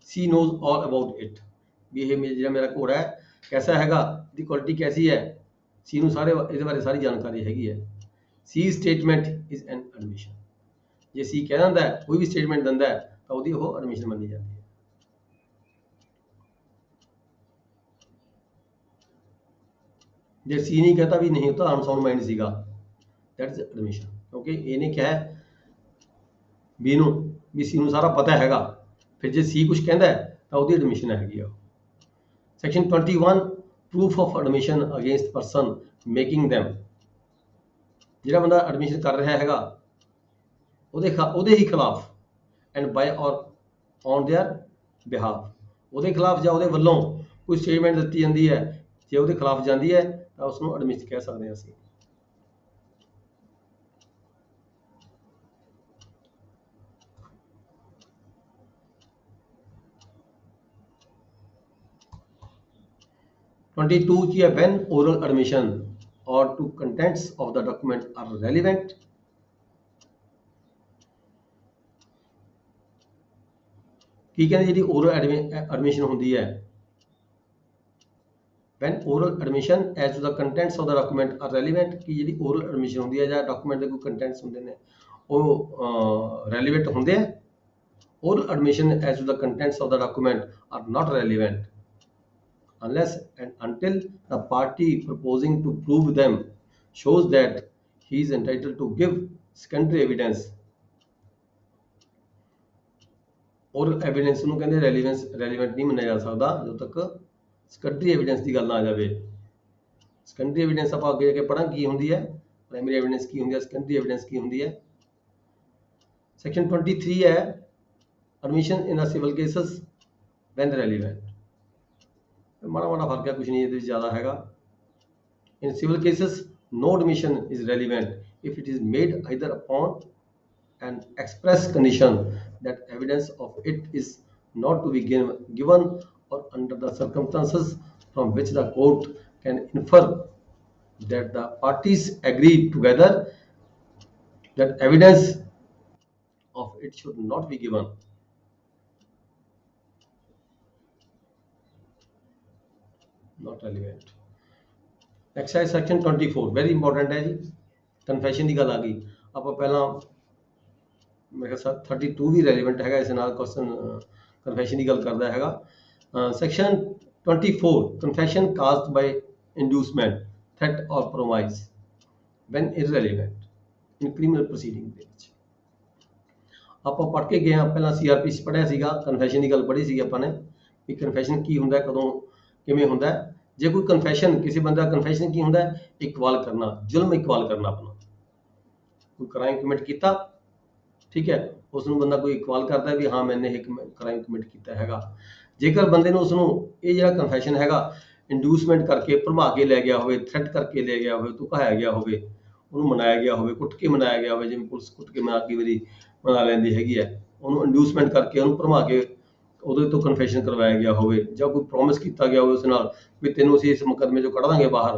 C knows all about it, ਵੀ ਇਹ ਜਿਹੜਾ ਮੇਰਾ ਘੋੜਾ ਹੈ कैसा हैगा, ਇਹਦੀ ਕੁਆਲਿਟੀ कैसी है। C ਨੂੰ ਸਾਰੇ ਇਹਦੇ ਬਾਰੇ ਸਾਰੀ ਜਾਣਕਾਰੀ ਹੈਗੀ ਹੈ। C statement is an admission। ਜੇ C ਕਹਿ ਦਿੰਦਾ ਹੈ, ਕੋਈ ਵੀ ਸਟੇਟਮੈਂਟ ਦਿੰਦਾ ਹੈ ਤਾਂ ਉਹਦੀ ਉਹ ਐਡਮਿਸ਼ਨ ਮੰਨੀ ਜਾਂਦੀ ਹੈ। ਜੇ C ਨਹੀਂ ਕਹਤਾ ਵੀ ਨਹੀਂ, ਉਹ ਤਾਂ ਅਨਸਾਊਂਡ ਮਾਈਂਡ ਸੀਗਾ, ਦੈਟ ਇਜ਼ ਐਡਮਿਸ਼ਨ। ਕਿਉਂਕਿ ਇਹ ਨੇ ਕਿਹਾ B ਨੂੰ ਵੀ C ਨੂੰ ਸਾਰਾ ਪਤਾ ਹੈਗਾ, ਫਿਰ ਜੇ C ਕੁਝ ਕਹਿੰਦਾ ਹੈ ਤਾਂ ਉਹਦੀ ਐਡਮਿਸ਼ਨ ਹੈਗੀ ਆ। Section 21 proof of admission against person making them। ਜਿਹੜਾ ਬੰਦਾ ਐਡਮਿਸ਼ਨ ਕਰ ਰਿਹਾ ਹੈਗਾ ਉਹਦੇ ਹੀ ਖਿਲਾਫ and by or on their behalf, ਉਹਦੇ ਖਿਲਾਫ ਜਾਂ ਉਹਦੇ ਵੱਲੋਂ ਕੋਈ ਸਟੇਟਮੈਂਟ ਦਿੱਤੀ ਜਾਂਦੀ ਹੈ, ਜੇ ਉਹਦੇ ਖਿਲਾਫ ਜਾਂਦੀ ਹੈ ਤਾਂ ਉਸ ਨੂੰ ਐਡਮਿਸ਼ਨ ਕਹਿ ਸਕਦੇ ਹਾਂ ਅਸੀਂ। की है when oral admission or to contents of the document are relevant। ਕੀ ਕਹਿੰਦੇ ਜਿਹੜੀ oral admission ਹੁੰਦੀ ਹੈ, when oral admission as to the contents of the document are relevant, ਕਿ ਜਿਹੜੀ oral admission ਹੁੰਦੀ ਹੈ ਜਾਂ document ਦੇ ਕੋਈ contents ਹੁੰਦੇ ਨੇ ਉਹ relevant ਹੁੰਦੇ ਆ। oral admission as to the contents of the document are not relevant unless and until the party proposing to prove them shows that he is entitled to give secondary evidence। oral evidence ਨੂੰ ਕਹਿੰਦੇ relevant ਨਹੀਂ ਮੰਨਿਆ ਜਾ ਸਕਦਾ ਜਦੋਂ ਤੱਕ secondary evidence ਦੀ ਗੱਲ ਨਾ ਆ ਜਾਵੇ। secondary evidence ਆਪਾਂ ਅੱਗੇ ਜਾ ਕੇ ਪੜਾਂਗੇ ਕੀ ਹੁੰਦੀ ਹੈ, primary evidence ਕੀ ਹੁੰਦੀ ਹੈ, secondary evidence ਕੀ ਹੁੰਦੀ ਹੈ। section 23 ਹੈ admission in the civil cases when relevant। ਮਾੜਾ ਮਾੜਾ ਫਰਕ ਹੈ, ਕੁਝ ਨਹੀਂ ਇਹਦੇ ਵਿੱਚ ਜ਼ਿਆਦਾ ਹੈਗਾ। in civil cases no admission is relevant if it is made either upon an express condition that evidence of it is not to be given or under the circumstances from which the court can infer that the parties agree together that evidence of it should not be given। not relevant। next है section 24, very important है जी, confession ਦੀ ਗੱਲ ਆ ਗਈ। ਆਪਾਂ ਪਹਿਲਾਂ ਮੇਰੇ ਖਿਆਲ 32 ਵੀ relevant ਹੈਗਾ, ਇਸ ਨਾਲ question confession ਦੀ ਗੱਲ ਕਰਦਾ ਹੈਗਾ। section 24 confession caused by inducement, threat or promise when irrelevant in criminal proceeding ਦੇ ਵਿੱਚ। ਆਪਾਂ ਪੜ੍ਹ ਕੇ ਗਏ ਹਾਂ ਪਹਿਲਾਂ, CRPC ਪੜ੍ਹਿਆ ਸੀਗਾ, confession ਦੀ ਗੱਲ ਪੜ੍ਹੀ ਸੀਗੀ ਆਪਾਂ ਨੇ ਕਿ confession ਕੀ ਹੁੰਦਾ, ਕਦੋਂ ਕਿਵੇਂ ਹੁੰਦਾ। ਜੇ ਕੋਈ ਕਨਫੈਸ਼ਨ, ਕਿਸੇ ਬੰਦਾ ਕਨਫੈਸ਼ਨ ਕੀ ਹੁੰਦਾ, ਇਕਵਾਲ ਕਰਨਾ, ਜ਼ੁਲਮ ਇਕਵਾਲ ਕਰਨਾ ਆਪਣਾ। ਕੋਈ ਕ੍ਰਾਈਮ ਕਮਿਟ ਕੀਤਾ, ਠੀਕ ਹੈ, ਉਸ ਨੂੰ ਬੰਦਾ ਕੋਈ ਇਕਵਾਲ ਕਰਦਾ ਵੀ ਹਾਂ ਮੈਨੇ ਇੱਕ ਕ੍ਰਾਈਮ ਕਮਿਟ ਕੀਤਾ ਹੈਗਾ। ਜੇਕਰ ਬੰਦੇ ਨੂੰ ਉਸ ਨੂੰ ਇਹ ਜਿਹੜਾ ਕਨਫੈਸ਼ਨ ਹੈਗਾ ਇੰਡਿਊਸਮੈਂਟ ਕਰਕੇ ਭਰਮਾ ਕੇ ਲੈ ਗਿਆ ਹੋਵੇ, ਥ੍ਰੈਟ ਕਰਕੇ ਲੈ ਗਿਆ ਹੋਵੇ, ਧੁਕਾਇਆ ਗਿਆ ਹੋਵੇ, ਉਹਨੂੰ ਮਨਾਇਆ ਗਿਆ ਹੋਵੇ, ਕੁੱਟ ਕੇ ਮਨਾਇਆ ਗਿਆ ਹੋਵੇ, ਜਿਵੇਂ ਪੁਲਿਸ ਕੁੱਟ ਕੇ ਕਈ ਵਾਰੀ ਮਨਾ ਲੈਂਦੀ ਹੈਗੀ ਹੈ, ਉਹਨੂੰ ਇੰਡਿਊਸਮੈਂਟ ਕਰਕੇ ਉਹਨੂੰ ਭਰਮਾ ਕੇ ਉਹਦੇ ਤੋਂ ਕਨਫੈਸ਼ਨ ਕਰਵਾਇਆ ਗਿਆ ਹੋਵੇ, ਜਾਂ ਕੋਈ ਪ੍ਰੋਮਿਸ ਕੀਤਾ ਗਿਆ ਹੋਵੇ ਉਸ ਨਾਲ ਵੀ ਤੈਨੂੰ ਅਸੀਂ ਇਸ ਮੁਕੱਦਮੇ ਚੋਂ ਕੱਢ ਦਾਂਗੇ ਬਾਹਰ,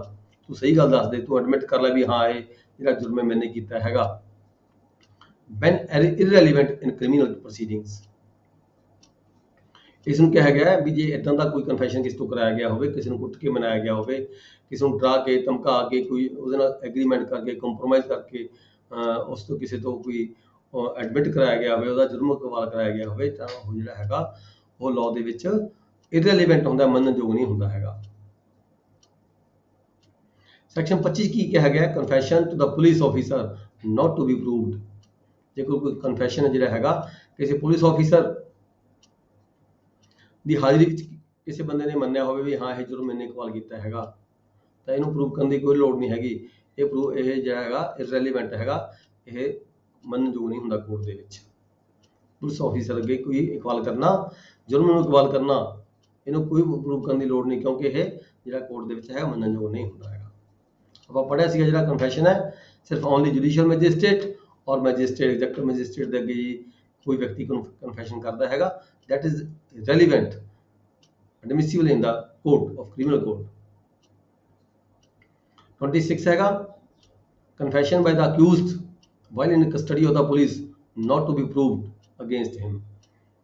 ਤੂੰ ਸਹੀ ਗੱਲ ਦੱਸ ਦੇ, ਤੂੰ ਐਡਮਿਟ ਕਰ ਲੈ ਵੀ ਹਾਂ ਇਹ ਜਿਹੜਾ ਜੁਰਮ ਮੈਨੇ ਕੀਤਾ ਹੈਗਾ। when irrelevant in criminal proceedings, ਇਸ ਨੂੰ ਕਿਹਾ ਗਿਆ ਵੀ ਜੇ ਇਦਾਂ ਦਾ ਕੋਈ ਕਨਫੈਸ਼ਨ ਕਿਸੇ ਤੋਂ ਕਰਾਇਆ ਗਿਆ ਹੋਵੇ, ਕਿਸੇ ਨੂੰ ਕੁੱਟ ਕੇ ਮਨਾਇਆ ਗਿਆ ਹੋਵੇ, ਕਿਸੇ ਨੂੰ ਡਰਾ ਕੇ ਧਮਕਾ ਕੇ ਕੋਈ ਉਹਦੇ ਨਾਲ ਐਗਰੀਮੈਂਟ ਕਰਕੇ ਕੰਪਰੋਮਾਈਜ਼ ਕਰਕੇ ਉਸ ਤੋਂ ਕਿਸੇ ਤੋਂ ਕੋਈ ਐਡਮਿਟ ਕਰਾਇਆ ਗਿਆ ਹੋਵੇ, ਉਹਦਾ ਜੁਰਮ ਇਕਬਾਲ ਕਰਾਇਆ ਗਿਆ ਹੋਵੇ, ਤਾਂ ਉਹ ਜਿਹੜਾ ਹੈਗਾ ਉਹ ਲਾਅ ਦੇ ਵਿੱਚ ਇਰਰੈਲੀਵੈਂਟ ਹੁੰਦਾ, ਮੰਨਣਯੋਗ ਨਹੀਂ ਹੁੰਦਾ ਹੈਗਾ। ਸੈਕਸ਼ਨ 25 ਕੀ ਕਿਹਾ ਗਿਆ, confession to the police officer not to be proved. ਜੇ ਕੋਈ ਕਨਫੈਸ਼ਨ ਜਿਹੜਾ ਹੈਗਾ ਕਿਸੇ ਪੁਲਿਸ ਆਫੀਸਰ ਦੀ ਹਾਜ਼ਰੀ ਵਿੱਚ ਕਿਸੇ ਬੰਦੇ ਨੇ ਮੰਨਿਆ ਹੋਵੇ ਵੀ ਹਾਂ ਇਹ ਜੁਰਮ ਮੈਨੇ ਇਕਬਾਲ ਕੀਤਾ ਹੈਗਾ, ਤਾਂ ਇਹਨੂੰ ਪ੍ਰੂਵ ਕਰਨ ਦੀ ਕੋਈ ਲੋੜ ਨਹੀਂ ਹੈਗੀ। ਇਹ ਜਿਹੜਾ ਹੈਗਾ ਇਰਰੈਲੀਵੈਂਟ ਹੈਗਾ, ਇਹ ਮੰਨਣਯੋਗ ਨਹੀਂ ਹੁੰਦਾ ਕੋਰਟ ਦੇ ਵਿੱਚ। ਪੁਲਿਸ ਆਫੀਸਰ ਅੱਗੇ ਕੋਈ ਇਕਬਾਲ ਕਰਨਾ, ਜੁਰਮ ਨੂੰ ਇਕਬਾਲ ਕਰਨਾ, ਇਹਨੂੰ ਕੋਈ ਪ੍ਰੂਵ ਕਰਨ ਦੀ ਲੋੜ ਨਹੀਂ, ਕਿਉਂਕਿ ਇਹ ਜਿਹੜਾ ਕੋਰਟ ਦੇ ਵਿੱਚ ਹੈ ਮੰਨਣਯੋਗ ਨਹੀਂ ਹੁੰਦਾ ਹੈਗਾ। ਆਪਾਂ ਪੜ੍ਹਿਆ ਸੀਗਾ ਜਿਹੜਾ ਕਨਫੈਸ਼ਨ ਹੈ ਸਿਰਫ ਓਨਲੀ ਜੁਡੀਸ਼ੀਅਲ ਮੈਜਿਸਟ੍ਰੇਟ ਔਰ ਮੈਜਿਸਟ੍ਰੇਟ ਐਗਜ਼ੈਕਟਿਵ ਮੈਜਿਸਟ੍ਰੇਟ ਦੇ ਅੱਗੇ ਹੀ ਕੋਈ ਵਿਅਕਤੀ ਕਨਫੈਸ਼ਨ ਕਰਦਾ ਹੈਗਾ, that is relevant, admissible in the court of criminal court। 26 ਹੈਗਾ confession by the accused while in custody of the police not to be proved against him।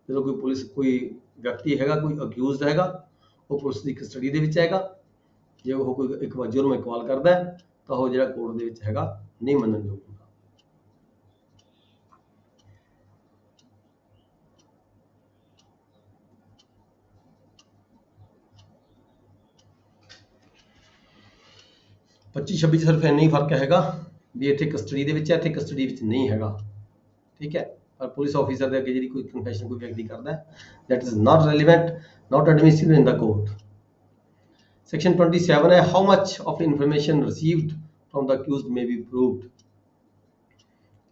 ਜਦੋਂ ਕੋਈ ਵਿਅਕਤੀ ਹੈਗਾ, ਕੋਈ ਅਕਿਊਜ਼ਡ ਹੈਗਾ, ਉਹ ਪੁਲਿਸ ਦੀ ਕਸਟਡੀ ਦੇ ਵਿੱਚ ਹੈਗਾ, ਜੇ ਉਹ ਕੋਈ ਇੱਕ ਵਾਰ ਜੁਰਮ ਇਕਬਾਲ ਕਰਦਾ ਹੈ ਤਾਂ ਉਹ ਜਿਹੜਾ ਕੋਰਟ ਦੇ ਵਿੱਚ ਹੈਗਾ ਨਹੀਂ ਮੰਨਣਯੋਗ ਹੁੰਦਾ। ਪੱਚੀ 26 ਸਿਰਫ ਇੰਨਾ ਹੀ ਫਰਕ ਹੈਗਾ ਵੀ ਇੱਥੇ ਕਸਟਡੀ ਦੇ ਵਿੱਚ ਹੈ, ਇੱਥੇ ਕਸਟਡੀ ਵਿੱਚ ਨਹੀਂ ਹੈਗਾ, ਠੀਕ ਹੈ। ਪਰ ਪੁਲਿਸ ਆਫੀਸਰ ਦੇ ਅੱਗੇ ਜਿਹੜੀ ਕੋਈ ਕਨਫੈਸ਼ਨ ਕੋਈ ਵਿਅਕਤੀ ਕਰਦਾ ਹੈ, that is not relevant, not admissible in the court। Section 27 है how much of information received from the accused may be proved।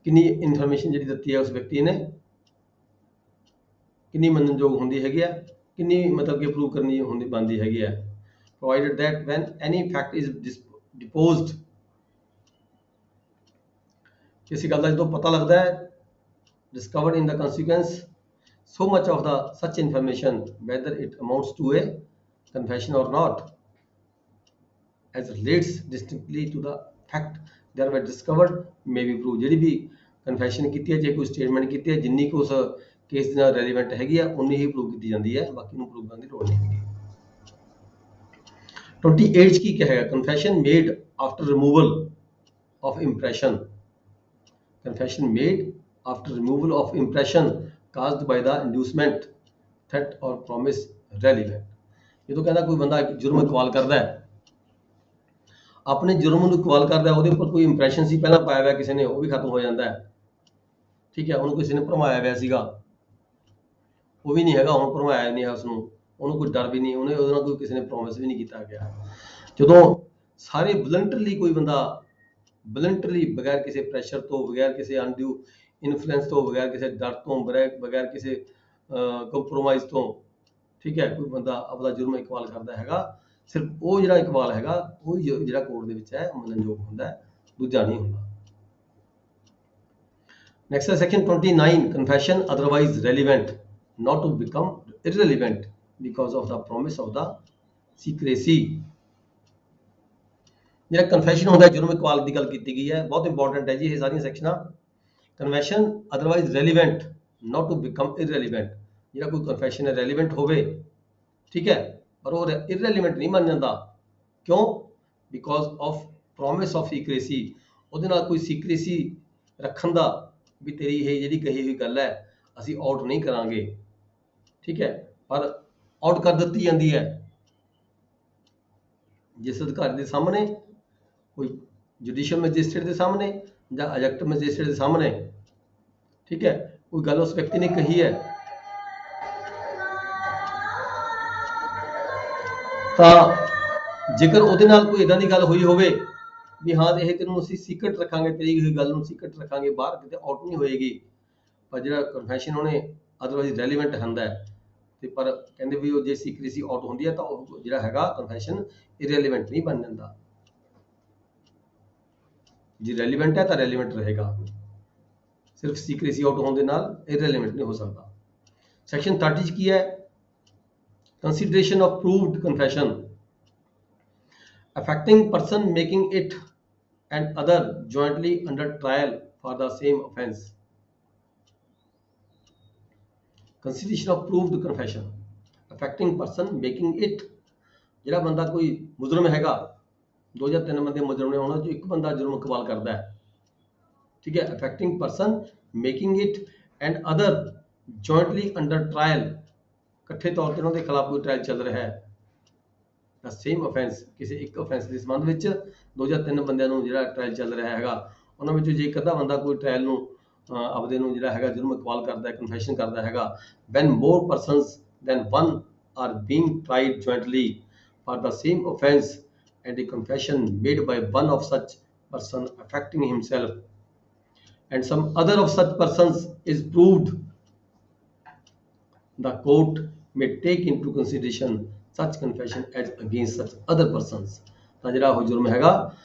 कितनी इन्फॉर्मेशन ਜਿਹੜੀ ਦਿੱਤੀ ਹੈ ਉਸ ਵਿਅਕਤੀ ਨੇ ਕਿੰਨੀ ਮੰਨਣਯੋਗ ਹੁੰਦੀ ਹੈਗੀ ਹੈ, ਕਿੰਨੀ ਮਤਲਬ ਕਿ ਪ੍ਰੂਵ ਕਰਨੀ ਹੁੰਦੀ ਬਣਦੀ ਹੈਗੀ ਹੈ। provided that when any fact is deposed, ਕਿਸੇ ਗੱਲ ਦਾ ਜਦੋਂ ਪਤਾ ਲੱਗਦਾ ਹੈ, discovered in the consequence, so much of the such information whether it amounts to a confession or not as relates distinctly to the fact thereby discovered may be proved। ਜਿਹੜੀ ਵੀ confession ਕੀਤੀ ਹੈ, ਜੇ ਕੋਈ ਸਟੇਟਮੈਂਟ ਕੀਤੀ ਹੈ, ਜਿੰਨੀ ਕੁ ਉਸ ਕੇਸ ਦੇ ਨਾਲ ਰੈਲੀਵੈਂਟ ਹੈਗੀ ਆ ਉਨੀ ਹੀ ਪ੍ਰੂਵ ਕੀਤੀ ਜਾਂਦੀ ਹੈ, ਬਾਕੀ ਨੂੰ ਪ੍ਰੂਵ ਕਰਨ ਦੀ ਲੋੜ ਨਹੀਂ ਹੈਗੀ। 28 ਕੀ ਕਿਹਾ ਹੈ confession made after removal of impression. Confession made after removal of impression caused by the inducement threat or promise relevant. ਜਦੋਂ ਕਹਿੰਦਾ ਕੋਈ ਬੰਦਾ ਜੁਰਮ ਇਕਬਾਲ ਕਰਦਾ ਹੈ, ਆਪਣੇ ਜੁਰਮ ਨੂੰ ਇਕਬਾਲ ਕਰਦਾ ਹੈ, ਉਹਦੇ ਉੱਪਰ ਕੋਈ ਇੰਪ੍ਰੈਸ਼ਨ ਸੀ ਪਹਿਲਾਂ ਪਾਇਆ ਹੋਇਆ ਕਿਸੇ ਨੇ, ਉਹ ਵੀ ਖਤਮ ਹੋ ਜਾਂਦਾ ਹੈ, ਠੀਕ ਹੈ। ਉਹਨੂੰ ਕਿਸੇ ਨੇ ਭਰਮਾਇਆ ਹੋਇਆ ਸੀਗਾ, ਉਹ ਵੀ ਨਹੀਂ ਹੈਗਾ, ਹੁਣ ਭਰਮਾਇਆ ਨਹੀਂ ਹੈ ਉਸਨੂੰ, ਉਹਨੂੰ ਕੋਈ ਡਰ ਵੀ ਨਹੀਂ, ਉਹਦੇ ਨਾਲ ਕੋਈ ਕਿਸੇ ਨੇ ਪ੍ਰੋਮਿਸ ਵੀ ਨਹੀਂ ਕੀਤਾ ਗਿਆ। ਜਦੋਂ ਸਾਰੇ ਵਲੰਟਰਲੀ ਕੋਈ ਬੰਦਾ ਵਲੰਟਰਲੀ ਬਗੈਰ ਕਿਸੇ ਪ੍ਰੈਸ਼ਰ ਤੋਂ, ਬਗੈਰ ਕਿਸੇ ਅਨਡਿਊ ਇਨਫਲੂਐਂਸ ਤੋਂ, ਬਗੈਰ ਕਿਸੇ ਡਰ ਤੋਂ, ਬਗੈਰ ਕਿਸੇ ਕੰਪਰੋਮਾਈਜ਼ ਤੋਂ, ਠੀਕ ਹੈ, ਕੋਈ ਬੰਦਾ ਆਪਣਾ ਜੁਰਮ ਇਕਬਾਲ ਕਰਦਾ ਹੈਗਾ, ਸਿਰਫ ਉਹ ਜਿਹੜਾ ਇਕਬਾਲ ਹੈਗਾ ਉਹ ਜਿਹੜਾ ਕੋਰਟ ਦੇ ਵਿੱਚ ਹੈ ਮੰਨਣਯੋਗ ਹੁੰਦਾ ਹੈ, ਦੂਜਾ ਨਹੀਂ ਹੁੰਦਾ। ਨੈਕਸਟ ਹੈ section 29 confession otherwise relevant not to become irrelevant because of the promise of the secrecy। ਜਿਹੜਾ ਕਨਫੈਸ਼ਨ ਹੁੰਦਾ ਜੁਰਮ ਇਕਬਾਲ ਦੀ ਗੱਲ ਕੀਤੀ ਗਈ ਹੈ, ਬਹੁਤ ਇੰਪੋਰਟੈਂਟ ਹੈ ਜੀ ਇਹ ਸਾਰੀਆਂ ਸੈਕਸ਼ਨਾਂ। Confession otherwise relevant not to become irrelevant, ਜਿਹੜਾ ਕੋਈ ਕਨਫੈਸ਼ਨ ਹੈ ਰੈਲੀਵੈਂਟ ਹੋਵੇ, ਠੀਕ ਹੈ, ਪਰ ਉਹ irrelevant ਨਹੀਂ ਮੰਨ ਜਾਂਦਾ। ਕਿਉਂ? Because of promise of secrecy, ਉਹਦੇ ਨਾਲ ਕੋਈ ਸੀਕ੍ਰੇਸੀ ਰੱਖਣ ਦਾ ਵੀ ਤੇਰੀ ਇਹ ਜਿਹੜੀ ਕਹੀ ਹੋਈ ਗੱਲ ਹੈ ਅਸੀਂ ਆਊਟ ਨਹੀਂ ਕਰਾਂਗੇ, ਠੀਕ ਹੈ, ਪਰ ਆਊਟ ਕਰ ਦਿੱਤੀ ਜਾਂਦੀ ਹੈ ਜਿਸ ਅਧਿਕਾਰੀ ਦੇ ਸਾਹਮਣੇ, ਕੋਈ ਜੁਡੀਸ਼ੀਅਲ ਮੈਜਿਸਟ੍ਰੇਟ ਦੇ ਸਾਹਮਣੇ ਜਾਂ ਐਗਜ਼ੈਕਟਿਵ ਮੈਜਿਸਟ੍ਰੇਟ ਦੇ ਸਾਹਮਣੇ, ਠੀਕ ਹੈ, ਕੋਈ ਗੱਲ ਉਸ ਵਿਅਕਤੀ ਨੇ ਕਹੀ ਹੈ ਤਾਂ ਜੇਕਰ ਉਹਦੇ ਨਾਲ ਕੋਈ ਇਦਾਂ ਦੀ ਗੱਲ ਹੋਈ ਹੋਵੇ ਵੀ ਹਾਂ ਇਹ ਤੈਨੂੰ ਅਸੀਂ ਸੀਕ੍ਰੇਟ ਰੱਖਾਂਗੇ, ਤੇਰੀ ਹੋਈ ਗੱਲ ਨੂੰ ਸੀਕ੍ਰੇਟ ਰੱਖਾਂਗੇ, ਬਾਹਰ ਕਿਤੇ ਆਊਟ ਨਹੀਂ ਹੋਏਗੀ, ਪਰ ਜਿਹੜਾ ਕਨਫੈਸ਼ਨ ਉਹਨੇ ਅਦਰਵਾਈਜ਼ ਰੈਲੀਵੈਂਟ ਹੁੰਦਾ ਹੈ, ਤੇ ਪਰ ਕਹਿੰਦੇ ਵੀ ਉਹ ਜੇ ਸੀਕ੍ਰੇਸੀ ਆਊਟ ਹੁੰਦੀ ਹੈ ਤਾਂ ਉਹ ਜਿਹੜਾ ਹੈਗਾ ਕਨਫੈਸ਼ਨ ਇਰੈਲੀਵੈਂਟ ਨਹੀਂ ਬਣ ਜਾਂਦਾ। ਜੇ ਰੈਲੀਵੈਂਟ ਹੈ ਤਾਂ ਰੈਲੀਵੈਂਟ ਰਹੇਗਾ, ਸਿਰਫ ਸੀਕ੍ਰੇਸੀ ਆਊਟ ਹੋਣ ਦੇ ਨਾਲ ਇਰੈਲੀਵੈਂਟ ਨਹੀਂ ਹੋ ਸਕਦਾ। ਸੈਕਸ਼ਨ 30 ਕੀ ਹੈ consideration of proved confession affecting person making it and other jointly under trial for the same offence। consideration of proved confession affecting person making it, ਜਿਹੜਾ ਬੰਦਾ ਕੋਈ ਮੁਜਰਮ ਹੈਗਾ, 2 ਜਾਂ 3 ਬੰਦੇ ਮੁਜਰਮ ਨੇ, ਉਹਨਾਂ ਚੋਂ ਇੱਕ ਬੰਦਾ ਜੁਰਮ ਇਕਬਾਲ ਕਰਦਾ ਹੈ, ਠੀਕ ਹੈ, affecting person making it and other jointly under trial, ਇਕੱਠੇ ਤੌਰ ਤੇ ਉਹਨਾਂ ਦੇ ਖਿਲਾਫ ਕੋਈ ਟ੍ਰਾਇਲ ਚੱਲ ਰਿਹਾ ਹੈ, ਦਾ ਸੇਮ offense, ਕਿਸੇ ਇੱਕ offense ਦੇ ਸੰਬੰਧ ਵਿੱਚ 2 ਜਾਂ 3 ਬੰਦਿਆਂ ਨੂੰ ਜਿਹੜਾ ਟ੍ਰਾਇਲ ਚੱਲ ਰਿਹਾ ਹੈਗਾ, ਉਹਨਾਂ ਵਿੱਚੋਂ ਜੇ ਇੱਕ ਅੱਧਾ ਬੰਦਾ ਕੋਈ ਟ੍ਰਾਇਲ ਨੂੰ ਆਪਦੇ ਨੂੰ ਜਿਹੜਾ ਹੈਗਾ ਜੁਰਮ ਇਕਬਾਲ ਕਰਦਾ ਹੈ, ਕਨਫੈਸ਼ਨ ਕਰਦਾ ਹੈਗਾ, when more persons than one are being tried jointly for the same offense and a confession made by one of such person affecting himself and some other of such persons is proved the court may take into consideration such confession as against such other persons। ਤਾਂ ਜਿਹੜਾ ਉਹ ਜੁਰਮ ਹੈਗਾ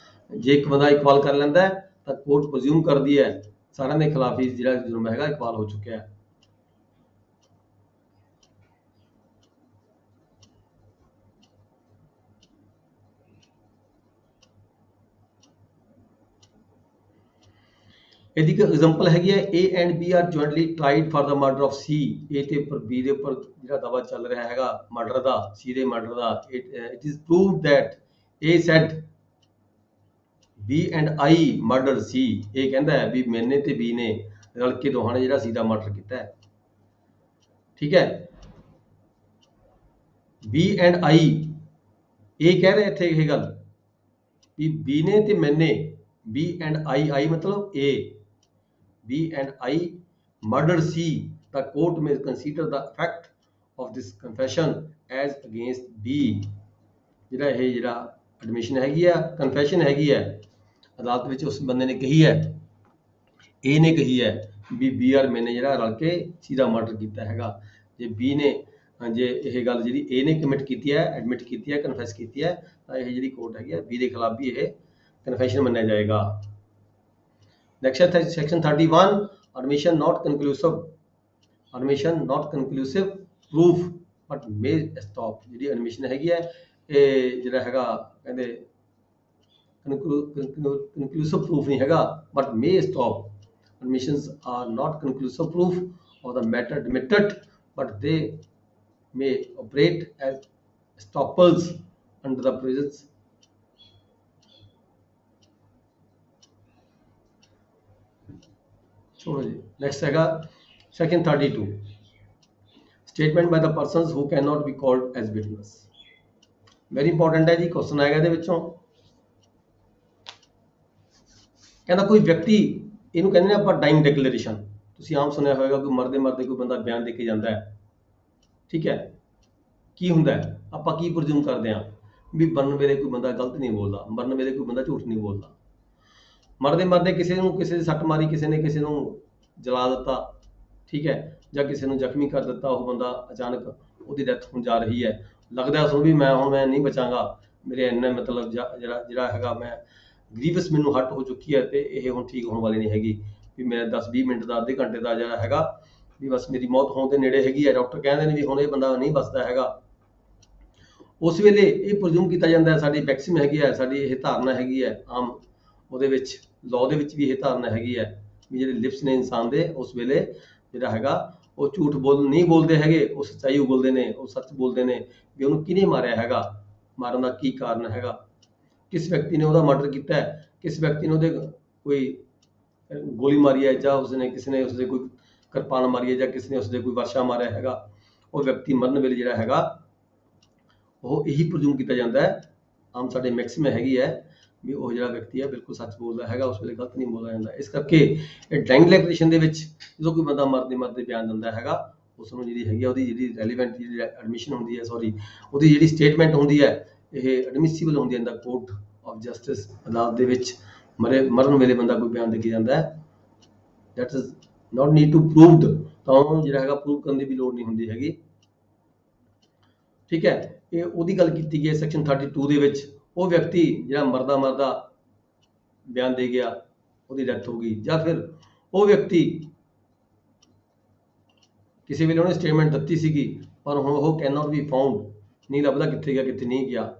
ਜੇ ਇੱਕ ਬੰਦਾ ਇਕਬਾਲ ਕਰ ਲੈਂਦਾ ਹੈ ਤਾਂ ਕੋਰਟ ਪ੍ਰਜ਼ਿਊਮ ਕਰਦੀ ਹੈ ਸਾਰਿਆਂ ਦੇ ਖਿਲਾਫ ਹੀ ਜਿਹੜਾ ਜੁਰਮ ਹੈਗਾ ਇਕਬਾਲ ਹੋ ਚੁੱਕਿਆ ਹੈ। ਇਹਦੀ ਇੱਕ ਐਗਜ਼ਾਮਪਲ ਹੈਗੀ ਹੈ A and B are jointly tried for the murder of C। A ਤੇ ਉੱਪਰ B ਦੇ ਉੱਪਰ ਜਿਹੜਾ ਦਾਵਾ ਚੱਲ ਰਿਹਾ ਹੈਗਾ ਮਰਡਰ ਦਾ, C ਦੇ murder the. It is proved that A said B and I murdered C। ਇਹ ਕਹਿੰਦਾ ਹੈ ਵੀ ਮੈਨੇ ਤੇ B ਨੇ ਰਲ ਕੇ ਦੋਹਾਂ ਨੇ ਜਿਹੜਾ C ਦਾ ਮਰਡਰ ਕੀਤਾ ਹੈ। ਠੀਕ ਹੈ, B and I ਇਹ ਕਹਿ ਰਿਹਾ ਇੱਥੇ ਇਹ ਗੱਲ ਵੀ B ਨੇ ਤੇ ਮੈਨੇ, B and I ਮਤਲਬ A, B and I murdered C। The court may consider the effect of this confession as against B। ਜਿਹੜਾ ਇਹ ਜਿਹੜਾ ਐਡਮਿਸ਼ਨ ਹੈਗੀ ਆ, ਕਨਫੈਸ਼ਨ ਹੈਗੀ ਹੈ, ਅਦਾਲਤ ਵਿੱਚ ਉਸ ਬੰਦੇ ਨੇ ਕਹੀ ਹੈ, A ਨੇ ਕਹੀ ਹੈ ਵੀ B ਔਰ ਮੈਨੇ ਜਿਹੜਾ ਰਲ ਕੇ C ਦਾ ਮਰਡਰ ਕੀਤਾ ਹੈਗਾ। ਜੇ B ਨੇ ਜੇ ਇਹ ਗੱਲ ਜਿਹੜੀ A ਨੇ ਕਮਿਟ ਕੀਤੀ ਹੈ, ਐਡਮਿਟ ਕੀਤੀ ਹੈ, ਕਨਫੈਸ ਕੀਤੀ ਹੈ ਤਾਂ ਇਹ ਜਿਹੜੀ ਕੋਰਟ ਹੈਗੀ ਹੈ B ਦੇ ਖਿਲਾਫ ਵੀ ਇਹ ਕਨਫੈਸ਼ਨ ਮੰਨਿਆ ਜਾਏਗਾ। Next है section 31 admission not conclusive। admission not conclusive proof but may stop। ਜਿਹੜੀ admission ਹੈਗੀ ਹੈ ਇਹ ਜਿਹੜਾ ਹੈਗਾ ਕਹਿੰਦੇ conclusive proof ਨਹੀਂ ਹੈਗਾ but may stop। admissions are not conclusive proof of the matter admitted but they may operate as estoppels under the provisions। छोड़ो जी। नेक्स्ट हैगा section 32 statement by the persons who can not be called as witness. Very important है जी, question आएगा ਇਹਦੇ ਵਿੱਚੋਂ। ਕਹਿੰਦਾ ਕੋਈ ਵਿਅਕਤੀ, ਇਹਨੂੰ ਕਹਿੰਦੇ ਨੇ ਆਪਾਂ ਡਾਈਂਗ ਡਿਕਲੇਰੇਸ਼ਨ। ਤੁਸੀਂ ਆਮ ਸੁਣਿਆ ਹੋਵੇਗਾ ਕੋਈ ਮਰਦੇ ਮਰਦੇ ਕੋਈ ਬੰਦਾ ਬਿਆਨ ਦੇ ਕੇ ਜਾਂਦਾ ਹੈ। ਠੀਕ ਹੈ, ਕੀ ਹੁੰਦਾ ਹੈ ਆਪਾਂ ਕੀ ਪ੍ਰਜ਼ੂਮ ਕਰਦੇ ਹਾਂ ਵੀ ਮਰਨ ਵੇਲੇ ਕੋਈ ਬੰਦਾ ਗਲਤ ਨਹੀਂ ਬੋਲਦਾ, ਮਰਨ ਵੇਲੇ ਕੋਈ ਬੰਦਾ ਝੂਠ ਨਹੀਂ ਬੋਲਦਾ। ਮਰਦੇ ਮਰਦੇ ਕਿਸੇ ਨੂੰ ਕਿਸੇ ਦੀ ਸੱਟ ਮਾਰੀ, ਕਿਸੇ ਨੇ ਕਿਸੇ ਨੂੰ ਜਲਾ ਦਿੱਤਾ, ਠੀਕ ਹੈ, ਜਾਂ ਕਿਸੇ ਨੂੰ ਜ਼ਖਮੀ ਕਰ ਦਿੱਤਾ, ਉਹ ਬੰਦਾ ਅਚਾਨਕ ਉਹਦੀ ਡੈਥ ਹੋਣ ਜਾ ਰਹੀ ਹੈ, ਲੱਗਦਾ ਉਸਨੂੰ ਵੀ ਮੈਂ ਨਹੀਂ ਬਚਾਂਗਾ, ਮੇਰੇ ਇੰਨਾ ਮਤਲਬ ਜਿਹੜਾ ਹੈਗਾ ਮੈਂ ਗ੍ਰੀਵਸ ਮੈਨੂੰ ਹੱਟ ਹੋ ਚੁੱਕੀ ਹੈ ਤੇ ਇਹ ਹੁਣ ਠੀਕ ਹੋਣ ਵਾਲੀ ਨਹੀਂ ਹੈਗੀ, ਵੀ ਮੈਂ 10-20 ਮਿੰਟ ਦਾ, ਅੱਧੇ ਘੰਟੇ ਦਾ ਜਿਹੜਾ ਹੈਗਾ ਵੀ ਬਸ ਮੇਰੀ ਮੌਤ ਹੋਣ ਦੇ ਨੇੜੇ ਹੈਗੀ ਹੈ, ਡਾਕਟਰ ਕਹਿੰਦੇ ਨੇ ਵੀ ਹੁਣ ਇਹ ਬੰਦਾ ਨਹੀਂ ਬਚਦਾ ਹੈਗਾ। ਉਸ ਵੇਲੇ ਇਹ ਪ੍ਰਜ਼ੂਮ ਕੀਤਾ ਜਾਂਦਾ ਹੈ, ਸਾਡੀ ਮੈਕਸਿਮ ਹੈਗੀ ਹੈ, ਸਾਡੀ ਇਹ ਧਾਰਨਾ ਹੈਗੀ ਹੈ ਆਮ, ਉਹਦੇ ਵਿੱਚ ਲਾਅ ਦੇ ਵਿੱਚ ਵੀ ਇਹ ਧਾਰਨਾ ਹੈਗੀ ਹੈ ਵੀ ਜਿਹੜੇ ਲਿਪਸ ਨੇ ਇਨਸਾਨ ਦੇ ਉਸ ਵੇਲੇ ਜਿਹੜਾ ਹੈਗਾ ਉਹ ਝੂਠ ਨਹੀਂ ਬੋਲਦੇ ਹੈਗੇ, ਉਹ ਸੱਚਾਈ ਉਗਲਦੇ ਨੇ, ਉਹ ਸੱਚ ਬੋਲਦੇ ਨੇ ਵੀ ਉਹਨੂੰ ਕਿਹਨੇ ਮਾਰਿਆ ਹੈਗਾ, ਮਾਰਨ ਦਾ ਕੀ ਕਾਰਨ ਹੈਗਾ, ਕਿਸ ਵਿਅਕਤੀ ਨੇ ਉਹਦਾ ਮਰਡਰ ਕੀਤਾ ਹੈ, ਕਿਸ ਵਿਅਕਤੀ ਨੇ ਉਹਦੇ ਕੋਈ ਗੋਲੀ ਮਾਰੀ ਹੈ, ਜਾਂ ਉਸਨੇ ਕਿਸੇ ਨੇ ਉਸਦੇ ਕੋਈ ਕਿਰਪਾਨ ਮਾਰੀ ਹੈ, ਜਾਂ ਕਿਸੇ ਨੇ ਉਸਦੇ ਕੋਈ ਵਰਸ਼ਾ ਮਾਰਿਆ ਹੈਗਾ। ਉਹ ਵਿਅਕਤੀ ਮਰਨ ਵੇਲੇ ਜਿਹੜਾ ਹੈਗਾ ਉਹ ਇਹੀ ਪ੍ਰਜ਼ੂਮ ਕੀਤਾ ਜਾਂਦਾ ਹੈ, ਆਮ ਸਾਡੇ ਮੈਕਸਿਮ ਹੈਗੀ ਹੈ ਵੀ ਉਹ ਜਿਹੜਾ ਵਿਅਕਤੀ ਹੈ ਬਿਲਕੁਲ ਸੱਚ ਬੋਲਦਾ ਹੈਗਾ, ਉਸ ਵੇਲੇ ਗਲਤ ਨਹੀਂ ਬੋਲਿਆ ਜਾਂਦਾ। ਇਸ ਕਰਕੇ ਇਹ ਡਾਈਂਗ ਡਿਕਲੇਰੇਸ਼ਨ ਦੇ ਵਿੱਚ ਜਦੋਂ ਕੋਈ ਬੰਦਾ ਮਰਦੇ ਮਰਦੇ ਬਿਆਨ ਦਿੰਦਾ ਹੈਗਾ, ਉਸ ਨੂੰ ਜਿਹੜੀ ਹੈਗੀ ਉਹਦੀ ਜਿਹੜੀ ਰੈਲੀਵੈਂਟ ਜਿਹੜੀ ਐਡਮਿਸ਼ਨ ਹੁੰਦੀ ਹੈ, ਉਹਦੀ ਜਿਹੜੀ ਸਟੇਟਮੈਂਟ ਹੁੰਦੀ ਹੈ ਇਹ ਐਡਮਿਸਿਬਲ ਹੁੰਦੀ ਹੈ ਇਨ ਦਾ ਕੋਰਟ ਆਫ ਜਸਟਿਸ। ਅਦਾਲਤ ਦੇ ਵਿੱਚ ਮਰਨ ਵੇਲੇ ਬੰਦਾ ਕੋਈ ਬਿਆਨ ਦੇ ਕੇ ਜਾਂਦਾ ਹੈ, that is not need to proved, ਤਾਂ ਉਹਨੂੰ ਜਿਹੜਾ ਹੈਗਾ ਪ੍ਰੂਵ ਕਰਨ ਦੀ ਵੀ ਲੋੜ ਨਹੀਂ ਹੁੰਦੀ ਹੈਗੀ। ਠੀਕ ਹੈ, ਇਹ ਉਹਦੀ ਗੱਲ ਕੀਤੀ ਗਈ ਹੈ ਸੈਕਸ਼ਨ 32 ਦੇ ਵਿੱਚ। ਉਹ ਵਿਅਕਤੀ ਜਿਹੜਾ ਮਰਦਾ ਬਿਆਨ ਦੇ ਗਿਆ, ਉਹਦੀ ਡੈਥ ਹੋ ਗਈ, ਜਾਂ ਫਿਰ ਉਹ ਵਿਅਕਤੀ ਕਿਸੇ ਵੇਲੇ ਉਹਨੇ ਸਟੇਟਮੈਂਟ ਦਿੱਤੀ ਸੀਗੀ ਪਰ ਹੁਣ ਉਹ ਕੈਨ ਨਾਟ ਬੀ ਫਾਊਂਡ, ਨਹੀਂ ਲੱਭਦਾ ਕਿੱਥੇ ਗਿਆ ਕਿੱਥੇ ਨਹੀਂ ਗਿਆ,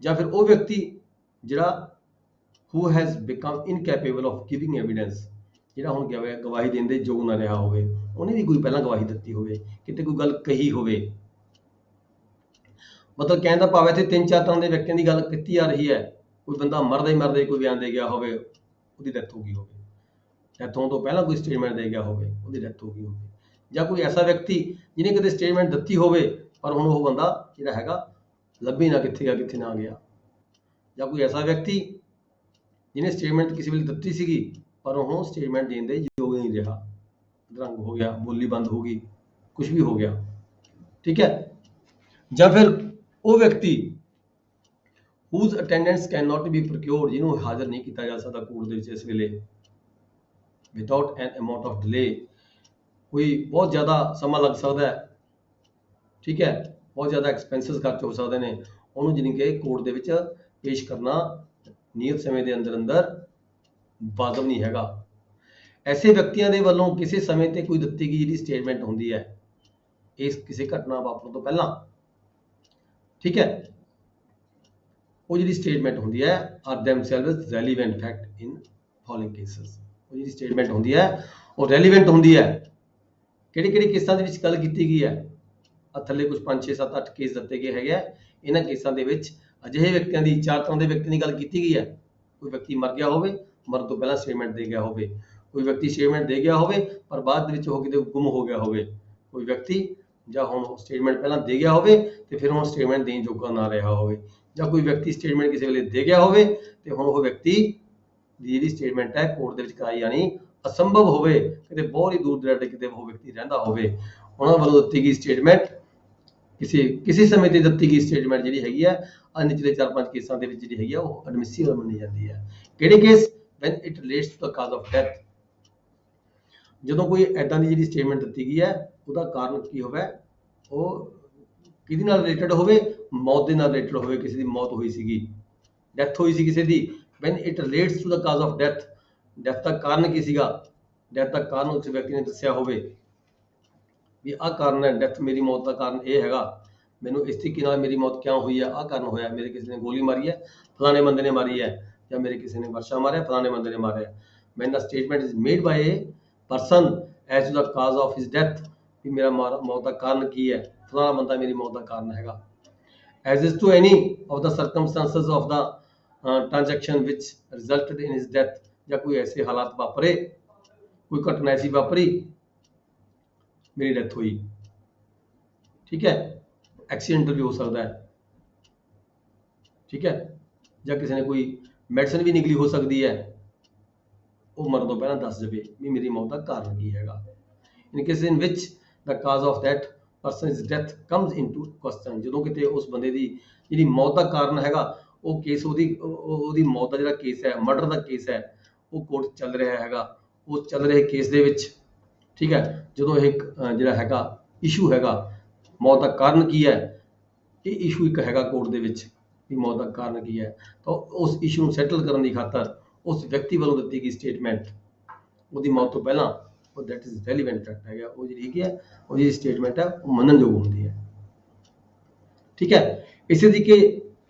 ਜਾਂ ਫਿਰ ਉਹ ਵਿਅਕਤੀ ਜਿਹੜਾ who has become incapable of giving evidence, ਜਿਹੜਾ ਹੁਣ ਗਵਾਹੀ ਦੇਣ ਦੇ ਯੋਗ ਨਾ ਰਿਹਾ ਹੋਵੇ, ਉਹਨੇ ਵੀ ਕੋਈ ਪਹਿਲਾਂ ਗਵਾਹੀ ਦਿੱਤੀ ਹੋਵੇ, ਕਿਤੇ ਕੋਈ ਗੱਲ ਕਹੀ ਹੋਵੇ। ਮਤਲਬ ਕਹਿਣ ਦਾ ਭਾਵ ਇੱਥੇ 3-4 ਤਰ੍ਹਾਂ ਦੇ ਵਿਅਕਤੀਆਂ ਦੀ ਗੱਲ ਕੀਤੀ ਜਾ ਰਹੀ ਹੈ। ਕੋਈ ਬੰਦਾ ਮਰਦੇ ਕੋਈ ਬਿਆਨ ਦੇ ਗਿਆ ਹੋਵੇ, ਉਹਦੀ ਡੈਥ ਹੋ ਗਈ ਹੋਵੇ, ਡੈਥ ਹੋਣ ਤੋਂ ਪਹਿਲਾਂ ਕੋਈ ਸਟੇਟਮੈਂਟ ਦੇ ਗਿਆ ਹੋਵੇ, ਉਹਦੀ ਡੈਥ ਹੋ ਗਈ ਹੋਵੇ, ਜਾਂ ਕੋਈ ਐਸਾ ਵਿਅਕਤੀ ਜਿਹਨੇ ਕਦੇ ਸਟੇਟਮੈਂਟ ਦਿੱਤੀ ਹੋਵੇ ਪਰ ਹੁਣ ਉਹ ਬੰਦਾ ਜਿਹੜਾ ਹੈਗਾ ਲੱਭੇ ਨਾ ਕਿੱਥੇ ਗਿਆ ਕਿੱਥੇ ਨਾ ਗਿਆ, ਜਾਂ ਕੋਈ ਐਸਾ ਵਿਅਕਤੀ ਜਿਹਨੇ ਸਟੇਟਮੈਂਟ ਕਿਸੇ ਵੇਲੇ ਦਿੱਤੀ ਸੀਗੀ ਪਰ ਉਹ ਸਟੇਟਮੈਂਟ ਦੇਣ ਦੇ ਯੋਗ ਨਹੀਂ ਰਿਹਾ, ਅਧਰੰਗ ਹੋ ਗਿਆ, ਬੋਲੀ ਬੰਦ ਹੋ ਗਈ, ਕੁਝ ਵੀ ਹੋ ਗਿਆ। ਠੀਕ ਹੈ, ਜਾਂ ਫਿਰ ਉਹ ਵਿਅਕਤੀ whose attendance cannot be procured, ਜਿਹਨੂੰ ਹਾਜ਼ਰ ਨਹੀਂ ਕੀਤਾ ਜਾ ਸਕਦਾ ਕੋਰਟ ਦੇ ਵਿੱਚ ਇਸ ਵੇਲੇ without an amount of delay, ਕੋਈ ਬਹੁਤ ਜ਼ਿਆਦਾ ਸਮਾਂ ਲੱਗ ਸਕਦਾ ਹੈ ਠੀਕ ਹੈ, ਬਹੁਤ ਜ਼ਿਆਦਾ ਐਕਸਪੈਂਸਿਸ ਖਰਚ ਹੋ ਸਕਦੇ ਨੇ, ਉਹਨੂੰ ਜਾਣੀ ਕਿ ਕੋਰਟ ਦੇ ਵਿੱਚ ਪੇਸ਼ ਕਰਨਾ ਨਿਯਤ ਸਮੇਂ ਦੇ ਅੰਦਰ ਅੰਦਰ ਵਾਜਬ ਨਹੀਂ ਹੈਗਾ। ਐਸੇ ਵਿਅਕਤੀਆਂ ਦੇ ਵੱਲੋਂ ਕਿਸੇ ਸਮੇਂ ਤੇ ਕੋਈ ਦਿੱਤੀ ਗਈ ਜਿਹੜੀ ਸਟੇਟਮੈਂਟ ਹੁੰਦੀ ਹੈ ਇਸ ਕਿਸੇ ਘਟਨਾ ਵਾਪਰਨ ਤੋਂ ਪਹਿਲਾਂ, ਠੀਕ ਹੈ, ਉਹ ਜਿਹੜੀ ਸਟੇਟਮੈਂਟ ਹੁੰਦੀ ਹੈ R themselves relevant fact in following cases। ਉਹ ਜਿਹੜੀ ਸਟੇਟਮੈਂਟ ਹੁੰਦੀ ਹੈ ਉਹ ਰੈਲੀਵੈਂਟ ਹੁੰਦੀ ਹੈ। ਕਿਹੜੇ ਕਿਹੜੇ ਕੇਸਾਂ ਦੇ ਵਿੱਚ ਗੱਲ ਕੀਤੀ ਗਈ ਹੈ? ਆ ਥੱਲੇ ਕੁਝ 5 6 7 8 ਕੇਸ ਦਿੱਤੇ ਗਏ ਹੈਗੇ ਆ। ਇਹਨਾਂ ਕੇਸਾਂ ਦੇ ਵਿੱਚ ਅਜਿਹੇ ਵਿਅਕਤੀਆਂ ਦੀ, 4 ਤਰ੍ਹਾਂ ਦੇ ਵਿਅਕਤੀਆਂ ਦੀ ਗੱਲ ਕੀਤੀ ਗਈ ਹੈ। ਕੋਈ ਵਿਅਕਤੀ ਮਰ ਗਿਆ ਹੋਵੇ, ਮਰਨ ਤੋਂ ਪਹਿਲਾਂ ਸਟੇਟਮੈਂਟ ਦੇ ਗਿਆ ਹੋਵੇ, ਕੋਈ ਵਿਅਕਤੀ ਸਟੇਟਮੈਂਟ ਦੇ ਗਿਆ ਹੋਵੇ ਪਰ ਬਾਅਦ ਦੇ ਵਿੱਚ ਉਹ ਕਿਤੇ ਗੁੰਮ ਹੋ ਗਿਆ ਹੋਵੇ, ਕੋਈ ਵਿਅਕਤੀ ਜਾਂ ਹੁਣ ਸਟੇਟਮੈਂਟ ਪਹਿਲਾਂ ਦੇ ਗਿਆ ਹੋਵੇ ਤੇ ਫਿਰ ਹੁਣ ਸਟੇਟਮੈਂਟ ਦੇਣ ਜੋਗਾ ਨਾ ਰਿਹਾ ਹੋਵੇ, ਜਾਂ ਕੋਈ ਵਿਅਕਤੀ ਸਟੇਟਮੈਂਟ ਕਿਸੇ ਵੇਲੇ ਦੇ ਗਿਆ ਹੋਵੇ ਤੇ ਹੁਣ ਉਹ ਵਿਅਕਤੀ ਦੀ ਜਿਹੜੀ ਸਟੇਟਮੈਂਟ ਹੈ ਕੋਰਟ ਦੇ ਵਿੱਚ ਕਰਾਈ ਜਾਣੀ ਅਸੰਭਵ ਹੋਵੇ, ਕਿਤੇ ਬਹੁਤ ਹੀ ਦੂਰ ਦਰਾਡੇ ਕਿਤੇ ਉਹ ਵਿਅਕਤੀ ਰਹਿੰਦਾ ਹੋਵੇ, ਉਹਨਾਂ ਵੱਲੋਂ ਦਿੱਤੀ ਗਈ ਸਟੇਟਮੈਂਟ ਕਿਸੇ ਸਮੇਂ ਤੇ ਦਿੱਤੀ ਗਈ ਸਟੇਟਮੈਂਟ ਜਿਹੜੀ ਹੈਗੀ ਆ ਨਿਚਲੇ 4-5 ਕੇਸਾਂ ਦੇ ਵਿੱਚ ਜਿਹੜੀ ਹੈਗੀ ਆ ਉਹ ਐਡਮਿਸਿਬਲ ਮੰਨੀ ਜਾਂਦੀ ਹੈ। ਕਿਹੜੇ case? when it relates to the cause of death। ਜਦੋਂ ਕੋਈ ਐਦਾਂ ਦੀ ਜਿਹੜੀ ਸਟੇਟਮੈਂਟ ਦਿੱਤੀ ਗਈ ਹੈ ਉਹਦਾ ਕਾਰਨ ਕੀ ਹੋਵੇ, ਉਹ ਕਿਹਦੇ ਨਾਲ ਰਿਲੇਟਡ ਹੋਵੇ? ਮੌਤ ਦੇ ਨਾਲ ਰਿਲੇਟਡ ਹੋਵੇ, ਕਿਸੇ ਦੀ ਮੌਤ ਹੋਈ ਸੀਗੀ, ਡੈਥ ਹੋਈ ਸੀ ਕਿਸੇ ਦੀ। when it relates to the cause of death, death ਦਾ ਕਾਰਨ ਕੀ ਸੀਗਾ? ਡੈਥ ਦਾ ਕਾਰਨ ਉਸ ਵਿਅਕਤੀ ਨੇ ਦੱਸਿਆ ਹੋਵੇ ਵੀ ਆਹ ਕਾਰਨ ਹੈ, ਡੈਥ ਮੇਰੀ ਮੌਤ ਦਾ ਕਾਰਨ ਇਹ ਹੈਗਾ, ਮੈਨੂੰ ਇਸ ਤਰੀਕੇ ਨਾਲ ਮੇਰੀ ਮੌਤ ਕਿਉਂ ਹੋਈ ਹੈ, ਆਹ ਕਾਰਨ ਹੋਇਆ, ਮੇਰੇ ਕਿਸੇ ਨੇ ਗੋਲੀ ਮਾਰੀ ਹੈ, ਫਲਾਣੇ ਬੰਦੇ ਨੇ ਮਾਰੀ ਹੈ, ਜਾਂ ਮੇਰੇ ਕਿਸੇ ਨੇ ਵਰਸ਼ਾ ਮਾਰਿਆ, ਫਲਾਣੇ ਬੰਦੇ ਨੇ ਮਾਰਿਆ। when the statement is made by a person as to the cause of his death, ਵੀ ਮੇਰਾ ਮੌਤ ਦਾ ਕਾਰਨ ਕੀ ਹੈ, ਫਲਾਣਾ ਬੰਦਾ ਮੇਰੀ ਮੌਤ ਦਾ ਕਾਰਨ ਹੈਗਾ। as is to any of the circumstances of the transaction which resulted in his death, ਜਾਂ ਕੋਈ ਐਸੇ ਹਾਲਾਤ ਵਾਪਰੇ, ਕੋਈ ਘਟਨਾ ਐਸੀ ਵਾਪਰੀ ਮੇਰੀ ਡੈਥ ਹੋਈ, ਠੀਕ ਹੈ, ਐਕਸੀਡੈਂਟਲ ਵੀ ਹੋ ਸਕਦਾ ਹੈ, ਠੀਕ ਹੈ, ਜਾਂ ਕਿਸੇ ਨੇ ਕੋਈ ਮੈਡੀਸਨ ਵੀ ਨਿਕਲੀ ਹੋ ਸਕਦੀ ਹੈ, ਉਹ ਮਰਨ ਤੋਂ ਪਹਿਲਾਂ ਦੱਸ ਜਾਵੇ ਵੀ ਮੇਰੀ ਮੌਤ ਦਾ ਕਾਰਨ ਕੀ ਹੈਗਾ। In case in which the cause of that person's death comes into question, ਜਦੋਂ ਕਿਤੇ ਉਸ ਬੰਦੇ ਦੀ ਜਿਹੜੀ ਮੌਤ ਦਾ ਕਾਰਨ ਹੈਗਾ ਉਹ ਕੇਸ ਉਹਦੀ ਮੌਤ ਦਾ ਜਿਹੜਾ ਕੇਸ ਹੈ, ਮਰਡਰ ਦਾ ਕੇਸ ਹੈ, ਉਹ ਕੋਰਟ ਚੱਲ ਰਿਹਾ ਹੈਗਾ, ਉਹ ਚੱਲ ਰਹੇ ਕੇਸ ਦੇ ਵਿੱਚ, ਠੀਕ ਹੈ, ਜਦੋਂ ਇਹ ਜਿਹੜਾ ਹੈਗਾ ਇਸ਼ੂ ਹੈਗਾ ਮੌਤ ਦਾ ਕਾਰਨ ਕੀ ਹੈ, ਇਹ ਇਸ਼ੂ ਇੱਕ ਹੈਗਾ ਕੋਰਟ ਦੇ ਵਿੱਚ ਵੀ ਮੌਤ ਦਾ ਕਾਰਨ ਕੀ ਹੈ, ਤਾਂ ਉਸ ਇਸ਼ੂ ਨੂੰ ਸੈਟਲ ਕਰਨ ਦੀ ਖਾਤਰ ਉਸ ਵਿਅਕਤੀ ਵੱਲੋਂ ਦਿੱਤੀ ਗਈ ਸਟੇਟਮੈਂਟ ਉਹਦੀ ਮੌਤ ਤੋਂ ਪਹਿਲਾਂ ਉਹ ਦੈਟ ਇਜ਼ ਰੈਲੀਵੈਂਟ ਫੈਕਟ ਹੈਗਾ, ਉਹ ਜਿਹੜੀ ਹੈਗੀ ਹੈ ਉਹ ਜਿਹੜੀ ਸਟੇਟਮੈਂਟ ਹੈ ਉਹ ਮੰਨਣਯੋਗ ਹੁੰਦੀ ਹੈ, ਠੀਕ ਹੈ। ਇਸੇ ਤਰੀਕੇ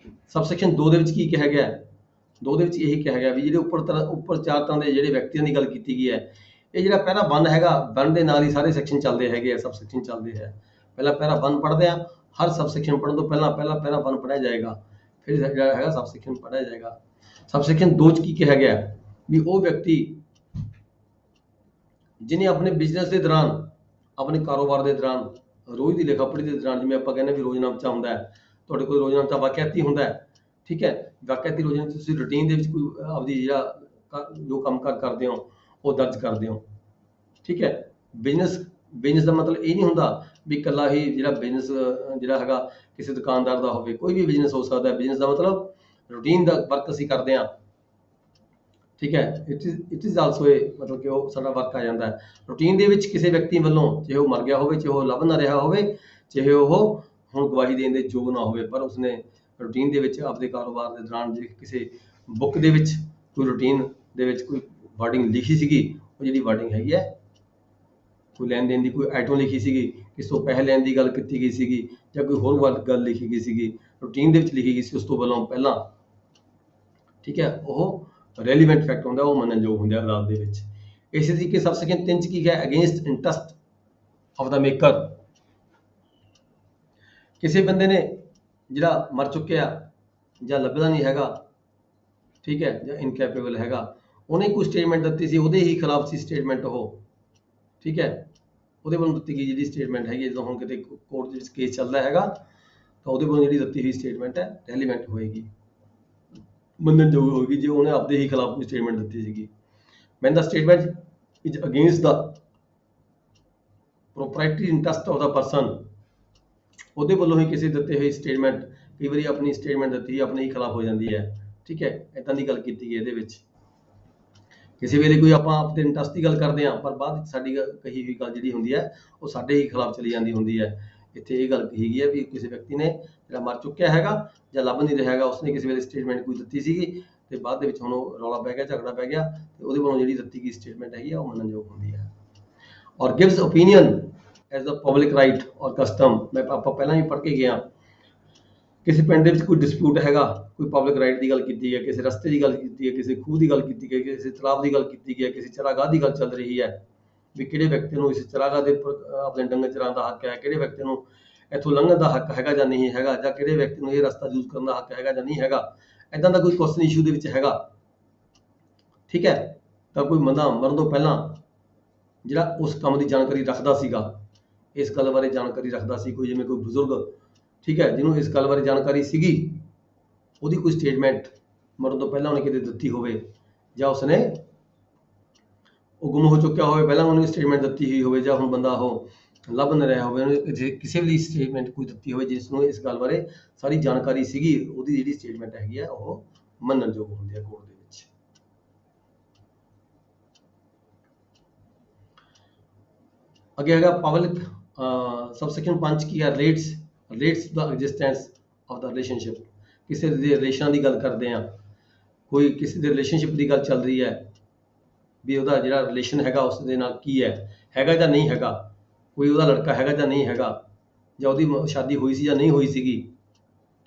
ਸਬਸੈਕਸ਼ਨ 2 ਦੇ ਵਿੱਚ ਕੀ ਕਿਹਾ ਗਿਆ? 2 ਦੇ ਵਿੱਚ ਇਹੀ ਕਿਹਾ ਗਿਆ ਵੀ ਜਿਹੜੇ ਉੱਪਰ 4 ਤਰ੍ਹਾਂ ਦੇ ਜਿਹੜੇ ਵਿਅਕਤੀਆਂ ਦੀ ਗੱਲ ਕੀਤੀ ਗਈ ਹੈ, ਇਹ ਜਿਹੜਾ ਪਹਿਲਾ 1 ਹੈਗਾ, 1 ਦੇ ਨਾਲ ਹੀ ਸਾਰੇ ਸੈਕਸ਼ਨ ਚੱਲਦੇ ਹੈਗੇ ਆ, ਸਬ ਸੈਕਸ਼ਨ ਚੱਲਦੇ ਹੈ। ਪਹਿਲਾਂ ਪਹਿਰਾ 1 ਪੜ੍ਹਦੇ ਆ, ਹਰ ਸਬ ਸੈਕਸ਼ਨ ਪੜ੍ਹਨ ਤੋਂ ਪਹਿਲਾਂ ਪਹਿਰਾ 1 ਪੜ੍ਹਿਆ ਜਾਏਗਾ, ਫਿਰ ਜਿਹੜਾ ਹੈਗਾ ਸਬ ਸੈਕਸ਼ਨ ਪੜ੍ਹਿਆ ਜਾਏਗਾ। ਸਬ ਸੈਕਸ਼ਨ 2 ਚ ਕੀ ਕਿਹਾ ਗਿਆ ਵੀ ਉਹ ਵਿਅਕਤੀ ਜਿਹਨੇ ਆਪਣੇ ਬਿਜ਼ਨਸ ਦੇ ਦੌਰਾਨ, ਆਪਣੇ ਕਾਰੋਬਾਰ ਦੇ ਦੌਰਾਨ, ਰੋਜ਼ ਦੀ ਲਿਖਾ ਪੜ੍ਹੀ ਦੇ ਦੌਰਾਨ, ਜਿਵੇਂ ਆਪਾਂ ਕਹਿੰਦੇ ਵੀ ਰੋਜ਼ਨਾਮਚਾ ਹੁੰਦਾ ਹੈ, ਤੁਹਾਡੇ ਕੋਲ ਰੋਜ਼ਨਾਮਚਾ ਵਾਕਿਆਤੀ ਹੁੰਦਾ ਹੈ, ਠੀਕ ਹੈ, ਵਾਕਿਆਤੀ ਰੋਜ਼ਨਾਮਚਾ ਤੁਸੀਂ ਰੂਟੀਨ ਦੇ ਵਿੱਚ ਕੋਈ ਆਪਦੀ ਜਿਹੜਾ ਜੋ ਕੰਮਕਾਰ ਕਰਦੇ ਹੋ ਉਹ ਦਰਜ ਕਰਦੇ ਹੋ, ਠੀਕ ਹੈ। ਬਿਜ਼ਨਸ ਦਾ ਮਤਲਬ ਇਹ ਨਹੀਂ ਹੁੰਦਾ ਵੀ ਇਕੱਲਾ ਹੀ ਜਿਹੜਾ ਬਿਜ਼ਨਸ ਜਿਹੜਾ ਹੈਗਾ ਕਿਸੇ ਦੁਕਾਨਦਾਰ ਦਾ ਹੋਵੇ, ਕੋਈ ਵੀ ਬਿਜ਼ਨਸ ਹੋ ਸਕਦਾ ਹੈ। ਬਿਜ਼ਨਸ ਦਾ ਮਤਲਬ ਰੂਟੀਨ ਦਾ ਵਰਕ ਅਸੀਂ ਕਰਦੇ ਹਾਂ, ਠੀਕ ਹੈ, ਇਟ ਇਜ਼ ਆਲਸੋ ਮਤਲਬ ਕਿ ਉਹ ਸਾਡਾ ਵਰਕ ਆ ਜਾਂਦਾ ਹੈ। ਰੂਟੀਨ ਦੇ ਵਿੱਚ ਕਿਸੇ ਵਿਅਕਤੀ ਵੱਲੋਂ, ਚਾਹੇ ਉਹ ਮਰ ਗਿਆ ਹੋਵੇ, ਚਾਹੇ ਉਹ ਲੱਭ ਨਾ ਰਿਹਾ ਹੋਵੇ, ਚਾਹੇ ਉਹ ਹੁਣ ਗਵਾਹੀ ਦੇਣ ਦੇ ਯੋਗ ਨਾ ਹੋਵੇ, ਪਰ ਉਸਨੇ ਰੂਟੀਨ ਦੇ ਵਿੱਚ ਆਪਦੇ ਕਾਰੋਬਾਰ ਦੇ ਦੌਰਾਨ ਜੇ ਕਿਸੇ ਬੁੱਕ ਦੇ ਵਿੱਚ ਕੋਈ ਰੂਟੀਨ ਦੇ ਵਿੱਚ ਕੋਈ ਵਰਡਿੰਗ ਲਿਖੀ ਸੀਗੀ, ਉਹ ਜਿਹੜੀ ਵਰਡਿੰਗ ਹੈਗੀ ਹੈ, ਕੋਈ ਲੈਣ ਦੇਣ ਦੀ ਕੋਈ ਆਈਟਮ ਲਿਖੀ ਸੀਗੀ, ਕਿਸ ਤੋਂ ਪੈਸੇ ਲੈਣ ਦੀ ਗੱਲ ਕੀਤੀ ਗਈ ਸੀਗੀ, ਜਾਂ ਕੋਈ ਹੋਰ ਗੱਲ ਲਿਖੀ ਗਈ ਸੀਗੀ, ਰੂਟੀਨ ਦੇ ਵਿੱਚ ਲਿਖੀ ਗਈ ਸੀ ਉਸ ਤੋਂ ਵੱਲੋਂ ਪਹਿਲਾਂ, ਠੀਕ ਹੈ, ਉਹ ਰੈਲੀਵੈਂਟ ਫੈਕਟ ਹੁੰਦਾ, ਉਹ ਮੰਨਣਯੋਗ ਹੁੰਦਾ ਅਦਾਲਤ ਦੇ ਵਿੱਚ। ਇਸੇ ਤਰੀਕੇ ਸਬਸੈਕਸ਼ਨ 3 ਚ ਕੀ ਹੈ? Against interest of the maker, ਕਿਸੇ ਬੰਦੇ ਨੇ ਜਿਹੜਾ ਮਰ ਚੁੱਕਿਆ ਜਾਂ ਲੱਭਦਾ ਨਹੀਂ ਹੈਗਾ, ਠੀਕ ਹੈ, ਜਾਂ ਇਨਕੈਪੇਬਲ ਹੈਗਾ, ਉਹਨੇ ਕੋਈ ਸਟੇਟਮੈਂਟ ਦਿੱਤੀ ਸੀ, ਉਹਦੇ ਹੀ ਖਿਲਾਫ ਸੀ ਸਟੇਟਮੈਂਟ ਉਹ, ਠੀਕ ਹੈ, ਉਹਦੇ ਵੱਲੋਂ ਦਿੱਤੀ ਗਈ ਜਿਹੜੀ ਸਟੇਟਮੈਂਟ ਹੈਗੀ, ਜਦੋਂ ਹੁਣ ਕਿਤੇ ਕੋਰਟ ਦੇ ਵਿੱਚ ਕੇਸ ਚੱਲਦਾ ਹੈਗਾ ਤਾਂ ਉਹਦੇ ਵੱਲੋਂ ਜਿਹੜੀ ਦਿੱਤੀ ਹੋਈ ਸਟੇਟਮੈਂਟ ਹੈ ਰੈਲੀਵੈਂਟ ਹੋਏਗੀ, ਮੰਨਣਯੋਗ ਹੋਏਗੀ, ਜੇ ਉਹਨੇ ਆਪਦੇ ਹੀ ਖਿਲਾਫ ਕੋਈ ਸਟੇਟਮੈਂਟ ਦਿੱਤੀ ਸੀਗੀ। when the statement is against the proprietary interest of the person, ਉਹਦੇ ਵੱਲੋਂ ਹੀ ਕਿਸੇ ਦਿੱਤੇ ਹੋਈ ਸਟੇਟਮੈਂਟ, ਕਈ ਵਾਰੀ ਆਪਣੀ ਸਟੇਟਮੈਂਟ ਦਿੱਤੀ ਆਪਣੇ ਹੀ ਖਿਲਾਫ ਹੋ ਜਾਂਦੀ ਹੈ, ਠੀਕ ਹੈ, ਏਦਾਂ ਦੀ ਗੱਲ ਕੀਤੀ ਗਈ ਇਹਦੇ ਵਿੱਚ। ਕਿਸੇ ਵੇਲੇ ਕੋਈ ਆਪਾਂ ਆਪਣੇ ਇੰਟਰਸਟ ਦੀ ਗੱਲ ਕਰਦੇ ਹਾਂ, ਪਰ ਬਾਅਦ ਵਿੱਚ ਸਾਡੀ ਕਹੀ ਹੋਈ ਗੱਲ ਜਿਹੜੀ ਹੁੰਦੀ ਹੈ ਉਹ ਸਾਡੇ ਹੀ ਖਿਲਾਫ ਚਲੀ ਜਾਂਦੀ ਹੁੰਦੀ ਹੈ, ਇੱਥੇ ਇਹ ਗੱਲ ਕਹੀ ਗਈ ਹੈ ਵੀ ਕਿਸੇ ਵਿਅਕਤੀ ਨੇ ਜਿਹੜਾ ਮਰ ਚੁੱਕਿਆ ਹੈਗਾ ਜਾਂ ਲੱਭ ਨਹੀਂ ਰਿਹਾ ਹੈਗਾ, ਉਸਨੇ ਕਿਸੇ ਵੇਲੇ ਸਟੇਟਮੈਂਟ ਕੋਈ ਦਿੱਤੀ ਸੀਗੀ ਤੇ ਬਾਅਦ ਦੇ ਵਿੱਚ ਹੁਣ ਉਹ ਰੌਲਾ ਪੈ ਗਿਆ, ਝਗੜਾ ਪੈ ਗਿਆ, ਤੇ ਉਹਦੇ ਵੱਲੋਂ ਜਿਹੜੀ ਦਿੱਤੀ ਗਈ ਸਟੇਟਮੈਂਟ ਹੈਗੀ ਆ ਉਹ ਮੰਨਣਯੋਗ ਹੁੰਦੀ ਹੈ। Or gives opinion as a public right or custom. ਮੈਂ ਆਪਾਂ ਪਹਿਲਾਂ ਹੀ ਪੜ੍ਹ ਕੇ ਗਿਆ, ਕਿਸੇ ਪਿੰਡ ਦੇ ਵਿੱਚ ਕੋਈ ਡਿਸਪਿਊਟ ਹੈਗਾ, ਕੋਈ ਪਬਲਿਕ ਰਾਈਟ ਦੀ ਗੱਲ ਕੀਤੀ ਹੈ, ਕਿਸੇ ਰਸਤੇ ਦੀ ਗੱਲ ਕੀਤੀ ਹੈ, ਕਿਸੇ ਖੂਹ ਦੀ ਗੱਲ ਕੀਤੀ ਗਈ, ਕਿਸੇ ਤਲਾਬ ਦੀ ਗੱਲ ਕੀਤੀ ਗਈ ਹੈ, ਕਿਸੇ ਚਰਾਗਾਹ ਦੀ ਗੱਲ ਚੱਲ ਰਹੀ ਹੈ ਵੀ ਕਿਹੜੇ ਵਿਅਕਤੀ ਨੂੰ ਇਸ ਚਰਾਗਾਹ ਦੇ ਉੱਪਰ ਆਪਣੇ ਡੰਗਰ ਚਰਾਉਣ ਦਾ ਹੱਕ ਹੈ, ਕਿਹੜੇ ਵਿਅਕਤੀ ਨੂੰ ਇੱਥੋਂ ਲੰਘਣ ਦਾ ਹੱਕ ਹੈਗਾ ਜਾਂ ਨਹੀਂ ਹੈਗਾ, ਜਾਂ ਕਿਹੜੇ ਵਿਅਕਤੀ ਨੂੰ ਇਹ ਰਸਤਾ ਯੂਜ਼ ਕਰਨ ਦਾ ਹੱਕ ਹੈਗਾ ਜਾਂ ਨਹੀਂ ਹੈਗਾ, ਇਦਾਂ ਦਾ ਕੋਈ ਕੁਐਸਚਨ ਇਸ਼ੂ ਦੇ ਵਿੱਚ ਹੈਗਾ, ਠੀਕ ਹੈ, ਤਾਂ ਕੋਈ ਬੰਦਾ ਮਰਨ ਤੋਂ ਪਹਿਲਾਂ ਜਿਹੜਾ ਉਸ ਕੰਮ ਦੀ ਜਾਣਕਾਰੀ ਰੱਖਦਾ ਸੀਗਾ, ਇਸ ਗੱਲ ਬਾਰੇ ਜਾਣਕਾਰੀ ਰੱਖਦਾ ਸੀ, ਕੋਈ ਜਿਵੇਂ ਕੋਈ ਬਜ਼ੁਰਗ, ਠੀਕ ਹੈ, ਜਿਹਨੂੰ ਇਸ ਗੱਲ ਬਾਰੇ ਜਾਣਕਾਰੀ ਸੀਗੀ, ਉਹਦੀ ਕੋਈ ਸਟੇਟਮੈਂਟ ਮਰਨ ਤੋਂ ਪਹਿਲਾਂ ਉਹਨੇ ਕਿਤੇ ਦਿੱਤੀ ਹੋਵੇ, ਜਾਂ ਉਸਨੇ ਉਹ ਗੁੰਮ ਹੋ ਚੁੱਕਿਆ ਹੋਵੇ ਪਹਿਲਾਂ ਉਹਨੇ ਸਟੇਟਮੈਂਟ ਦਿੱਤੀ ਹੋਈ ਹੋਵੇ, ਜਾਂ ਹੁਣ ਬੰਦਾ ਉਹ ਲੱਭ ਨਹੀਂ ਰਿਹਾ ਹੋਵੇ, ਉਹਨੇ ਕਿਸੇ ਵੀ ਸਟੇਟਮੈਂਟ ਕੋਈ ਦਿੱਤੀ ਹੋਵੇ ਜਿਸ ਨੂੰ ਇਸ ਗੱਲ ਬਾਰੇ ਸਾਰੀ ਜਾਣਕਾਰੀ ਸੀਗੀ, ਉਹਦੀ ਜਿਹੜੀ ਸਟੇਟਮੈਂਟ ਹੈਗੀ ਆ ਉਹ ਮੰਨਣਯੋਗ ਹੁੰਦੀ ਹੈ ਕੋਰਟ ਦੇ ਵਿੱਚ। ਅੱਗੇ ਹੈਗਾ ਪਬਲਿਕ ਸਬਸੈਕਸ਼ਨ 5 ਕੀ ਹੈ, relates to the existence of the relationship. ਕਿਸੇ ਦੇ ਰਿਲੇਸ਼ਨਾਂ ਦੀ ਗੱਲ ਕਰਦੇ ਆ, ਕੋਈ ਕਿਸੇ ਦੇ ਰਿਲੇਸ਼ਨਸ਼ਿਪ ਦੀ ਗੱਲ ਚੱਲ ਰਹੀ ਹੈ ਵੀ ਉਹਦਾ ਜਿਹੜਾ ਰਿਲੇਸ਼ਨ ਹੈਗਾ ਉਸ ਦੇ ਨਾਲ ਕੀ ਹੈ, ਹੈਗਾ ਜਾਂ ਨਹੀਂ ਹੈਗਾ, ਕੋਈ ਉਹਦਾ ਲੜਕਾ ਹੈਗਾ ਜਾਂ ਨਹੀਂ ਹੈਗਾ, ਜਾਂ ਉਹਦੀ ਸ਼ਾਦੀ ਹੋਈ ਸੀ ਜਾਂ ਨਹੀਂ ਹੋਈ ਸੀਗੀ,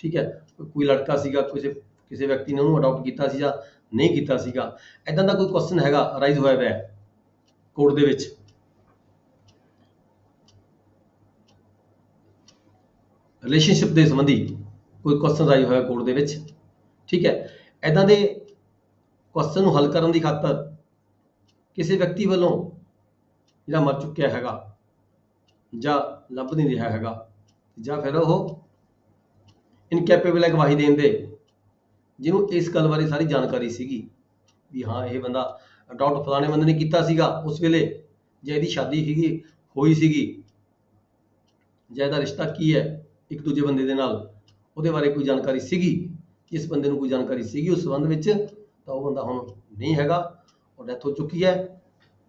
ਠੀਕ ਹੈ, ਕੋਈ ਲੜਕਾ ਸੀਗਾ, ਕਿਸੇ ਵਿਅਕਤੀ ਨੇ ਉਹਨੂੰ ਅਡਾਪਟ ਕੀਤਾ ਸੀ ਜਾਂ ਨਹੀਂ ਕੀਤਾ ਸੀਗਾ, ਇਦਾਂ ਦਾ ਕੋਈ ਕੁਐਸਚਨ ਹੈਗਾ ਅਰਾਈਜ਼ ਹੋਇਆ ਹੋਇਆ ਕੋਰਟ ਦੇ ਵਿੱਚ, ਰਿਲੇਸ਼ਨਸ਼ਿਪ ਦੇ ਸੰਬੰਧੀ ਕੋਈ ਕੁਐਸਚਨ ਰਾਈਜ਼ ਹੋਇਆ ਕੋਰਟ ਦੇ ਵਿੱਚ, ਠੀਕ ਹੈ, ਇਦਾਂ ਦੇ ਕੁਐਸਚਨ ਨੂੰ ਹੱਲ ਕਰਨ ਦੀ ਖਾਤਰ ਕਿਸੇ ਵਿਅਕਤੀ ਵੱਲੋਂ ਜਿਹੜਾ ਮਰ ਚੁੱਕਿਆ ਹੈਗਾ ਜਾਂ ਲੱਭ ਨਹੀਂ ਰਿਹਾ ਹੈਗਾ, ਜਾਂ ਫਿਰ ਉਹ ਇਨਕੈਪੇਬਲ ਹੈ ਗਵਾਹੀ ਦੇਣ ਦੇ, ਜਿਹਨੂੰ ਇਸ ਗੱਲ ਬਾਰੇ ਸਾਰੀ ਜਾਣਕਾਰੀ ਸੀਗੀ ਵੀ ਹਾਂ ਇਹ ਬੰਦਾ ਅਡਾਪਟ ਫਲਾਣੇ ਬੰਦੇ ਨੇ ਕੀਤਾ ਸੀਗਾ ਉਸ ਵੇਲੇ, ਜਾਂ ਇਹਦੀ ਸ਼ਾਦੀ ਸੀਗੀ ਹੋਈ ਸੀਗੀ, ਜਾਂ ਇਹਦਾ ਰਿਸ਼ਤਾ ਕੀ ਹੈ ਇੱਕ ਦੂਜੇ ਬੰਦੇ ਦੇ ਨਾਲ, ਉਹਦੇ ਬਾਰੇ ਕੋਈ ਜਾਣਕਾਰੀ ਸੀਗੀ, ਜਿਸ ਬੰਦੇ ਨੂੰ ਕੋਈ ਜਾਣਕਾਰੀ ਸੀਗੀ ਉਸ ਸੰਬੰਧ ਵਿੱਚ, ਤਾਂ ਉਹ ਬੰਦਾ ਹੁਣ ਨਹੀਂ ਹੈਗਾ, ਉਹ ਡੈਥ ਹੋ ਚੁੱਕੀ ਹੈ,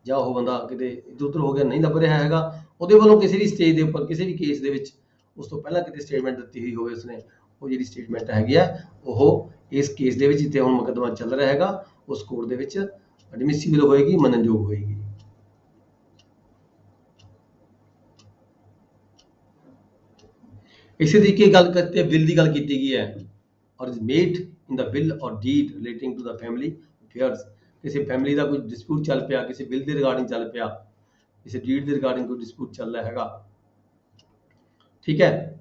ਜਾਂ ਉਹ ਬੰਦਾ ਕਿਤੇ ਇੱਧਰ ਉੱਧਰ ਹੋ ਗਿਆ, ਨਹੀਂ ਲੱਭ ਰਿਹਾ ਹੈਗਾ, ਉਹਦੇ ਵੱਲੋਂ ਕਿਸੇ ਵੀ ਸਟੇਜ ਦੇ ਉੱਪਰ ਕਿਸੇ ਵੀ ਕੇਸ ਦੇ ਵਿੱਚ ਉਸ ਤੋਂ ਪਹਿਲਾਂ ਕਿਤੇ ਸਟੇਟਮੈਂਟ ਦਿੱਤੀ ਹੋਈ ਹੋਵੇ ਉਸਨੇ, ਉਹ ਜਿਹੜੀ ਸਟੇਟਮੈਂਟ ਹੈਗੀ ਆ ਉਹ ਇਸ ਕੇਸ ਦੇ ਵਿੱਚ ਜਿੱਥੇ ਹੁਣ ਮੁਕੱਦਮਾ ਚੱਲ ਰਿਹਾ ਹੈਗਾ ਉਸ ਕੋਰਟ ਦੇ ਵਿੱਚ ਐਡਮਿਸਿਬਲ ਹੋਏਗੀ, ਮੰਨਣਯੋਗ ਹੋਏਗੀ। ਇਸੇ ਤਰੀਕੇ ਗੱਲ ਕਰਤੇ ਬਿੱਲ ਦੀ ਗੱਲ ਕੀਤੀ ਗਈ ਹੈ, or is made in the bill or deed relating to the family affairs. ਕਿਸੇ ਫੈਮਿਲੀ ਦਾ ਕੋਈ ਡਿਸਪਿਊਟ ਚੱਲ ਪਿਆ, ਕਿਸੇ ਬਿੱਲ ਦੇ ਰਿਗਾਰਡਿੰਗ ਚੱਲ ਪਿਆ, ਕਿਸੇ ਡੀਡ ਦੇ ਰਿਗਾਰਡਿੰਗ ਕੋਈ ਡਿਸਪਿਊਟ ਚੱਲ ਰਿਹਾ ਹੈਗਾ, ਠੀਕ ਹੈ,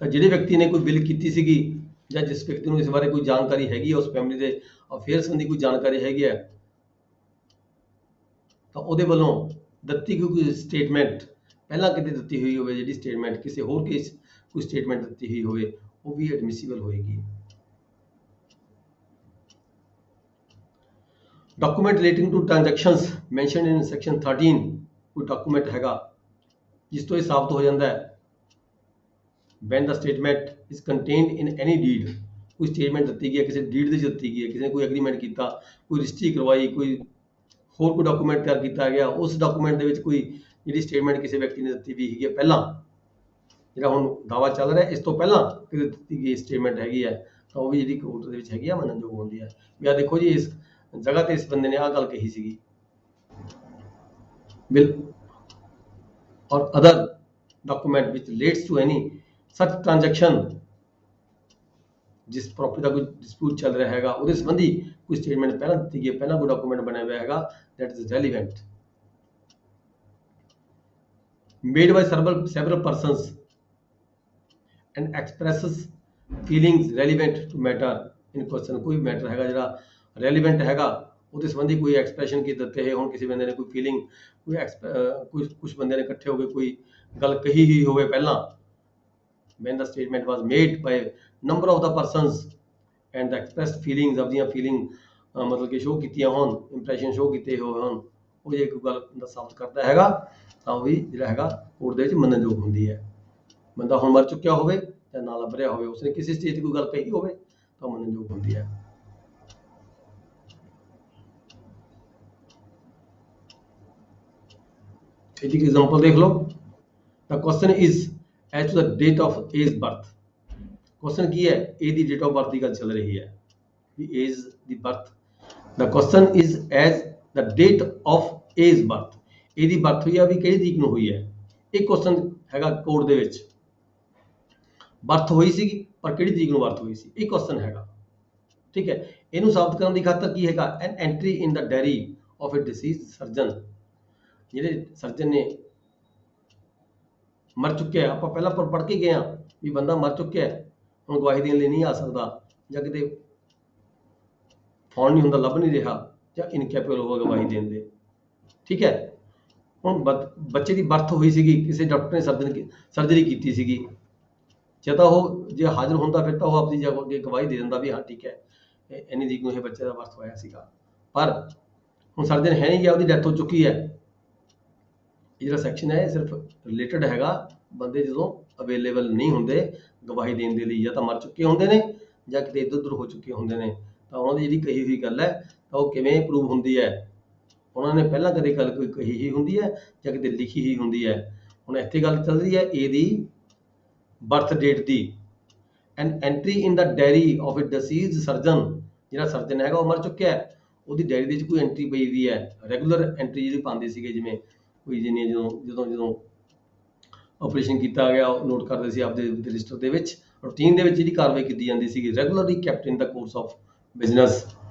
ਤਾਂ ਜਿਹੜੇ ਵਿਅਕਤੀ ਨੇ ਕੋਈ ਬਿੱਲ ਕੀਤੀ ਸੀਗੀ ਜਾਂ ਜਿਸ ਵਿਅਕਤੀ ਨੂੰ ਇਸ ਬਾਰੇ ਕੋਈ ਜਾਣਕਾਰੀ ਹੈਗੀ ਹੈ, ਉਸ ਫੈਮਿਲੀ ਦੇ ਅਫੇਅਰ ਸੰਬੰਧੀ ਕੋਈ ਜਾਣਕਾਰੀ ਹੈਗੀ ਹੈ, ਤਾਂ ਉਹਦੇ ਵੱਲੋਂ ਦਿੱਤੀ ਕੋਈ ਸਟੇਟਮੈਂਟ ਪਹਿਲਾਂ ਕਿਤੇ ਦਿੱਤੀ ਹੋਈ ਹੋਵੇ, ਜਿਹੜੀ ਸਟੇਟਮੈਂਟ ਕਿਸੇ ਹੋਰ ਕੇਸ ਕੋਈ ਸਟੇਟਮੈਂਟ ਦਿੱਤੀ ਹੋਈ ਹੋਵੇ, ਉਹ ਵੀ ਐਡਮਿਸਿਬਲ ਹੋਏਗੀ। Document relating to transactions mentioned in section 13, ਕੋਈ ਡਾਕੂਮੈਂਟ ਹੈਗਾ ਜਿਸ ਤੋਂ ਇਹ ਸਾਬਤ ਹੋ ਜਾਂਦਾ ਹੈ when the statement is contained in any deed, ਕੋਈ ਸਟੇਟਮੈਂਟ ਦਿੱਤੀ ਗਈ ਹੈ ਕਿਸੇ ਡੀਡ ਦੇ ਦਿੱਤੀ ਗਈ ਹੈ, ਕਿਸੇ ਨੇ ਕੋਈ ਐਗਰੀਮੈਂਟ ਕੀਤਾ, ਕੋਈ ਰਜਿਸਟਰੀ ਕਰਵਾਈ, ਕੋਈ ਹੋਰ ਕੋਈ ਡਾਕੂਮੈਂਟ ਤਿਆਰ ਕੀਤਾ ਗਿਆ, ਉਸ ਡਾਕੂਮੈਂਟ ਦੇ ਵਿੱਚ ਕੋਈ ਜਿਹੜੀ ਸਟੇਟਮੈਂਟ ਕਿਸੇ ਵਿਅਕਤੀ ਨੇ ਦਿੱਤੀ ਵੀ ਹੈਗੀ ਹੈ ਪਹਿਲਾਂ, ਜਿਹੜਾ ਹੁਣ ਦਾਵਾ ਚੱਲ ਰਿਹਾ ਇਸ ਤੋਂ ਪਹਿਲਾਂ ਕਿਤੇ ਦਿੱਤੀ ਗਈ ਸਟੇਟਮੈਂਟ ਹੈਗੀ ਹੈ, ਤਾਂ ਉਹ ਵੀ ਜਿਹੜੀ ਕੋਰਟ ਦੇ ਵਿੱਚ ਹੈਗੀ ਆ ਮੰਨਣਯੋਗ ਹੁੰਦੀ ਹੈ ਵੀ ਆਹ ਦੇਖੋ ਜੀ ਇਸ ਜਗ੍ਹਾ ਤੇ ਇਸ ਬੰਦੇ ਨੇ ਆਹ ਗੱਲ ਕਹੀ ਸੀਗੀ। ਬਿਲ ਔਰ ਅਦਰ ਡਾਕੂਮੈਂਟ ਵਿਚ relates to any such transaction, ਜਿਸ ਪ੍ਰੋਪਰਟੀ ਦਾ ਕੋਈ ਡਿਸਪਿਊਟ ਚੱਲ ਰਿਹਾ ਹੈਗਾ ਉਹਦੇ ਸੰਬੰਧੀ ਕੋਈ ਸਟੇਟਮੈਂਟ ਪਹਿਲਾਂ ਦਿੱਤੀ ਗਈ ਹੈ, ਪਹਿਲਾਂ ਕੋਈ ਡਾਕੂਮੈਂਟ ਬਣਿਆ ਹੋਇਆ ਹੈਗਾ, that is relevant, made by several persons and expresses feelings relevant to matter in question, ਕੋਈ ਮੈਟਰ ਹੈਗਾ ਜਿਹੜਾ ਰੈਲੀਵੈਂਟ ਹੈਗਾ ਉਹਦੇ ਸੰਬੰਧੀ ਕੋਈ ਐਕਸਪ੍ਰੈਸ਼ਨ ਕੀ ਦਿੱਤੇ ਹੈ, ਹੁਣ ਕਿਸੇ ਬੰਦੇ ਨੇ ਕੋਈ ਫੀਲਿੰਗ ਕੋਈ ਕੁਝ ਬੰਦੇ ਨੇ ਇਕੱਠੇ ਹੋ ਕੇ ਕੋਈ ਗੱਲ ਕਹੀ ਹੀ ਹੋਵੇ ਪਹਿਲਾਂ, when the statement was made by number of the persons and the expressed feelings of the feeling, ਮਤਲਬ ਕਿ ਸ਼ੋਅ ਕੀਤੀਆਂ ਹੋਣ, ਇੰਪ੍ਰੈਸ਼ਨ ਸ਼ੋਅ ਕੀਤੇ ਹੋਏ ਹੋਣ, ਉਹ ਜੇ ਕੋਈ ਗੱਲ ਦਾ ਸਾਬਤ ਕਰਦਾ ਹੈਗਾ ਤਾਂ ਉਹ ਵੀ ਜਿਹੜਾ ਹੈਗਾ ਕੋਰਟ ਦੇ ਵਿੱਚ ਮੰਨਣਯੋਗ ਹੁੰਦੀ ਹੈ। ਬੰਦਾ ਹੁਣ ਮਰ ਚੁੱਕਿਆ ਹੋਵੇ ਜਾਂ ਨਾ ਲੱਭ ਰਿਹਾ ਹੋਵੇ, ਉਸਨੇ ਕਿਸੇ ਸਟੇਜ ਤੇ ਕੋਈ ਗੱਲ ਕਹੀ ਹੋਵੇ ਤਾਂ ਮੰਨਣਯੋਗ ਹੁੰਦੀ ਹੈ। ਇਹਦੀ ਐਗਜ਼ਾਮਪਲ ਦੇਖ ਲਓ। The question is as to the date of age birth. Question ਕੀ ਹੈ, ਏ ਦੀ ਡੇਟ ਆਫ ਬਰਥ ਦੀ ਗੱਲ ਚੱਲ ਰਹੀ ਹੈ ਵੀ ਏਜ ਦੀ birth. The question is as the date of age birth, ਇਹਦੀ ਬਰਥ ਹੋਈ ਆ ਵੀ ਕਿਹੜੀ ਤਰੀਕ ਨੂੰ ਹੋਈ ਹੈ। ਇਹ ਕੁਐਸਚਨ ਹੈਗਾ ਕੋਡ ਦੇ ਵਿੱਚ, ਬਰਥ ਹੋਈ ਸੀਗੀ ਪਰ ਕਿਹੜੀ ਤਰੀਕ ਨੂੰ ਬਰਥ ਹੋਈ ਸੀ, ਇਹ ਕੁਐਸਚਨ ਹੈਗਾ। ਠੀਕ ਹੈ, ਇਹਨੂੰ ਸਾਬਤ ਕਰਨ ਦੀ ਖਾਤਰ ਕੀ ਹੈਗਾ, an entry in the diary of a deceased surgeon. ਜਿਹੜੇ ਸਰਜਨ ਨੇ ਮਰ ਚੁੱਕਿਆ, ਆਪਾਂ ਪਹਿਲਾਂ ਪੜ੍ਹ ਕੇ ਗਏ ਹਾਂ ਵੀ ਬੰਦਾ ਮਰ ਚੁੱਕਿਆ, ਹੁਣ ਗਵਾਹੀ ਦੇਣ ਲਈ ਨਹੀਂ ਆ ਸਕਦਾ, ਜਾਂ ਕਿਤੇ ਫੋਨ ਨਹੀਂ ਹੁੰਦਾ, ਲੱਭ ਨਹੀਂ ਰਿਹਾ, ਜਾਂ ਇਨਕੈਪੇਬਲ ਹੋ ਗਵਾਹੀ ਦੇਣ ਦੇ। ਠੀਕ ਹੈ, ਹੁਣ ਬੱਚੇ ਦੀ ਬਰਥ ਹੋਈ ਸੀਗੀ, ਕਿਸੇ ਡਾਕਟਰ ਨੇ ਸਰਜਰੀ ਕੀਤੀ ਸੀਗੀ, ਜਾਂ ਤਾਂ ਉਹ ਜੇ ਹਾਜ਼ਰ ਹੁੰਦਾ ਫਿਰ ਤਾਂ ਉਹ ਆਪਣੀ ਜਗ੍ਹਾ ਅੱਗੇ ਗਵਾਹੀ ਦੇ ਦਿੰਦਾ ਵੀ ਹਾਂ ਠੀਕ ਹੈ ਇੰਨੀ ਤਰੀਕ ਨੂੰ ਇਹ ਬੱਚੇ ਦਾ ਬਰਥ ਹੋਇਆ ਸੀਗਾ। ਪਰ ਹੁਣ ਸਰਜਨ ਹੈ ਨਹੀਂ ਗਿਆ, ਉਹਦੀ ਡੈਥ ਹੋ ਚੁੱਕੀ ਹੈ। ਇਹ ਜਿਹੜਾ ਸੈਕਸ਼ਨ ਹੈ ਇਹ ਸਿਰਫ ਰਿਲੇਟਡ ਹੈਗਾ ਬੰਦੇ ਜਦੋਂ ਅਵੇਲੇਬਲ ਨਹੀਂ ਹੁੰਦੇ ਗਵਾਹੀ ਦੇਣ ਦੇ ਲਈ, ਜਾਂ ਤਾਂ ਮਰ ਚੁੱਕੇ ਹੁੰਦੇ ਨੇ ਜਾਂ ਕਿਤੇ ਇੱਧਰ ਉੱਧਰ ਹੋ ਚੁੱਕੇ ਹੁੰਦੇ ਨੇ, ਤਾਂ ਉਹਨਾਂ ਦੀ ਜਿਹੜੀ ਕਹੀ ਹੋਈ ਗੱਲ ਹੈ ਤਾਂ ਉਹ ਕਿਵੇਂ ਪ੍ਰੂਵ ਹੁੰਦੀ ਹੈ। ਉਹਨਾਂ ਨੇ ਪਹਿਲਾਂ ਕਦੇ ਗੱਲ ਕੋਈ ਕਹੀ ਹੀ ਹੁੰਦੀ ਹੈ ਜਾਂ ਕਿਤੇ ਲਿਖੀ ਹੀ ਹੁੰਦੀ ਹੈ। ਹੁਣ ਇੱਥੇ ਗੱਲ ਚੱਲ ਰਹੀ ਹੈ ਏ ਦੀ ਬਰਥ ਡੇਟ ਦੀ। And entry in the diary of a deceased surgeon, ਜਿਹੜਾ ਸਰਜਨ ਹੈਗਾ ਉਹ ਮਰ ਚੁੱਕਿਆ ਹੈ, ਉਹਦੀ ਡਾਇਰੀ ਦੇ ਵਿੱਚ ਕੋਈ ਐਂਟਰੀ ਪਈ ਹੋਈ ਹੈ, ਰੈਗੂਲਰ ਐਂਟਰੀ ਜਿਹੜੀ ਪਾਉਂਦੇ ਸੀਗੇ, ਜਿਵੇਂ ਕੋਈ ਜਿਹਨੇ ਜਦੋਂ ਆਪਰੇਸ਼ਨ ਕੀਤਾ ਗਿਆ ਉਹ ਨੋਟ ਕਰਦੇ ਸੀ ਆਪਦੇ ਰਜਿਸਟਰ ਦੇ ਵਿੱਚ। ਰੂਟੀਨ ਦੇ ਵਿੱਚ ਜਿਹੜੀ ਕਾਰਵਾਈ ਕੀਤੀ ਜਾਂਦੀ ਸੀਗੀ, regularly kept in the course of business.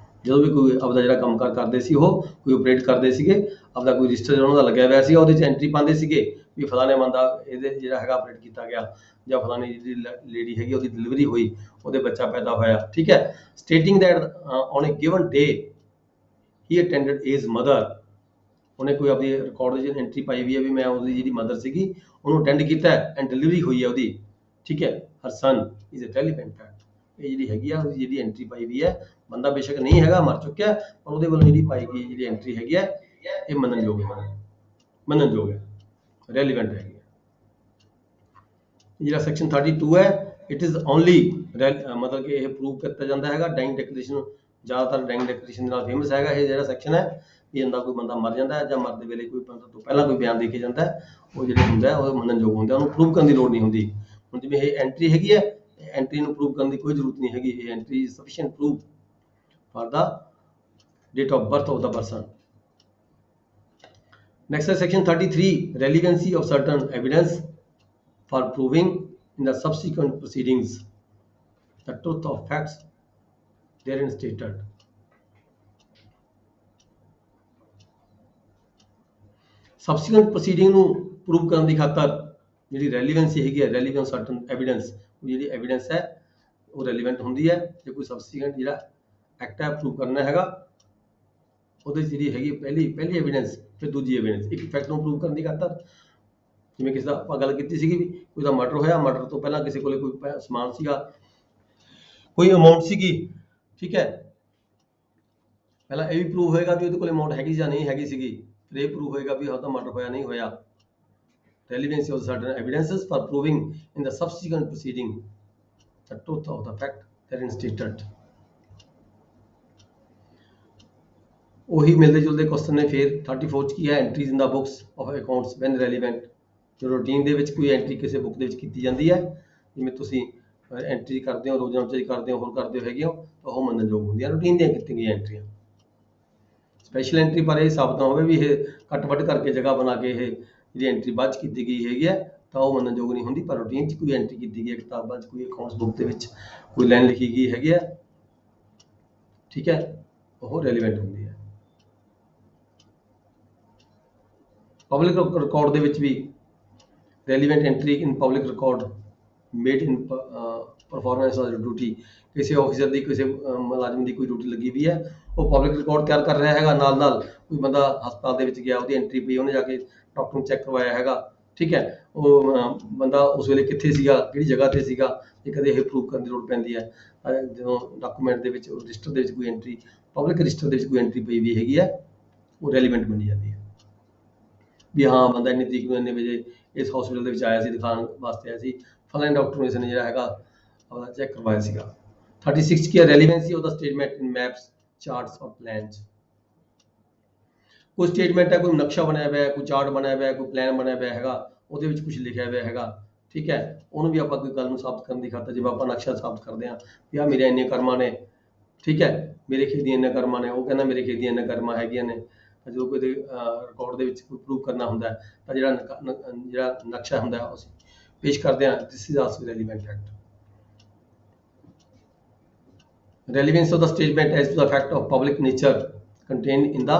ਜਦੋਂ ਵੀ ਕੋਈ ਆਪਦਾ ਜਿਹੜਾ ਕੰਮਕਾਰ ਕਰਦੇ ਸੀ, ਉਹ ਕੋਈ ਆਪਰੇਟ ਕਰਦੇ ਸੀਗੇ, ਆਪਦਾ ਕੋਈ ਰਜਿਸਟਰ ਉਹਨਾਂ ਦਾ ਲੱਗਿਆ ਹੋਇਆ ਸੀ, ਉਹਦੇ 'ਚ ਐਂਟਰੀ ਪਾਉਂਦੇ ਸੀਗੇ ਵੀ ਫਲਾਣੇ ਬੰਦਾ ਇਹਦੇ ਜਿਹੜਾ ਹੈਗਾ ਆਪਰੇਟ ਕੀਤਾ ਗਿਆ, ਜਾਂ ਫਲਾਣੀ ਜਿਹੜੀ ਲੇਡੀ ਹੈਗੀ ਉਹਦੀ ਡਿਲੀਵਰੀ ਹੋਈ, ਉਹਦੇ ਬੱਚਾ ਪੈਦਾ ਹੋਇਆ। ਠੀਕ ਹੈ, stating that on A given day he attended age mother. ਉਹਨੇ ਕੋਈ ਆਪਣੀ ਰਿਕਾਰਡ ਦੇ ਵਿੱਚ ਐਂਟਰੀ ਪਾਈ ਵੀ ਹੈ ਵੀ ਮੈਂ ਉਹਦੀ ਜਿਹੜੀ ਮਦਰ ਸੀਗੀ ਉਹਨੂੰ ਅਟੈਂਡ ਕੀਤਾ ਐਂਡ ਡਿਲੀਵਰੀ ਹੋਈ ਹੈ ਉਹਦੀ। ਠੀਕ ਹੈ, ਹਰ ਸਨ ਇਜ਼ ਅ ਰੈਲੀਵੈਂਟ ਫੈਕਟ। ਇਹ ਜਿਹੜੀ ਹੈਗੀ ਆ ਉਹਦੀ ਜਿਹੜੀ ਐਂਟਰੀ ਪਾਈ ਵੀ ਹੈ, ਬੰਦਾ ਬੇਸ਼ੱਕ ਨਹੀਂ ਹੈਗਾ, ਮਰ ਚੁੱਕਿਆ, ਪਰ ਉਹਦੇ ਵੱਲੋਂ ਜਿਹੜੀ ਪਾਈ ਗਈ ਜਿਹੜੀ ਐਂਟਰੀ ਹੈਗੀ ਹੈ ਇਹ ਮੰਨਣਯੋਗ ਹੈ, ਰੈਲੀਵੈਂਟ ਹੈਗੀ ਹੈ। ਜਿਹੜਾ ਸੈਕਸ਼ਨ 32 ਹੈ, ਇਟ ਇਜ਼ ਓਨਲੀ ਮਤਲਬ ਕਿ ਇਹ ਪ੍ਰੂਵ ਕੀਤਾ ਜਾਂਦਾ ਹੈਗਾ ਡਾਈਂਗ ਡੈਕਲੇਰੇਸ਼ਨ, ਜ਼ਿਆਦਾਤਰ ਡਾਈਂਗ ਡੈਕਲੇਰੇਸ਼ਨ ਦੇ ਨਾਲ ਫੇਮਸ ਹੈਗਾ ਇਹ ਜਿਹੜਾ ਸੈਕਸ਼ਨ ਹੈ। ਵੀ ਜਾਂਦਾ ਕੋਈ ਬੰਦਾ ਮਰ ਜਾਂਦਾ ਹੈ ਜਾਂ ਮਰਦੇ ਵੇਲੇ ਕੋਈ ਬੰਦਾ ਤੋਂ ਪਹਿਲਾਂ ਕੋਈ ਬਿਆਨ ਦੇ ਕੇ ਜਾਂਦਾ ਹੈ, ਉਹ ਜਿਹੜੇ ਹੁੰਦਾ ਉਹ ਮੰਨਣਯੋਗ ਹੁੰਦਾ, ਉਹਨੂੰ ਪ੍ਰੂਵ ਕਰਨ ਦੀ ਲੋੜ ਨਹੀਂ ਹੁੰਦੀ। ਹੁਣ ਜਿਵੇਂ ਇਹ ਐਂਟਰੀ ਹੈਗੀ ਹੈ, ਐਂਟਰੀ ਨੂੰ ਪ੍ਰੂਵ ਕਰਨ ਦੀ ਕੋਈ ਜ਼ਰੂਰਤ ਨਹੀਂ ਹੈਗੀ, ਇਹ entry is sufficient proof for the date of birth of the person. Next is section 33, relevancy of certain evidence for proving in the subsequent proceedings the truth of facts therein stated. Subsequent proceeding ਨੂੰ prove ਕਰਨ ਦੀ ਖਾਤਰ ਜਿਹੜੀ ਰੈਲੀਵੈਂਸੀ ਹੈਗੀ ਹੈ, ਰੈਲੀਵੈਂਸ certain evidence, ਜਿਹੜੀ evidence ਹੈ ਉਹ ਰੈਲੀਵੈਂਟ ਹੁੰਦੀ ਹੈ। ਜੇ ਕੋਈ ਸਬਸੀਕੁਐਂਟ ਜਿਹੜਾ ਐਕਟ ਹੈ ਪ੍ਰੂਵ ਕਰਨਾ ਹੈਗਾ, ਉਹਦੇ ਜਿਹੜੀ ਹੈਗੀ ਪਹਿਲੀ ਐਵੀਡੈਂਸ, ਫਿਰ ਦੂਜੀ ਐਵੀਡੈਂਸ, ਇੱਕ ਫੈਕਟ ਨੂੰ ਪ੍ਰੂਵ ਕਰਨ ਦੀ ਖਾਤਰ। ਜਿਵੇਂ ਕਿਸੇ ਦਾ ਆਪਾਂ ਗੱਲ ਕੀਤੀ ਸੀਗੀ ਵੀ ਕੋਈ ਦਾ ਮਰਡਰ ਹੋਇਆ, ਮਰਡਰ ਤੋਂ ਪਹਿਲਾਂ ਕਿਸੇ ਕੋਲੇ ਕੋਈ ਸਮਾਨ ਸੀਗਾ, ਕੋਈ ਅਮਾਉਂਟ ਸੀਗੀ। ਠੀਕ ਹੈ, ਪਹਿਲਾਂ ਇਹ ਵੀ ਪ੍ਰੂਵ ਹੋਏਗਾ ਵੀ ਉਹਦੇ ਕੋਲ ਅਮਾਉਂਟ ਹੈਗੀ ਜਾਂ ਨਹੀਂ ਹੈਗੀ ਸੀਗੀ, ਫਿਰ ਇਹ ਪ੍ਰੂਵ ਹੋਏਗਾ ਵੀ ਹਾਂ ਤਾਂ ਮਰਡਰ ਹੋਇਆ ਨਹੀਂ ਹੋਇਆ। Relevancy of certain evidences for proving in the subsequent proceeding the truth of the fact therein stated. ਉਹੀ ਮਿਲਦੇ ਜੁਲਦੇ ਕੁਐਸਚਨ ਨੇ ਫਿਰ 34 ਚ ਕੀ ਹੈ, entries in the books of accounts when relevant. ਜੋ ਰੂਟੀਨ ਦੇ ਵਿੱਚ ਕੋਈ ਐਂਟਰੀ ਕਿਸੇ ਬੁੱਕ ਦੇ ਵਿੱਚ ਕੀਤੀ ਜਾਂਦੀ ਹੈ, ਜਿਵੇਂ ਤੁਸੀਂ ਐਂਟਰੀ ਕਰਦੇ ਹੋ, ਰੋਜ਼ਾਨਾ ਕਰਦੇ ਹੋ, ਹੋਰ ਕਰਦੇ ਹੈਗੇ ਹੋ, ਤਾਂ ਉਹ ਮੰਨਣਯੋਗ ਹੁੰਦੀਆਂ ਰੂਟੀਨ ਦੀਆਂ ਕੀਤੀਆਂ ਗਈਆਂ ਐਂਟਰੀਆਂ। ਸਪੈਸ਼ਲ ਐਂਟਰੀ ਪਰ ਇਹ ਸਾਬਤ ਨਾ ਹੋਵੇ ਵੀ ਇਹ ਕੱਟ ਵੱਟ ਕਰਕੇ ਜਗ੍ਹਾ ਬਣਾ ਕੇ ਇਹ ਜਿਹੜੀ ਐਂਟਰੀ ਬਾਅਦ 'ਚ ਕੀਤੀ ਗਈ ਹੈਗੀ ਹੈ, ਤਾਂ ਉਹ ਮੰਨਣਯੋਗ ਨਹੀਂ ਹੁੰਦੀ। ਪਰ ਰੂਟੀਨ 'ਚ ਕੋਈ ਐਂਟਰੀ ਕੀਤੀ ਗਈ ਹੈ, ਕਿਤਾਬਾਂ 'ਚ ਕੋਈ ਅਕਾਊਂਟਸ ਬੁੱਕ ਦੇ ਵਿੱਚ ਕੋਈ ਲਾਈਨ ਲਿਖੀ ਗਈ ਹੈਗੀ ਹੈ, ਠੀਕ ਹੈ, ਉਹ ਰੈਲੀਵੈਂਟ ਹੁੰਦੀ ਹੈ। ਪਬਲਿਕ ਰਿਕਾਰਡ ਦੇ ਵਿੱਚ ਵੀ relevant entry in public record made in performance of duty. ਕਿਸੇ ਆਫੀਸਰ ਦੀ, ਕਿਸੇ ਮੁਲਾਜ਼ਮ ਦੀ ਕੋਈ ਡਿਊਟੀ ਲੱਗੀ ਵੀ ਹੈ, ਉਹ ਪਬਲਿਕ ਰਿਕਾਰਡ ਤਿਆਰ ਕਰ ਰਿਹਾ ਹੈਗਾ, ਨਾਲ ਨਾਲ ਕੋਈ ਬੰਦਾ ਹਸਪਤਾਲ ਦੇ ਵਿੱਚ ਗਿਆ, ਉਹਦੀ ਐਂਟਰੀ ਪਈ, ਉਹਨੇ ਜਾ ਕੇ ਡਾਕਟਰ ਨੂੰ ਚੈੱਕ ਕਰਵਾਇਆ ਹੈਗਾ। ਠੀਕ ਹੈ, ਉਹ ਬੰਦਾ ਉਸ ਵੇਲੇ ਕਿੱਥੇ ਸੀਗਾ, ਕਿਹੜੀ ਜਗ੍ਹਾ ਤੇ ਸੀਗਾ, ਇਹ ਕਦੇ ਇਹ ਪ੍ਰੂਵ ਕਰਨ ਦੀ ਲੋੜ ਪੈਂਦੀ ਹੈ ਜਦੋਂ ਡਾਕੂਮੈਂਟ ਦੇ ਵਿੱਚ, ਰਜਿਸਟਰ ਦੇ ਵਿੱਚ ਕੋਈ ਐਂਟਰੀ, ਪਬਲਿਕ ਰਜਿਸਟਰ ਦੇ ਵਿੱਚ ਕੋਈ ਐਂਟਰੀ ਪਈ ਵੀ ਹੈਗੀ ਹੈ, ਉਹ ਰੈਲੀਵੈਂਟ ਮੰਨੀ ਜਾਂਦੀ ਹੈ ਵੀ ਹਾਂ ਬੰਦਾ ਇੰਨੀ ਤਰੀਕ ਨੂੰ ਇੰਨੇ ਵਜੇ ਇਸ ਹਸਪੀਟਲ ਦੇ ਵਿੱਚ ਆਇਆ ਸੀ, ਦਿਖਾਉਣ ਵਾਸਤੇ ਆਇਆ ਸੀ, ਫਲਾਣੇ ਡਾਕਟਰ ਨੂੰ ਇਸ ਨੇ ਜਿਹੜਾ ਹੈਗਾ ਆਪਣਾ ਚੈੱਕ ਕਰਵਾਇਆ ਸੀਗਾ। 36 ਕੀ ਹੈ, relevancy of the statement in maps, charts or plans. ਕੋਈ ਸਟੇਟਮੈਂਟ ਹੈ, ਕੋਈ ਨਕਸ਼ਾ ਬਣਾਇਆ ਹੋਇਆ ਹੈ, ਕੋਈ ਚਾਰਟ ਬਣਾਇਆ ਹੋਇਆ ਹੈ, ਕੋਈ ਪਲਾਨ ਬਣਾਇਆ ਹੋਇਆ ਹੈਗਾ, ਉਹਦੇ ਵਿੱਚ ਕੁਝ ਲਿਖਿਆ ਹੋਇਆ ਹੈਗਾ, ਠੀਕ ਹੈ, ਉਹਨੂੰ ਵੀ ਆਪਾਂ ਕੋਈ ਗੱਲ ਨੂੰ ਸਾਬਤ ਕਰਨ ਦੀ ਖਾਤਰ ਜਿਵੇਂ ਆਪਾਂ ਨਕਸ਼ਾ ਸਾਬਤ ਕਰਦੇ ਹਾਂ ਵੀ ਆਹ ਮੇਰੇ ਇੰਨੇ ਕਰਮਾਂ ਨੇ, ਠੀਕ ਹੈ, ਮੇਰੇ ਖੇਤ ਦੀਆਂ ਇੰਨੇ ਕਰਮਾਂ ਨੇ, ਉਹ ਕਹਿੰਦਾ ਮੇਰੇ ਖੇਤ ਦੀਆਂ ਇੰਨੇ ਕਰਮਾਂ ਹੈਗੀਆਂ ਨੇ। ਤਾਂ ਜਦੋਂ ਕੋਈ ਰਿਕਾਰਡ ਦੇ ਵਿੱਚ ਕੋਈ ਪ੍ਰੂਵ ਕਰਨਾ ਹੁੰਦਾ ਹੈ, ਤਾਂ ਜਿਹੜਾ ਨਕਸ਼ਾ ਹੁੰਦਾ ਹੈ ਉਹ ਅਸੀਂ ਪੇਸ਼ ਕਰਦੇ ਹਾਂ। This is also relevant act. Relevance of the statement as to the fact of public nature contained in the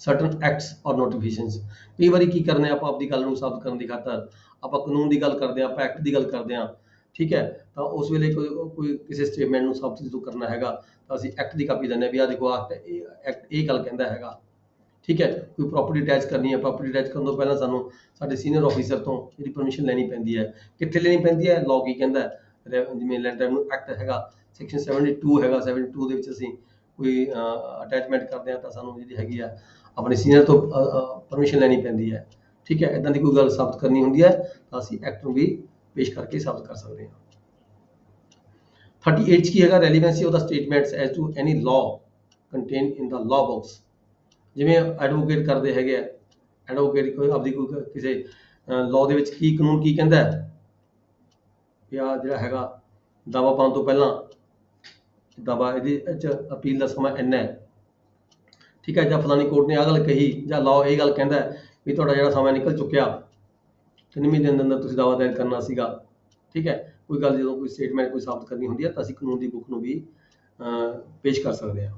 certain acts or notifications। ਕਈ ਵਾਰੀ ਕੀ ਕਰਨੇ ਆਪਾਂ ਆਪਣੀ ਗੱਲ ਨੂੰ ਸਾਬਤ ਕਰਨ ਦੀ ਖਾਤਰ ਆਪਾਂ ਕਾਨੂੰਨ ਦੀ ਗੱਲ ਕਰਦੇ ਹਾਂ, ਆਪਾਂ ਐਕਟ ਦੀ ਗੱਲ ਕਰਦੇ ਹਾਂ, ਠੀਕ ਹੈ, ਤਾਂ ਉਸ ਵੇਲੇ ਕੋਈ ਕਿਸੇ ਸਟੇਟਮੈਂਟ ਨੂੰ ਸਾਬਤ ਜਦੋਂ ਕਰਨਾ ਹੈਗਾ ਤਾਂ ਅਸੀਂ ਐਕਟ ਦੀ ਕਾਪੀ ਦਿੰਦੇ ਹਾਂ ਵੀ ਆਹ ਦੇਖੋ ਐਕਟ ਇਹ ਗੱਲ ਕਹਿੰਦਾ ਹੈਗਾ, ਠੀਕ ਹੈ। ਕੋਈ ਪ੍ਰੋਪਰਟੀ ਅਟੈਚ ਕਰਨੀ ਹੈ, ਪ੍ਰੋਪਰਟੀ ਅਟੈਚ ਕਰਨ ਤੋਂ ਪਹਿਲਾਂ ਸਾਨੂੰ ਸਾਡੇ ਸੀਨੀਅਰ ਆਫੀਸਰ ਤੋਂ ਇਹਦੀ ਪਰਮਿਸ਼ਨ ਲੈਣੀ ਪੈਂਦੀ ਹੈ। ਕਿੱਥੇ ਲੈਣੀ ਪੈਂਦੀ ਹੈ? ਲਾਅ ਕੀ ਕਹਿੰਦਾ ਹੈ, ਜਿਵੇਂ ਲੈਂਡ ਰੈਵਨਿਊ ਐਕਟ ਹੈਗਾ ਸੈਕਸ਼ਨ 72 ਹੈਗਾ, 72 ਦੇ ਵਿੱਚ ਅਸੀਂ ਕੋਈ ਅਟੈਚਮੈਂਟ ਕਰਦੇ ਹਾਂ ਤਾਂ ਸਾਨੂੰ ਜਿਹੜੀ ਹੈਗੀ ਆ ਆਪਣੇ ਸੀਨੀਅਰ ਤੋਂ ਪਰਮਿਸ਼ਨ ਲੈਣੀ ਪੈਂਦੀ ਹੈ, ਠੀਕ ਹੈ। ਇੱਦਾਂ ਦੀ ਕੋਈ ਗੱਲ ਸਾਬਤ ਕਰਨੀ ਹੁੰਦੀ ਹੈ ਤਾਂ ਅਸੀਂ ਐਕਟ ਨੂੰ ਵੀ ਪੇਸ਼ ਕਰਕੇ ਸਾਬਤ ਕਰ ਸਕਦੇ ਹਾਂ। 38 ਕੀ ਹੈਗਾ? Relevancy of the statements as to any law contain in the law books. ਜਿਵੇਂ ਐਡਵੋਕੇਟ ਕਰਦੇ ਹੈਗੇ ਆ, ਐਡਵੋਕੇਟ ਕੋਈ ਆਪਦੀ ਕੋਈ ਕਿਸੇ ਲਾਅ ਦੇ ਵਿੱਚ ਕੀ ਕਾਨੂੰਨ ਕੀ ਕਹਿੰਦਾ ਹੈ ਵੀ ਆਹ ਜਿਹੜਾ ਹੈਗਾ ਦਾਵਾ ਪਾਉਣ ਤੋਂ ਪਹਿਲਾਂ ਦਾਵਾ ਇਹਦੇ ਵਿੱਚ ਅਪੀਲ ਦਾ ਸਮਾਂ ਇੰਨਾ ਹੈ, ਠੀਕ ਹੈ, ਜਾਂ ਫਲਾਣੀ ਕੋਰਟ ਨੇ ਆਹ ਗੱਲ ਕਹੀ, ਜਾਂ ਲਾਅ ਇਹ ਗੱਲ ਕਹਿੰਦਾ ਵੀ ਤੁਹਾਡਾ ਜਿਹੜਾ ਸਮਾਂ ਨਿਕਲ ਚੁੱਕਿਆ, 3 ਮਹੀਨੇ ਦੇ ਅੰਦਰ ਤੁਸੀਂ ਦਾਵਾ ਦਾਇਰ ਕਰਨਾ ਸੀਗਾ, ਠੀਕ ਹੈ। ਕੋਈ ਗੱਲ ਜਦੋਂ ਕੋਈ ਸਟੇਟਮੈਂਟ ਕੋਈ ਸਾਬਤ ਕਰਨੀ ਹੁੰਦੀ ਹੈ ਤਾਂ ਅਸੀਂ ਕਾਨੂੰਨ ਦੀ ਬੁੱਕ ਨੂੰ ਵੀ ਪੇਸ਼ ਕਰ ਸਕਦੇ ਹਾਂ।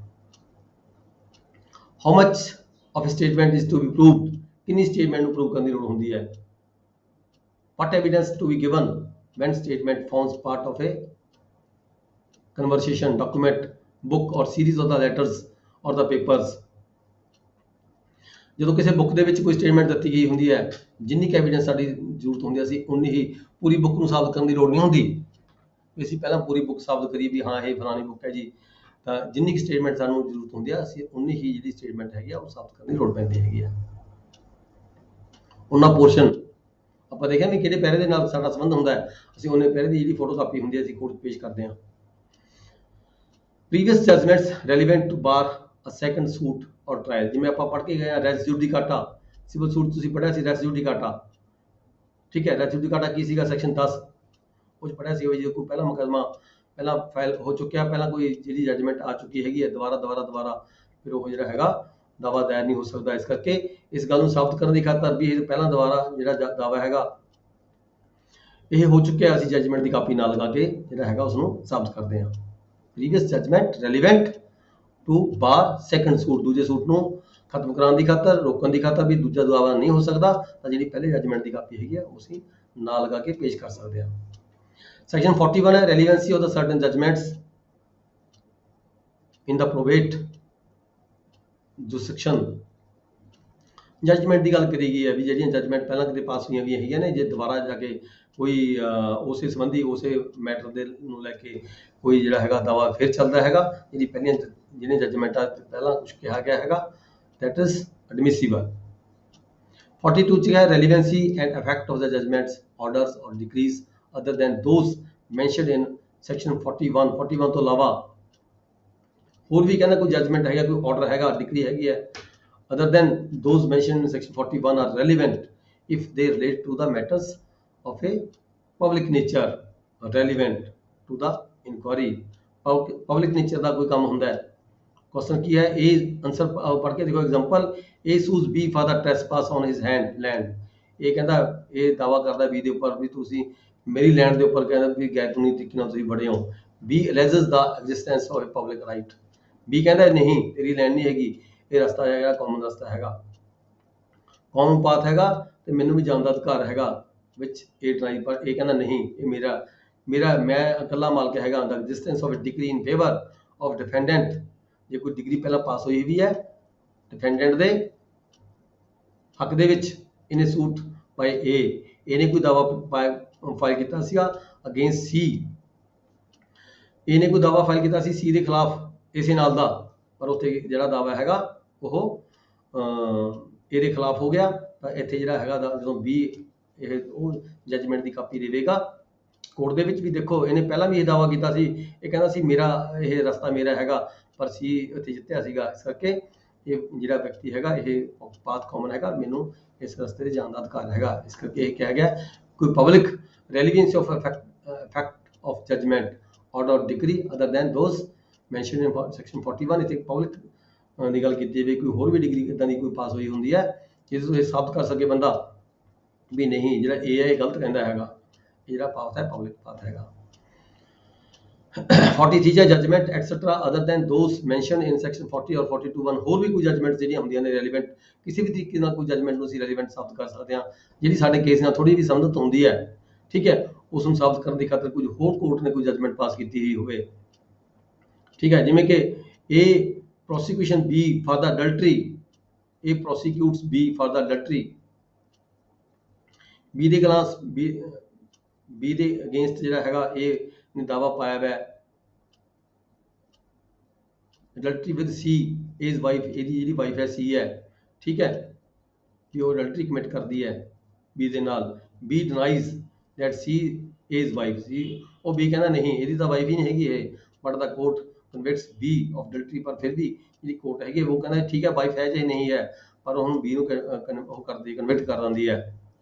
How much of statement is to be proved? ਕਿੰਨੀ ਸਟੇਟਮੈਂਟ ਨੂੰ ਪ੍ਰੂਵ ਕਰਨ ਦੀ ਲੋੜ ਹੁੰਦੀ ਹੈ? What evidence to be given when statement forms part of a conversation, document, book or series of the letters or the papers। ਜਦੋਂ ਕਿਸੇ book ਦੇ ਵਿੱਚ ਕੋਈ ਸਟੇਟਮੈਂਟ ਦਿੱਤੀ ਗਈ ਹੁੰਦੀ ਹੈ, ਜਿੰਨੀ ਕੁ ਐਵੀਡੈਂਸ ਸਾਡੀ ਜ਼ਰੂਰਤ ਹੁੰਦੀ ਹੈ ਅਸੀਂ ਉਨੀ ਹੀ ਪੂਰੀ ਬੁੱਕ ਨੂੰ ਸਾਬਤ ਕਰਨ ਦੀ ਲੋੜ ਨਹੀਂ ਹੁੰਦੀ ਵੀ ਅਸੀਂ ਪਹਿਲਾਂ ਪੂਰੀ ਬੁੱਕ ਸਾਬਤ ਕਰੀਏ ਵੀ ਹਾਂ ਇਹ ਫਲਾਣੀ ਬੁੱਕ ਹੈ ਜੀ। ਤਾਂ ਜਿੰਨੀ ਕੁ ਸਟੇਟਮੈਂਟ ਸਾਨੂੰ ਜ਼ਰੂਰਤ ਹੁੰਦੀ ਹੈ ਅਸੀਂ ਉਨੀ ਹੀ ਜਿਹੜੀ ਸਟੇਟਮੈਂਟ ਹੈਗੀ ਆ ਉਹ ਸਾਬਤ ਕਰਨ ਦੀ ਲੋੜ ਪੈਂਦੀ ਹੈਗੀ ਆ। ਉਹਨਾਂ ਪੋਰਸ਼ਨ ਆਪਾਂ ਦੇਖਿਆ ਵੀ ਕਿਹੜੇ ਪੈਰੇ ਦੇ ਨਾਲ ਸਾਡਾ ਸੰਬੰਧ ਹੁੰਦਾ ਹੈ, ਅਸੀਂ ਉਹਨੇ ਪੈਰੇ ਦੀ ਜਿਹੜੀ ਫੋਟੋ ਕਾਪੀ ਹੁੰਦੀ ਹੈ ਅਸੀਂ ਕੋਰਟ ਪੇਸ਼ ਕਰਦੇ ਹਾਂ। Previous judgments relevant to bar a second suit or trial। ਜਿਵੇਂ ਆਪਾਂ ਪੜ੍ਹ ਕੇ ਗਏ ਆ ਰੈਸ ਜੁਡੀਕਾਟਾ, ਸਿਵਲ ਸੂਟ ਤੁਸੀਂ ਪੜ੍ਹਿਆ ਸੀ ਰੈਸ ਜੁਡੀਕਾਟਾ, ਠੀਕ ਹੈ। ਰੈਸ ਜੁਡੀਕਾਟਾ ਕੀ ਸੀਗਾ? ਸੈਕਸ਼ਨ 10 ਉਹ 'ਚ ਪੜ੍ਹਿਆ ਸੀ ਵੀ ਜੇ ਕੋਈ ਪਹਿਲਾ ਮੁਕੱਦਮਾ ਪਹਿਲਾਂ ਫਾਈਲ ਹੋ ਚੁੱਕਿਆ, ਪਹਿਲਾਂ ਕੋਈ ਜਿਹੜੀ ਜੱਜਮੈਂਟ ਆ ਚੁੱਕੀ ਹੈਗੀ ਹੈ, ਦੁਬਾਰਾ ਫਿਰ ਉਹ ਜਿਹੜਾ ਹੈਗਾ ਦਾਵਾ ਦਾਇਰ ਨਹੀਂ ਹੋ ਸਕਦਾ। ਇਸ ਕਰਕੇ ਇਸ ਗੱਲ ਨੂੰ ਸਾਬਤ ਕਰਨ ਦੀ ਖਾਤਰ ਵੀ ਇਹ ਪਹਿਲਾਂ ਦੁਬਾਰਾ ਜਿਹੜਾ ਦਾਵਾ ਹੈਗਾ ਇਹ ਹੋ ਚੁੱਕਿਆ, ਅਸੀਂ ਜੱਜਮੈਂਟ ਦੀ ਕਾਪੀ ਨਾਲ ਲਗਾ ਕੇ ਜਿਹੜਾ ਹੈਗਾ ਉਸ ਨੂੰ ਸਾਬਤ ਕਰਦੇ ਹਾਂ। previous judgment relevant to bar second suit, ਦੂਜੇ ਸੂਟ ਨੂੰ ਖਤਮ ਕਰਾਉਣ ਦੀ ਖਾਤਰ, ਰੋਕਣ ਦੀ ਖਾਤਰ ਵੀ ਦੂਜਾ ਦਾਵਾ ਨਹੀਂ ਹੋ ਸਕਦਾ, ਤਾਂ ਜਿਹੜੀ ਪਹਿਲੇ ਜੱਜਮੈਂਟ ਦੀ ਕਾਪੀ ਹੈਗੀ ਆ ਉਹ ਅਸੀਂ ਨਾਲ ਲਗਾ ਕੇ ਪੇਸ਼ ਕਰ ਸਕਦੇ ਹਾਂ। ਸੈਕਸ਼ਨ 41 ਹੈ relevancy of the certain judgments in the probate jurisdiction. Judgment ਦੀ ਗੱਲ ਕਰੀ ਗਈ ਹੈ ਵੀ ਜਿਹੜੀਆਂ ਜਜਮੈਂਟ ਪਹਿਲਾਂ ਕਿਤੇ ਪਾਸ ਹੋਈਆਂ ਵੀ ਹੈਗੀਆਂ ਨੇ, ਜੇ ਦੁਬਾਰਾ ਜਾ ਕੇ ਕੋਈ ਉਸੇ ਸੰਬੰਧੀ ਉਸੇ ਮੈਟਰ ਦੇ ਨੂੰ ਲੈ ਕੇ ਕੋਈ ਜਿਹੜਾ ਹੈਗਾ ਦਾਵਾ ਫਿਰ ਚੱਲਦਾ ਹੈਗਾ, ਜਿਹੜੀ ਪਹਿਲੀਆਂ ਜਿਹੜੀਆਂ ਜਜਮੈਂਟਾਂ ਪਹਿਲਾਂ ਕੁਝ ਕਿਹਾ ਗਿਆ ਹੈਗਾ that is admissible। 42 ਚ ਹੈ relevancy and effect of the judgments, orders or decrees other than those mentioned in section 41। 41 ਤੋਂ ਇਲਾਵਾ ਹੋਰ ਵੀ ਕਹਿੰਦਾ ਕੋਈ ਜਜਮੈਂਟ ਹੈਗਾ, ਕੋਈ ਆਰਡਰ ਹੈਗਾ, ਡਿਕਰੀ ਹੈਗੀ ਹੈ, other than those mentioned in section 41 are relevant if they relate to the matters of a public nature relevant to the inquiry। Public nature ਦਾ ਕੋਈ ਕੰਮ ਹੁੰਦਾ ਹੈ। ਕੁਐਸਚਨ ਕੀ ਹੈ? ਇਹ ਆਨਸਰ ਪੜ੍ਹ ਕੇ ਦੇਖੋ। Example, A sues B for the trespass on his land. ਇਹ ਕਹਿੰਦਾ, ਇਹ ਦਾਵਾ ਕਰਦਾ ਬੀ ਦੇ ਉੱਪਰ ਵੀ ਤੁਸੀਂ ਮੇਰੀ ਲੈਂਡ ਦੇ ਉੱਪਰ ਕਹਿੰਦਾ ਵੀ ਗੈਰ ਕਾਨੂੰਨੀ ਤਰੀਕੇ ਨਾਲ ਤੁਸੀਂ ਵੜੇ ਹੋ। B alleges the existence of a public right. B ਕਹਿੰਦਾ ਨਹੀਂ ਤੇਰੀ ਲੈਂਡ ਨਹੀਂ ਹੈਗੀ, ਇਹ ਰਸਤਾ ਹੈਗਾ ਕਾਮਨ ਰਸਤਾ ਹੈਗਾ, ਕਾਮਨ ਪਾਥ ਹੈਗਾ ਤੇ ਮੈਨੂੰ ਵੀ ਜਾਣ ਦਾ ਅਧਿਕਾਰ ਹੈਗਾ ਵਿੱਚ ਇਹ ਡਰਾਈਵ। ਪਰ ਇਹ ਕਹਿੰਦਾ ਨਹੀਂ, ਇਹ ਮੇਰਾ ਮੈਂ ਇਕੱਲਾ ਮਾਲਕ ਹੈਗਾ। The existence of a decree in favour of defendant. ਜੇ ਕੋਈ ਡਿਗਰੀ ਪਹਿਲਾਂ ਪਾਸ ਹੋਈ ਵੀ ਹੈ ਡਿਫੈਂਡੈਂਟ ਦੇ ਹੱਕ ਦੇ ਵਿੱਚ, ਇਹਨੇ ਸੂਟ ਬਾਈ ਇਹਨੇ ਕੋਈ ਦਾਵਾ ਫਾਈਲ ਕੀਤਾ ਸੀਗਾ ਅਗੇਂਸਟ ਸੀ, ਇਹਨੇ ਕੋਈ ਦਾਵਾ ਫਾਈਲ ਕੀਤਾ ਸੀ ਸੀ ਦੇ ਖਿਲਾਫ ਇਸੇ ਨਾਲ ਦਾ, ਪਰ ਉੱਥੇ ਜਿਹੜਾ ਦਾਵਾ ਹੈਗਾ ਉਹ ਇਹਦੇ ਖਿਲਾਫ ਹੋ ਗਿਆ। ਤਾਂ ਇੱਥੇ ਜਿਹੜਾ ਹੈਗਾ ਜਦੋਂ ਵੀ ਇਹ ਉਹ ਜੱਜਮੈਂਟ ਦੀ ਕਾਪੀ ਦੇਵੇਗਾ ਕੋਰਟ ਦੇ ਵਿੱਚ ਵੀ। ਦੇਖੋ ਇਹਨੇ ਪਹਿਲਾਂ ਵੀ ਇਹ ਦਾਵਾ ਕੀਤਾ ਸੀ, ਇਹ ਕਹਿੰਦਾ ਸੀ ਮੇਰਾ ਇਹ ਰਸਤਾ ਮੇਰਾ ਹੈਗਾ, ਪਰ ਸੀ ਉੱਥੇ ਜਿੱਤਿਆ ਸੀਗਾ। ਇਸ ਕਰਕੇ ਇਹ ਜਿਹੜਾ ਵਿਅਕਤੀ ਹੈਗਾ ਇਹ ਪਾਥ ਕਾਮਨ ਹੈਗਾ, ਮੈਨੂੰ ਇਸ ਰਸਤੇ 'ਤੇ ਜਾਣ ਦਾ ਅਧਿਕਾਰ ਹੈਗਾ। ਇਸ ਕਰਕੇ ਇਹ ਕਿਹਾ ਗਿਆ कोई public relevance of effect of judgment order or decree other than those mentioned in section 41 इथे पब्लिक ਦੀ ਗੱਲ ਕੀਤੀ ਵੀ ਕੋਈ ਹੋਰ ਵੀ ਡਿਗਰੀ ਇਦਾਂ ਦੀ ਕੋਈ ਪਾਸ ਹੋਈ ਹੁੰਦੀ ਹੈ ਜਿਸ ਤੋਂ ਇਹ ਸਾਬਤ ਕਰ ਸਕੇ ਬੰਦਾ ਵੀ ਨਹੀਂ ਜਿਹੜਾ ਇਹ ਗਲਤ ਕਹਿੰਦਾ ਹੈਗਾ ਇਹ ਜਿਹੜਾ ਪਾਸ ਹੈ ਪਬਲਿਕ ਪਾਸ ਹੈਗਾ 43 ਹੈ judgment etcetera other than those mention in section 40 or 42(1) ਹੋਰ ਵੀ ਕੋਈ ਜਜਮੈਂਟ ਜਿਹੜੀਆਂ ਹੁੰਦੀਆਂ ਨੇ ਰੈਲੇਵੈਂਟ ਕਿਸੇ ਵੀ ਤਰੀਕੇ ਨਾਲ ਕੋਈ ਜਜਮੈਂਟ ਨੂੰ ਅਸੀਂ ਰੈਲੇਵੈਂਟ ਸਾਬਤ ਕਰ ਸਕਦੇ ਹਾਂ ਜਿਹੜੀ ਸਾਡੇ ਕੇਸ ਨਾਲ ਥੋੜੀ ਵੀ ਸੰਬੰਧਿਤ ਹੁੰਦੀ ਹੈ ਠੀਕ ਹੈ ਉਸ ਨੂੰ ਸਾਬਤ ਕਰਨ ਦੀ ਖਾਤਰ ਕੁਝ ਹੋਰ ਕੋਰਟ ਨੇ ਕੋਈ ਜਜਮੈਂਟ ਪਾਸ ਕੀਤੀ ਹੀ ਹੋਵੇ ਠੀਕ ਹੈ ਜਿਵੇਂ ਕਿ ਇਹ prosecution B for the adultery A prosecutes B for the adultery B ਦੇ ਖਿਲਾਫ B ਦੇ ਅਗੇਂਸਟ ਜਿਹੜਾ ਹੈਗਾ ਇਹ ਨੇ ਦਾਵਾ ਪਾਇਆ ਹੋਇਆ adultery with C A's wife ਇਹਦੀ ਜਿਹੜੀ ਵਾਈਫ ਹੈ C ਹੈ ਠੀਕ ਹੈ ਵੀ ਉਹ adultery commit ਕਰਦੀ ਹੈ B ਦੇ ਨਾਲ B denies that C A's wife ਸੀ ਉਹ B ਕਹਿੰਦਾ ਨਹੀਂ ਇਹਦੀ ਤਾਂ ਵਾਈਫ ਹੀ ਨਹੀਂ ਹੈਗੀ ਇਹ but the court convicts B of adultery ਪਰ ਫਿਰ ਵੀ ਜਿਹੜੀ ਕੋਰਟ ਹੈਗੀ ਉਹ ਕਹਿੰਦਾ ਠੀਕ ਹੈ ਵਾਈਫ ਹੈ ਜਾਂ ਨਹੀਂ ਹੈ ਪਰ ਉਹ B ਨੂੰ ਉਹ ਕਰਦੀ ਕਨਵਿਕਟ ਕਰ ਦਿੰਦੀ ਹੈ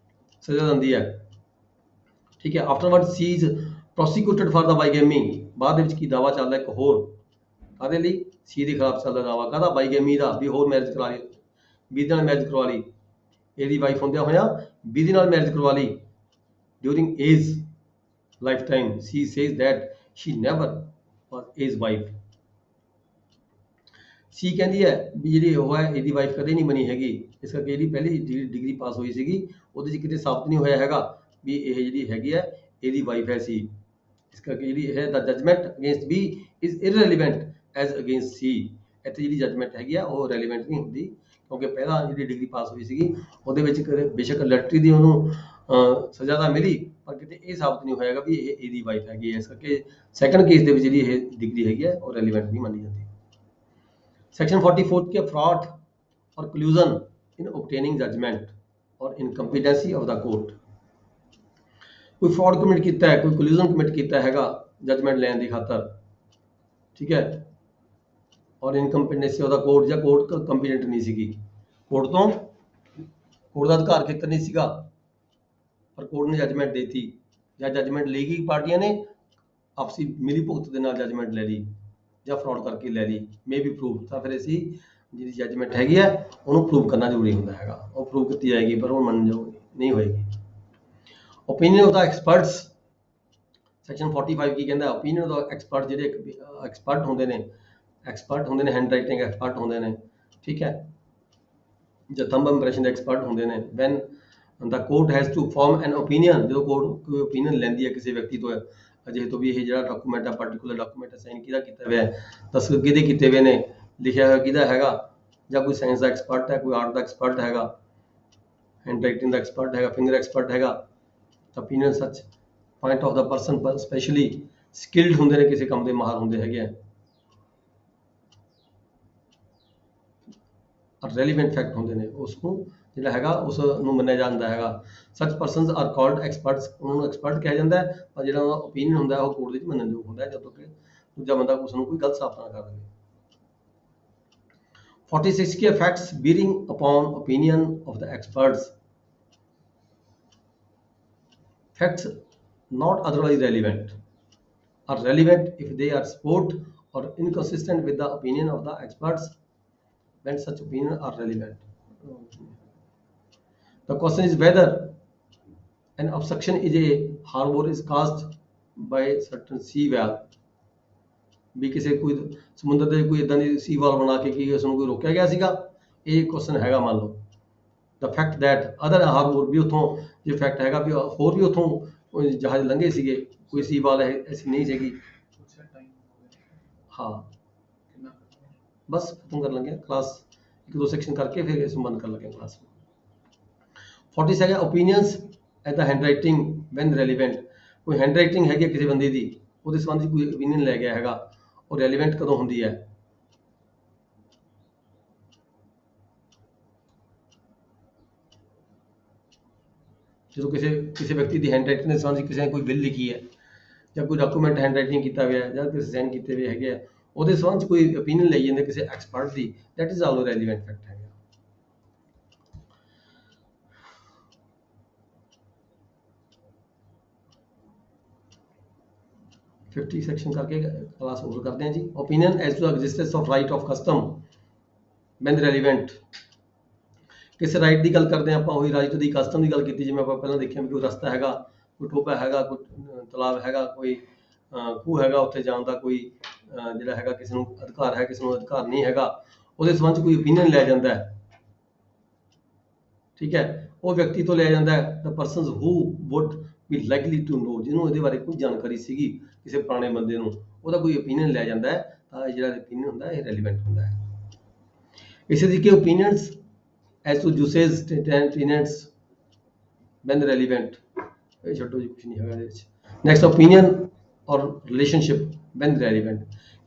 ਸਜ਼ਾ ਦਿੰਦੀ ਹੈ ਠੀਕ ਹੈ ਆਫਟਰਵਰਡ C is prosecuted for the bigamy ਬਾਅਦ ਦੇ ਵਿੱਚ ਕੀ ਦਾਵਾ ਚੱਲਦਾ ਇੱਕ ਹੋਰ ਕਾਹਦੇ ਲਈ C ਦੇ ਖਿਲਾਫ ਚੱਲਦਾ ਦਾਵਾ ਕਾਹਦਾ ਬਾਈਗੈਮੀ ਦਾ ਵੀ ਹੋਰ ਮੈਰਿਜ ਕਰਾ ਲਈ B ਦੇ ਨਾਲ ਮੈਰਿਜ ਕਰਵਾ ਲਈ ਇਹਦੀ ਵਾਈਫ ਹੁੰਦਿਆਂ ਹੋਇਆ B ਦੇ ਨਾਲ ਮੈਰਿਜ ਕਰਵਾ ਲਈ during A's lifetime C says that she never was A's wife C ਕਹਿੰਦੀ ਹੈ ਵੀ ਜਿਹੜੀ ਉਹ ਹੈ ਇਹਦੀ ਵਾਈਫ ਕਦੇ ਨਹੀਂ ਬਣੀ ਹੈਗੀ ਇਸ ਕਰਕੇ ਜਿਹੜੀ ਪਹਿਲੀ ਡਿਗਰੀ ਪਾਸ ਹੋਈ ਸੀਗੀ ਉਹਦੇ 'ਚ ਕਿਤੇ ਸਾਬਤ ਨਹੀਂ ਹੋਇਆ ਹੈਗਾ ਵੀ ਇਹ ਜਿਹੜੀ ਹੈਗੀ ਹੈ ਇਹਦੀ ਵਾਈਫ ਹੈ ਸੀ ਇਸ ਕਰਕੇ ਜਿਹੜੀ ਹੈ the judgment against B is irrelevant as against C ਇੱਥੇ ਜਿਹੜੀ ਜਜਮੈਂਟ ਹੈਗੀ ਆ ਉਹ ਰੈਲੇਵੈਂਟ ਨਹੀਂ ਹੁੰਦੀ ਕਿਉਂਕਿ ਪਹਿਲਾਂ ਜਿਹੜੀ ਡਿਗਰੀ ਪਾਸ ਹੋਈ ਸੀਗੀ ਉਹਦੇ ਵਿੱਚ ਬੇਸ਼ੱਕ ਲੈਟਰੀ ਦੀ ਉਹਨੂੰ ਸਜ਼ਾ ਤਾਂ ਮਿਲੀ ਪਰ ਕਿਤੇ ਇਹ ਸਾਬਤ ਨਹੀਂ ਹੋਇਆਗਾ ਵੀ ਇਹ ਇਹਦੀ ਵਾਈਫ ਹੈਗੀ ਹੈ ਇਸ ਕਰਕੇ ਸੈਕੰਡ ਕੇਸ ਦੇ ਵਿੱਚ ਜਿਹੜੀ ਇਹ ਡਿਗਰੀ ਹੈਗੀ ਹੈ ਉਹ ਰੈਲੇਵੈਂਟ ਨਹੀਂ ਮੰਨੀ ਜਾਂਦੀ Section 44 के fraud or collusion in obtaining judgment or incompetency of the court कोई fraud commit ਕੀਤਾ ਹੈ ਕੋਈ collusion commit ਕੀਤਾ ਹੈਗਾ judgment ਲੈਣ ਦੀ ਖਾਤਰ ਠੀਕ ਹੈ ਔਰ incompetency of the court ਜਾਂ court competent ਨਹੀਂ ਸੀਗੀ court ਦਾ ਅਧਿਕਾਰ ਖੇਤਰ ਨਹੀਂ ਸੀਗਾ ਪਰ court ਨੇ judgment ਦੇਤੀ ਜਾਂ judgment ਲਈ ਗਈ ਪਾਰਟੀਆਂ ਨੇ ਆਪਸੀ ਮਿਲੀ ਭੁਗਤ ਦੇ ਨਾਲ judgment ਲੈ ਲਈ ਜਾਂ ਫਰਾਡ ਕਰਕੇ ਲੈ ਲਈ ਮੇ ਬੀ ਪ੍ਰੂਵ ਤਾਂ ਫਿਰ ਅਸੀਂ ਜਿਹੜੀ ਜਜਮੈਂਟ ਹੈਗੀ ਆ ਉਹਨੂੰ ਪ੍ਰੂਵ ਕਰਨਾ ਜ਼ਰੂਰੀ ਹੁੰਦਾ ਹੈਗਾ ਉਹ ਪ੍ਰੂਵ ਕੀਤੀ ਜਾਏਗੀ ਪਰ ਉਹ ਮੰਨ ਜਾਓ ਨਹੀਂ ਹੋਏਗੀ opinion of the experts section 45 ਕੀ ਕਹਿੰਦਾ ਓਪੀਨੀਅਨ ਆਫ ਦਾ ਐਕਸਪਰਟ ਜਿਹੜੇ ਐਕਸਪਰਟ ਹੁੰਦੇ ਨੇ ਹੈਂਡ ਰਾਈਟਿੰਗ ਐਕਸਪਰਟ ਹੁੰਦੇ ਨੇ ਠੀਕ ਹੈ ਜਾਂ ਥੰਬ ਇੰਪ੍ਰੈਸ਼ਨ ਦੇ ਐਕਸਪਰਟ ਹੁੰਦੇ ਨੇ when the court has to form an opinion ਜਦੋਂ ਕੋਰਟ ਕੋਈ ਓਪੀਨੀਅਨ ਲੈਂਦੀ ਹੈ ਕਿਸੇ ਵਿਅਕਤੀ ਤੋਂ जेहेतु भी ये ਜਿਹੜਾ ਡਾਕੂਮੈਂਟ ਹੈ ਪਾਰਟਿਕੂਲਰ ਡਾਕੂਮੈਂਟ ਸਾਈਨ ਕਿਹਦਾ ਕੀਤਾ ਹੋਇਆ ਹੈ ਤਸਦੀਕ ਕਿਹਦੇ ਕੀਤੇ ਹੋਏ ਨੇ ਲਿਖਿਆ ਹੋਇਆ ਕਿਹਦਾ ਹੈਗਾ ਜਾਂ ਕੋਈ ਸਾਇੰਸ ਦਾ ਐਕਸਪਰਟ ਹੈ ਕੋਈ ਆਰਟ ਦਾ ਐਕਸਪਰਟ ਹੈਗਾ ਹੈਂਡ ਰਾਈਟਿੰਗ ਦਾ ਐਕਸਪਰਟ ਹੈਗਾ ਫਿੰਗਰ ਐਕਸਪਰਟ ਹੈਗਾ ਤਾਂ opinion such point of the person specially skilled ਹੁੰਦੇ ਨੇ ਕਿਸੇ ਕੰਮ ਦੇ ਮਾਹਰ ਹੁੰਦੇ ਹੈਗੇ ਆ ਰੈਲੇਵੈਂਟ ਫੈਕਟ ਹੁੰਦੇ ਨੇ ਉਸ ਨੂੰ ਜਿਹੜਾ ਹੈਗਾ ਉਸ ਨੂੰ ਮੰਨਿਆ ਜਾਂਦਾ ਹੈਗਾ ਸੱਚ ਪਰਸਨਸ ਆਰ ਕਾਲਡ ਐਕਸਪਰਟਸ ਉਹਨਾਂ ਨੂੰ ਐਕਸਪਰਟ ਕਿਹਾ ਜਾਂਦਾ ਹੈ ਪਰ ਜਿਹੜਾ ਉਹਦਾ ਓਪੀਨੀਅਨ ਹੁੰਦਾ ਉਹ ਕੋਰਟ ਦੇ ਵਿੱਚ ਮੰਨਣਯੋਗ ਹੁੰਦਾ ਹੈ ਜਦੋਂ ਕਿ ਦੂਜਾ ਬੰਦਾ ਉਸ ਨੂੰ ਕੋਈ ਗਲਤ ਸਾਬਤ ਨਾ ਕਰ ਦੇਵੇ 46 के effects bearing upon opinion of the experts facts not otherwise relevant are relevant if they are support or inconsistent with the opinion of the experts when such opinions are relevant. The question is whether an obstruction is a harbor is caused by certain sea wall. ਵੀ ਕਿਸੇ ਕੋਈ ਸਮੁੰਦਰ ਦੇ ਕੋਈ ਇਦਾਂ ਦੀ ਸੀ ਵਾਲ ਬਣਾ ਕੇ ਕੀ ਉਸ ਨੂੰ ਕੋਈ ਰੋਕਿਆ ਗਿਆ ਸੀਗਾ ਇਹ ਕੁਐਸਚਨ ਹੈਗਾ ਮੰਨ ਲਓ the fact that other harbor ਵੀ ਉਥੋਂ ਜੇ ਫੈਕਟ ਹੈਗਾ ਵੀ ਹੋਰ ਵੀ ਉਥੋਂ ਜਹਾਜ਼ ਲੰਘੇ ਸੀਗੇ ਕੋਈ ਸੀ ਵਾਲ ਐਸੀ ਨਹੀਂ ਸੀਗੀ ਹਾਂ ਬਸ ਖਤਮ ਕਰ ਲਾਂਗੇ ਕਲਾਸ ਇੱਕ ਦੋ ਸੈਕਸ਼ਨ ਕਰਕੇ ਫਿਰ ਇਸ ਨੂੰ ਬੰਦ ਕਰ ਲਾਂਗੇ ਕਲਾਸ 40 ਹੈਗਾ opinions at the handwriting when relevant ਕੋਈ ਹੈਂਡਰਾਈਟਿੰਗ ਹੈਗੀ ਕਿਸੇ ਬੰਦੇ ਦੀ ਉਹਦੇ ਸੰਬੰਧੀ ਕੋਈ opinion ਲੈ ਗਿਆ ਹੈਗਾ ਉਹ ਰੈਲੇਵੈਂਟ ਕਦੋਂ ਹੁੰਦੀ ਹੈ ਜਦੋਂ ਕਿਸੇ ਵਿਅਕਤੀ ਦੀ ਹੈਂਡਰਾਈਟਿੰਗ ਦੇ ਸੰਬੰਧੀ ਕਿਸੇ ਨੇ ਕੋਈ ਬਿੱਲ ਲਿਖੀ ਹੈ ਜਾਂ ਕੋਈ ਡਾਕੂਮੈਂਟ ਹੈਂਡਰਾਈਟਿੰਗ ਕੀਤਾ ਹੋਇਆ ਹੈ ਜਾਂ ਕਿਸੇ ਸਾਈਨ ਕੀਤੇ ਹੋਏ ਹੈਗੇ ਆ ਉਹਦੇ ਸੰਬੰਧ 'ਚ ਕੋਈ opinion ਲਈ ਜਾਂਦੇ ਕਿਸੇ expert the that is also relevant fact ਹੈਗਾ 50 ਸੈਕਸ਼ਨ ਕਰਕੇ ਕਲਾਸ ਓਵਰ ਕਰਦੇ ਹਾਂ ਜੀ। Opinion as to existence of right of custom when relevant. किस राइट की गल करते हैं आप, वही राइट की कस्टम की गल की, जिवें आप पहले देखिए भी कोई रस्ता हैगा, कोई टोबा हैगा, कोई तलाब हैगा, कोई खूह हैगा, उत्थे जाण दा कोई जिहड़ा हैगा किसी नूं अधिकार है, किसी नूं अधिकार नहीं हैगा, ਉਹਦੇ ਸੰਬੰਧ 'ਚ ਕੋਈ ओपीनियन लिया जाता है। ठीक है, वो व्यक्ति तो लिया जाता है the person who would be likely to know, ਜਿਹਨੂੰ ਇਹਦੇ ਬਾਰੇ ਕੋਈ ਜਾਣਕਾਰੀ ਸੀਗੀ ਕਿਸੇ ਪੁਰਾਣੇ ਬੰਦੇ ਨੂੰ, ਉਹਦਾ ਕੋਈ ओपीनियन लिया जाता है, ਤਾਂ ਇਹ ਜਿਹੜਾ ओपीनियन ਹੁੰਦਾ ਹੈ ਇਹ ਰੈਲੀਵੈਂਟ ਹੁੰਦਾ ਹੈ। ਇਸੇ ਤਰੀਕੇ ओपीनियंस as to uses tenants when relevant, ਇਹ ਛੱਡੋ ਜੀ ਕੁਝ ਨਹੀਂ ਹੈਗਾ ਇਹਦੇ ਵਿੱਚ। ਨੈਕਸਟ ओपीनियन ਔਰ ਰਿਲੇਸ਼ਨਸ਼ਿਪ when relevant,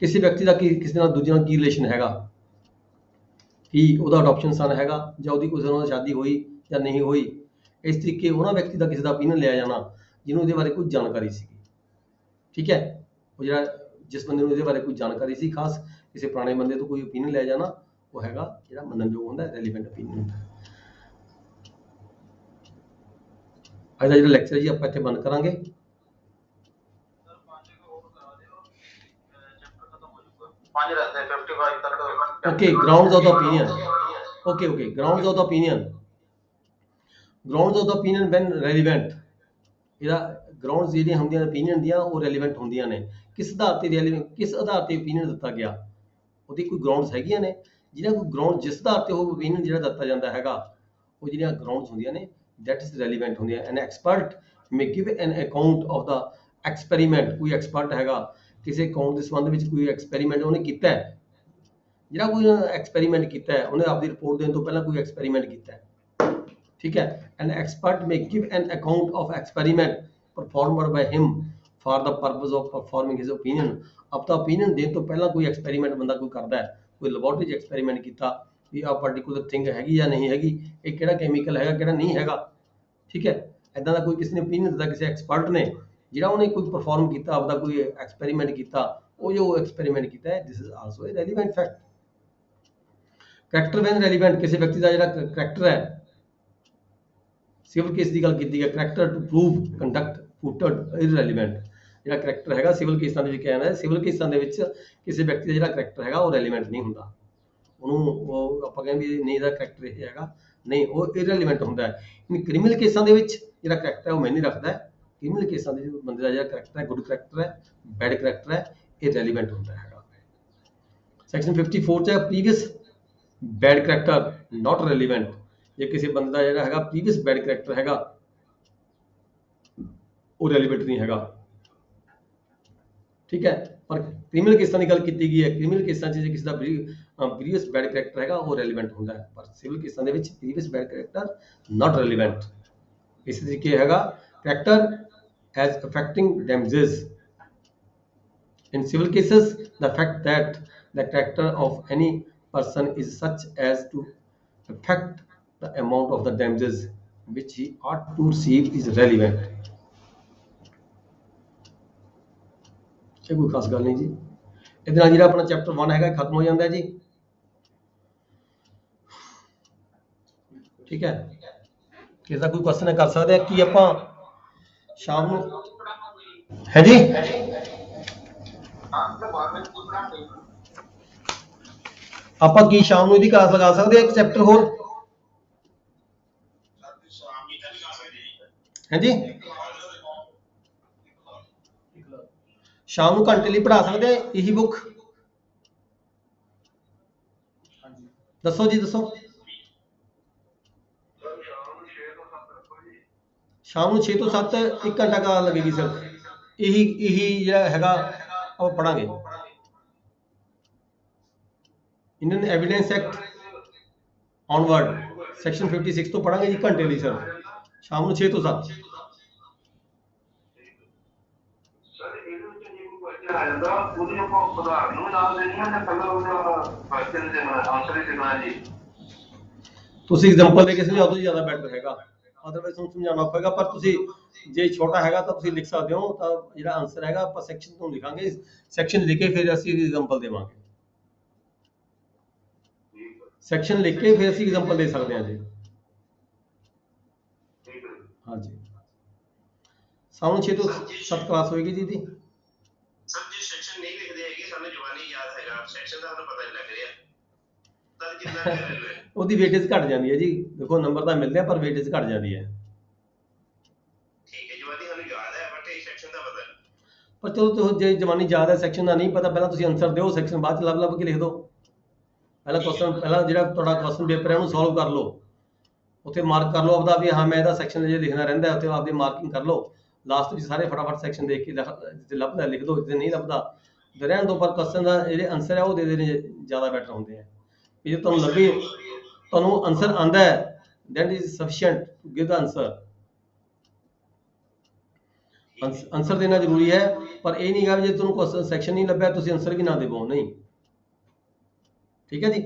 ਕਿਸੇ ਵਿਅਕਤੀ ਦਾ ਕਿਸੇ ਨਾਲ ਦੂਜੇ ਨਾਲ ਕੀ ਰਿਲੇਸ਼ਨ ਹੈਗਾ, ਕਿ ਉਹਦਾ ਅਡਾਪਸ਼ਨ ਸਨ ਹੈਗਾ ਜਾਂ ਉਹਦੀ ਕਿਸੇ ਨਾਲ ਸ਼ਾਦੀ ਹੋਈ ਜਾਂ ਨਹੀਂ ਹੋਈ। ਇਸ ਤਰੀਕੇ ਉਹਨਾਂ ਵਿਅਕਤੀ ਦਾ ਕਿਸੇ ਦਾ ओपीनियन ਲਿਆ ਜਾਣਾ ਜਿਹਨੂੰ ਇਹਦੇ ਬਾਰੇ ਕੋਈ ਜਾਣਕਾਰੀ ਸੀਗੀ। ਠੀਕ ਹੈ, ਉਹ ਜਿਹੜਾ ਜਿਸ ਬੰਦੇ ਨੂੰ ਇਹਦੇ ਬਾਰੇ ਕੋਈ ਜਾਣਕਾਰੀ ਸੀ, ਖਾਸ ਕਿਸੇ ਪੁਰਾਣੇ ਬੰਦੇ ਤੋਂ ਕੋਈ ओपीनियन ਲਿਆ ਜਾਣਾ, ਉਹ ਹੈਗਾ ਜਿਹੜਾ ਮੰਨਣਯੋਗ ਹੁੰਦਾ, ਰੈਲੀਵੈਂਟ ओपीनियन ਹੁੰਦਾ। ਅੱਜ ਦਾ ਜਿਹੜਾ ਲੈਕਚਰ ਜੀ ਆਪਾਂ ਇੱਥੇ ਬੰਦ ਕਰਾਂਗੇ। Okay, grounds of the opinion. Okay, grounds of the opinion. Grounds of the opinion when relevant. ਇਹਦਾ grounds ਜਿਹੜੀਆਂ ਹੁੰਦੀਆਂ opinion ਦੀਆਂ ਉਹ relevant ਹੁੰਦੀਆਂ ਨੇ। ਕਿਸ ਆਧਾਰ ਤੇ relevant, ਕਿਸ ਆਧਾਰ ਤੇ opinion ਦਿੱਤਾ ਗਿਆ, ਉਹਦੀ ਕੋਈ grounds ਹੈਗੀਆਂ ਨੇ। ਜਿਹੜਾ ਕੋਈ ground ਜਿਸ ਆਧਾਰ ਤੇ ਉਹ opinion ਜਿਹੜਾ ਦਿੱਤਾ ਜਾਂਦਾ ਹੈਗਾ, ਉਹ ਜਿਹੜੀਆਂ grounds ਹੁੰਦੀਆਂ ਨੇ that is relevant ਹੁੰਦੀਆਂ। An expert may give an account of the experiment, ਕੋਈ expert ਹੈਗਾ ਕਿਸੇ ਅਕਾਊਂਟ ਦੇ ਸੰਬੰਧ ਵਿੱਚ ਕੋਈ ਐਕਸਪੈਰੀਮੈਂਟ ਉਹਨੇ ਕੀਤਾ ਹੈ, ਜਿਹੜਾ ਕੋਈ ਐਕਸਪੈਰੀਮੈਂਟ ਕੀਤਾ ਹੈ, ਉਹਨੇ ਆਪਣੀ ਰਿਪੋਰਟ ਦੇਣ ਤੋਂ ਪਹਿਲਾਂ ਕੋਈ ਐਕਸਪੈਰੀਮੈਂਟ ਕੀਤਾ ਹੈ। ਠੀਕ ਹੈ, an expert may give an account of experiment performed by him for the purpose of performing his opinion. ਆਪਣਾ ਓਪੀਨੀਅਨ ਦੇਣ ਤੋਂ ਪਹਿਲਾਂ ਕੋਈ ਐਕਸਪੈਰੀਮੈਂਟ ਬੰਦਾ ਕੋਈ ਕਰਦਾ ਹੈ, ਕੋਈ ਲੈਬੋਰਟਰੀ 'ਚ ਐਕਸਪੈਰੀਮੈਂਟ ਕੀਤਾ ਵੀ ਆਹ ਪਰਟੀਕੂਲਰ ਥਿੰਗ ਹੈਗੀ ਜਾਂ ਨਹੀਂ ਹੈਗੀ, ਇਹ ਕਿਹੜਾ ਕੈਮੀਕਲ ਹੈਗਾ ਕਿਹੜਾ ਨਹੀਂ ਹੈਗਾ। ਠੀਕ ਹੈ, ਇੱਦਾਂ ਦਾ ਕੋਈ ਕਿਸੇ ਨੇ ਓਪੀਨੀਅਨ ਦਿੱਤਾ ਕਿਸੇ ਐਕਸਪਰਟ ਨੇ, ਜਿਹੜਾ ਉਹਨੇ ਕੋਈ ਪਰਫਾਰਮ ਕੀਤਾ, ਆਪਦਾ ਕੋਈ ਐਕਸਪੈਰੀਮੈਂਟ ਕੀਤਾ, ਉਹ ਜੋ ਐਕਸਪੈਰੀਮੈਂਟ ਕੀਤਾ ਹੈ, this is also a relevant fact. Character when relevant, ਕਿਸੇ ਵਿਅਕਤੀ ਦਾ ਜਿਹੜਾ ਕਰੈਕਟਰ ਹੈ, ਸਿਵਲ ਕੇਸ ਦੀ ਗੱਲ ਕੀਤੀ ਹੈ, ਕਰੈਕਟਰ ਟੂ ਪ੍ਰੂਵ ਕੰਡਕਟ ਫੂਟਡ ਇਰਰੈਲੀਵੈਂਟ। ਜਿਹੜਾ ਕਰੈਕਟਰ ਹੈਗਾ ਸਿਵਲ ਕੇਸਾਂ ਦੇ ਵਿੱਚ ਕਿਹਾ ਜਾਂਦਾ, ਸਿਵਲ ਕੇਸਾਂ ਦੇ ਵਿੱਚ ਕਿਸੇ ਵਿਅਕਤੀ ਦਾ ਜਿਹੜਾ ਕਰੈਕਟਰ ਹੈਗਾ ਉਹ ਰੈਲੀਵੈਂਟ ਨਹੀਂ ਹੁੰਦਾ, ਉਹਨੂੰ ਉਹ ਆਪਾਂ ਕਹਿੰਦੇ ਵੀ ਨਹੀਂ ਇਹਦਾ ਕਰੈਕਟਰ ਇਹ ਹੈਗਾ, ਨਹੀਂ, ਉਹ ਇਰਰੈਲੀਵੈਂਟ ਹੁੰਦਾ ਹੈ। ਕ੍ਰਿਮੀਨਲ ਕੇਸਾਂ ਦੇ ਵਿੱਚ ਜਿਹੜਾ ਕਰੈਕਟਰ ਹੈ ਉਹ ਮਾਇਨੇ ਰੱਖਦਾ ਹੈ। ਕ੍ਰਿਮੀਨਲ ਕੇਸਾਂ ਦੇ ਬੰਦੇ ਦਾ ਜਿਹੜਾ ਕਰੈਕਟਰ ਹੈ, ਗੁੱਡ ਕਰੈਕਟਰ ਹੈ, ਬੈਡ ਕਰੈਕਟਰ ਹੈ, ਇਹ ਰੈਲੀਵੈਂਟ ਹੁੰਦਾ ਹੈਗਾ। ਸੈਕਸ਼ਨ 54 'ਚ ਹੈ ਪ੍ਰੀਵੀਅਸ ਬੈਡ ਕਰੈਕਟਰ ਨਾਟ ਰੈਲੀਵੈਂਟ। ਜੇ ਕਿਸੇ ਬੰਦੇ ਦਾ ਜਿਹੜਾ ਹੈਗਾ ਪ੍ਰੀਵੀਅਸ ਬੈਡ ਕਰੈਕਟਰ ਹੈਗਾ ਉਹ ਰੈਲੀਵੈਂਟ ਨਹੀਂ ਹੈਗਾ। ਠੀਕ ਹੈ, ਪਰ ਕ੍ਰਿਮੀਨਲ ਕੇਸਾਂ ਦੀ ਗੱਲ ਕੀਤੀ ਗਈ ਹੈ, ਕ੍ਰਿਮੀਨਲ ਕੇਸਾਂ 'ਚ ਜੇ ਕਿਸੇ ਦਾ ਪ੍ਰੀਵੀਅਸ ਬੈਡ ਕਰੈਕਟਰ ਹੈਗਾ ਉਹ ਰੈਲੀਵੈਂਟ ਹੁੰਦਾ ਹੈ, ਪਰ ਸਿਵਲ ਕੇਸਾਂ ਦੇ ਵਿੱਚ ਪ੍ਰੀਵੀਅਸ ਬੈਡ ਕਰੈਕਟਰ ਨਾਟ ਰੈਲੀਵੈਂਟ। ਇਸ ਤਰੀਕੇ ਹੈਗਾ character as affecting damages. In civil cases, the fact that the character of any person is such as to affect the amount of the damages which he ought to receive is relevant. ਇਹ ਕੋਈ ਖਾਸ ਗੱਲ ਨਹੀਂ ਜੀ। ਇਹਦੇ ਨਾਲ ਜਿਹੜਾ ਆਪਣਾ ਚੈਪਟਰ 1 ਹੈਗਾ ਖਤਮ ਹੋ ਜਾਂਦਾ ਹੈ ਜੀ। ਠੀਕ ਹੈ, ਕਿਸੇ ਦਾ ਕੋਈ ਕੁਐਸਚਨ ਕਰ ਸਕਦੇ ਆ? ਕੀ ਆਪਾਂ ਸ਼ਾਮ ਨੂੰ ਹੈ ਜੀ ਆਪਾਂ ਕੀ ਸ਼ਾਮ ਨੂੰ ਇਹਦੀ ਕਲਾਸ ਲਗਾ ਸਕਦੇ ਆ ਇੱਕ ਚੈਪਟਰ ਹੋਰ? ਹੈ ਜੀ, ਸ਼ਾਮ ਨੂੰ ਘੰਟੇ ਲਈ ਪੜ੍ਹਾ ਸਕਦੇ ਆ ਇਹੀ ਬੁੱਕ? ਦੱਸੋ ਜੀ, ਦੱਸੋ। ਸ਼ਾਮ ਨੂੰ 6 ਤੋਂ 7 1 ਘੰਟਾ ਕਾ ਲੱਗੇਗੀ ਸਿਰਫ। ਇਹੀ ਜਿਹੜਾ ਹੈਗਾ ਆਪਾਂ ਪੜਾਂਗੇ। Indian evidence act onward section 56 ਤੋਂ ਪੜਾਂਗੇ ਜੀ ਘੰਟੇ ਲਈ ਸਿਰਫ, ਸ਼ਾਮ ਨੂੰ 6 ਤੋਂ 7। ਤੁਸੀਂ ਐਗਜ਼ਾਮਪਲ ਦੇ ਕਿਸੇ ਲਈ ਉਦੋਂ ਜ਼ਿਆਦਾ ਬੈਟਰ ਹੈਗਾ, ਅਦਰਵਾਈਜ਼ ਤੁਹਾਨੂੰ ਸਮਝਾਉਣਾ ਔਖਾ ਹੋਏਗਾ, ਪਰ ਤੁਸੀਂ ਜੇ ਛੋਟਾ ਹੈਗਾ ਤਾਂ ਤੁਸੀਂ ਲਿਖ ਸਕਦੇ ਹੋ। ਤਾਂ ਜਿਹੜਾ ਆਨਸਰ ਹੈਗਾ ਆਪਾਂ ਸੈਕਸ਼ਨ ਤੋਂ ਲਿਖਾਂਗੇ, ਸੈਕਸ਼ਨ ਲਿਖ ਕੇ ਫਿਰ ਅਸੀਂ ਐਗਜ਼ਾਮਪਲ ਦੇਵਾਂਗੇ। ਸੈਕਸ਼ਨ ਲਿਖ ਕੇ ਫਿਰ ਅਸੀਂ ਐਗਜ਼ਾਮਪਲ ਦੇ ਸਕਦੇ ਹਾਂ ਜੀ। ਹਾਂਜੀ, ਸ਼ਾਮ ਨੂੰ 6 ਤੋਂ 7 ਕਲਾਸ ਹੋਏਗੀ ਜੀ ਦੀ। ਸੈਕਸ਼ਨ ਦਾ ਤੁਹਾਨੂੰ ਪਤਾ ਨਹੀਂ ਲੱਗ ਰਿਹਾ ਤਾਂ ਕਿੰਨਾ ਕੁ ਰੈਲੇਵੈਂਟ ਉਹਦੀ ਵੇਟੇਜ ਘਟ ਜਾਂਦੀ ਹੈ ਜੀ। ਦੇਖੋ ਨੰਬਰ ਤਾਂ ਮਿਲਦੇ ਆ ਪਰ ਵੇਟੇਜ ਘਟ ਜਾਂਦੀ ਹੈ। ਠੀਕ ਹੈ ਜਵਾਨੀ ਸਾਨੂੰ ਯਾਦ ਹੈ ਬਟ ਇਹ ਸੈਕਸ਼ਨ ਦਾ ਪਤਾ ਨਹੀਂ ਪਰ ਚਲੋ ਤੁਸੀਂ ਜੇ ਜਵਾਨੀ ਯਾਦ ਹੈ ਸੈਕਸ਼ਨ ਦਾ ਨਹੀਂ ਪਤਾ, ਪਹਿਲਾਂ ਤੁਸੀਂ ਆਨਸਰ ਦਿਓ, ਸੈਕਸ਼ਨ ਬਾਅਦ ਚ ਲੱਭ ਲੱਭ ਕੇ ਲਿਖ ਦਿਓ। ਪਹਿਲਾਂ ਕੁਐਸਚਨ, ਪਹਿਲਾਂ ਜਿਹੜਾ ਤੁਹਾਡਾ ਕੁਐਸਚਨ ਪੇਪਰ ਹੈ ਉਹਨੂੰ ਸੋਲਵ ਕਰ ਲਓ, ਉੱਥੇ ਮਾਰਕ ਕਰ ਲਓ ਆਪਦਾ ਵੀ ਹਾਂ ਮੈਂ ਇਹਦਾ ਸੈਕਸ਼ਨ ਜੇ ਲਿਖਣਾ ਰਹਿੰਦਾ ਹੈ ਉੱਥੇ ਆਪਦੀ ਮਾਰਕਿੰਗ ਕਰ ਲਓ। ਲਾਸਟ ਵਿੱਚ ਸਾਰੇ ਫਟਾਫਟ ਸੈਕਸ਼ਨ ਦੇਖ ਕੇ ਜਿੱਥੇ ਲੱਭਦਾ ਲਿਖ ਦਿਓ, ਜਿੱਥੇ ਨਹੀਂ ਲੱਭਦਾ ਤੇ ਰਹਿਣ ਦਿਓ। ਪਰ ਕੁਐਸਚਨ ਦਾ ਜਿਹੜੇ ਆਨਸਰ ਹੈ ਉਹ ਦੇ ਦੇਣੇ ਜ਼ਿਆਦਾ ਬੈਟਰ ਹੁੰਦੇ ਆ। ਜੇ ਤੁਹਾਨੂੰ ਲੱਭੇ ਤੁਹਾਨੂੰ ਆਨਸਰ ਆਂਦਾ ਹੈ that is sufficient to give the answer. Answer ਦੇਣਾ ਜ਼ਰੂਰੀ ਹੈ, ਪਰ ਇਹ ਨਹੀਂ ਗਾ ਵੀ ਜੇ ਤੁਹਾਨੂੰ ਕੁਐਸਚਨ ਸੈਕਸ਼ਨ ਨਹੀਂ ਲੱਭਿਆ ਤੁਸੀਂ ਆਨਸਰ ਵੀ ਨਾ ਦੇਵੋ, ਨਹੀਂ। ਠੀਕ ਹੈ ਜੀ।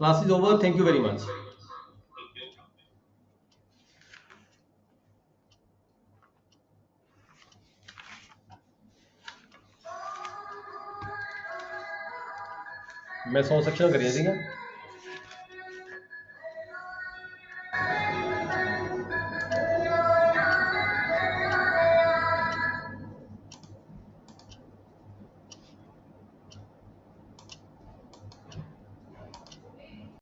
Class is over, thank you very much. ਮੈਂ 100 ਸੈਕਸ਼ਨ ਕਰੀਆਂ ਸੀਗੀਆਂ।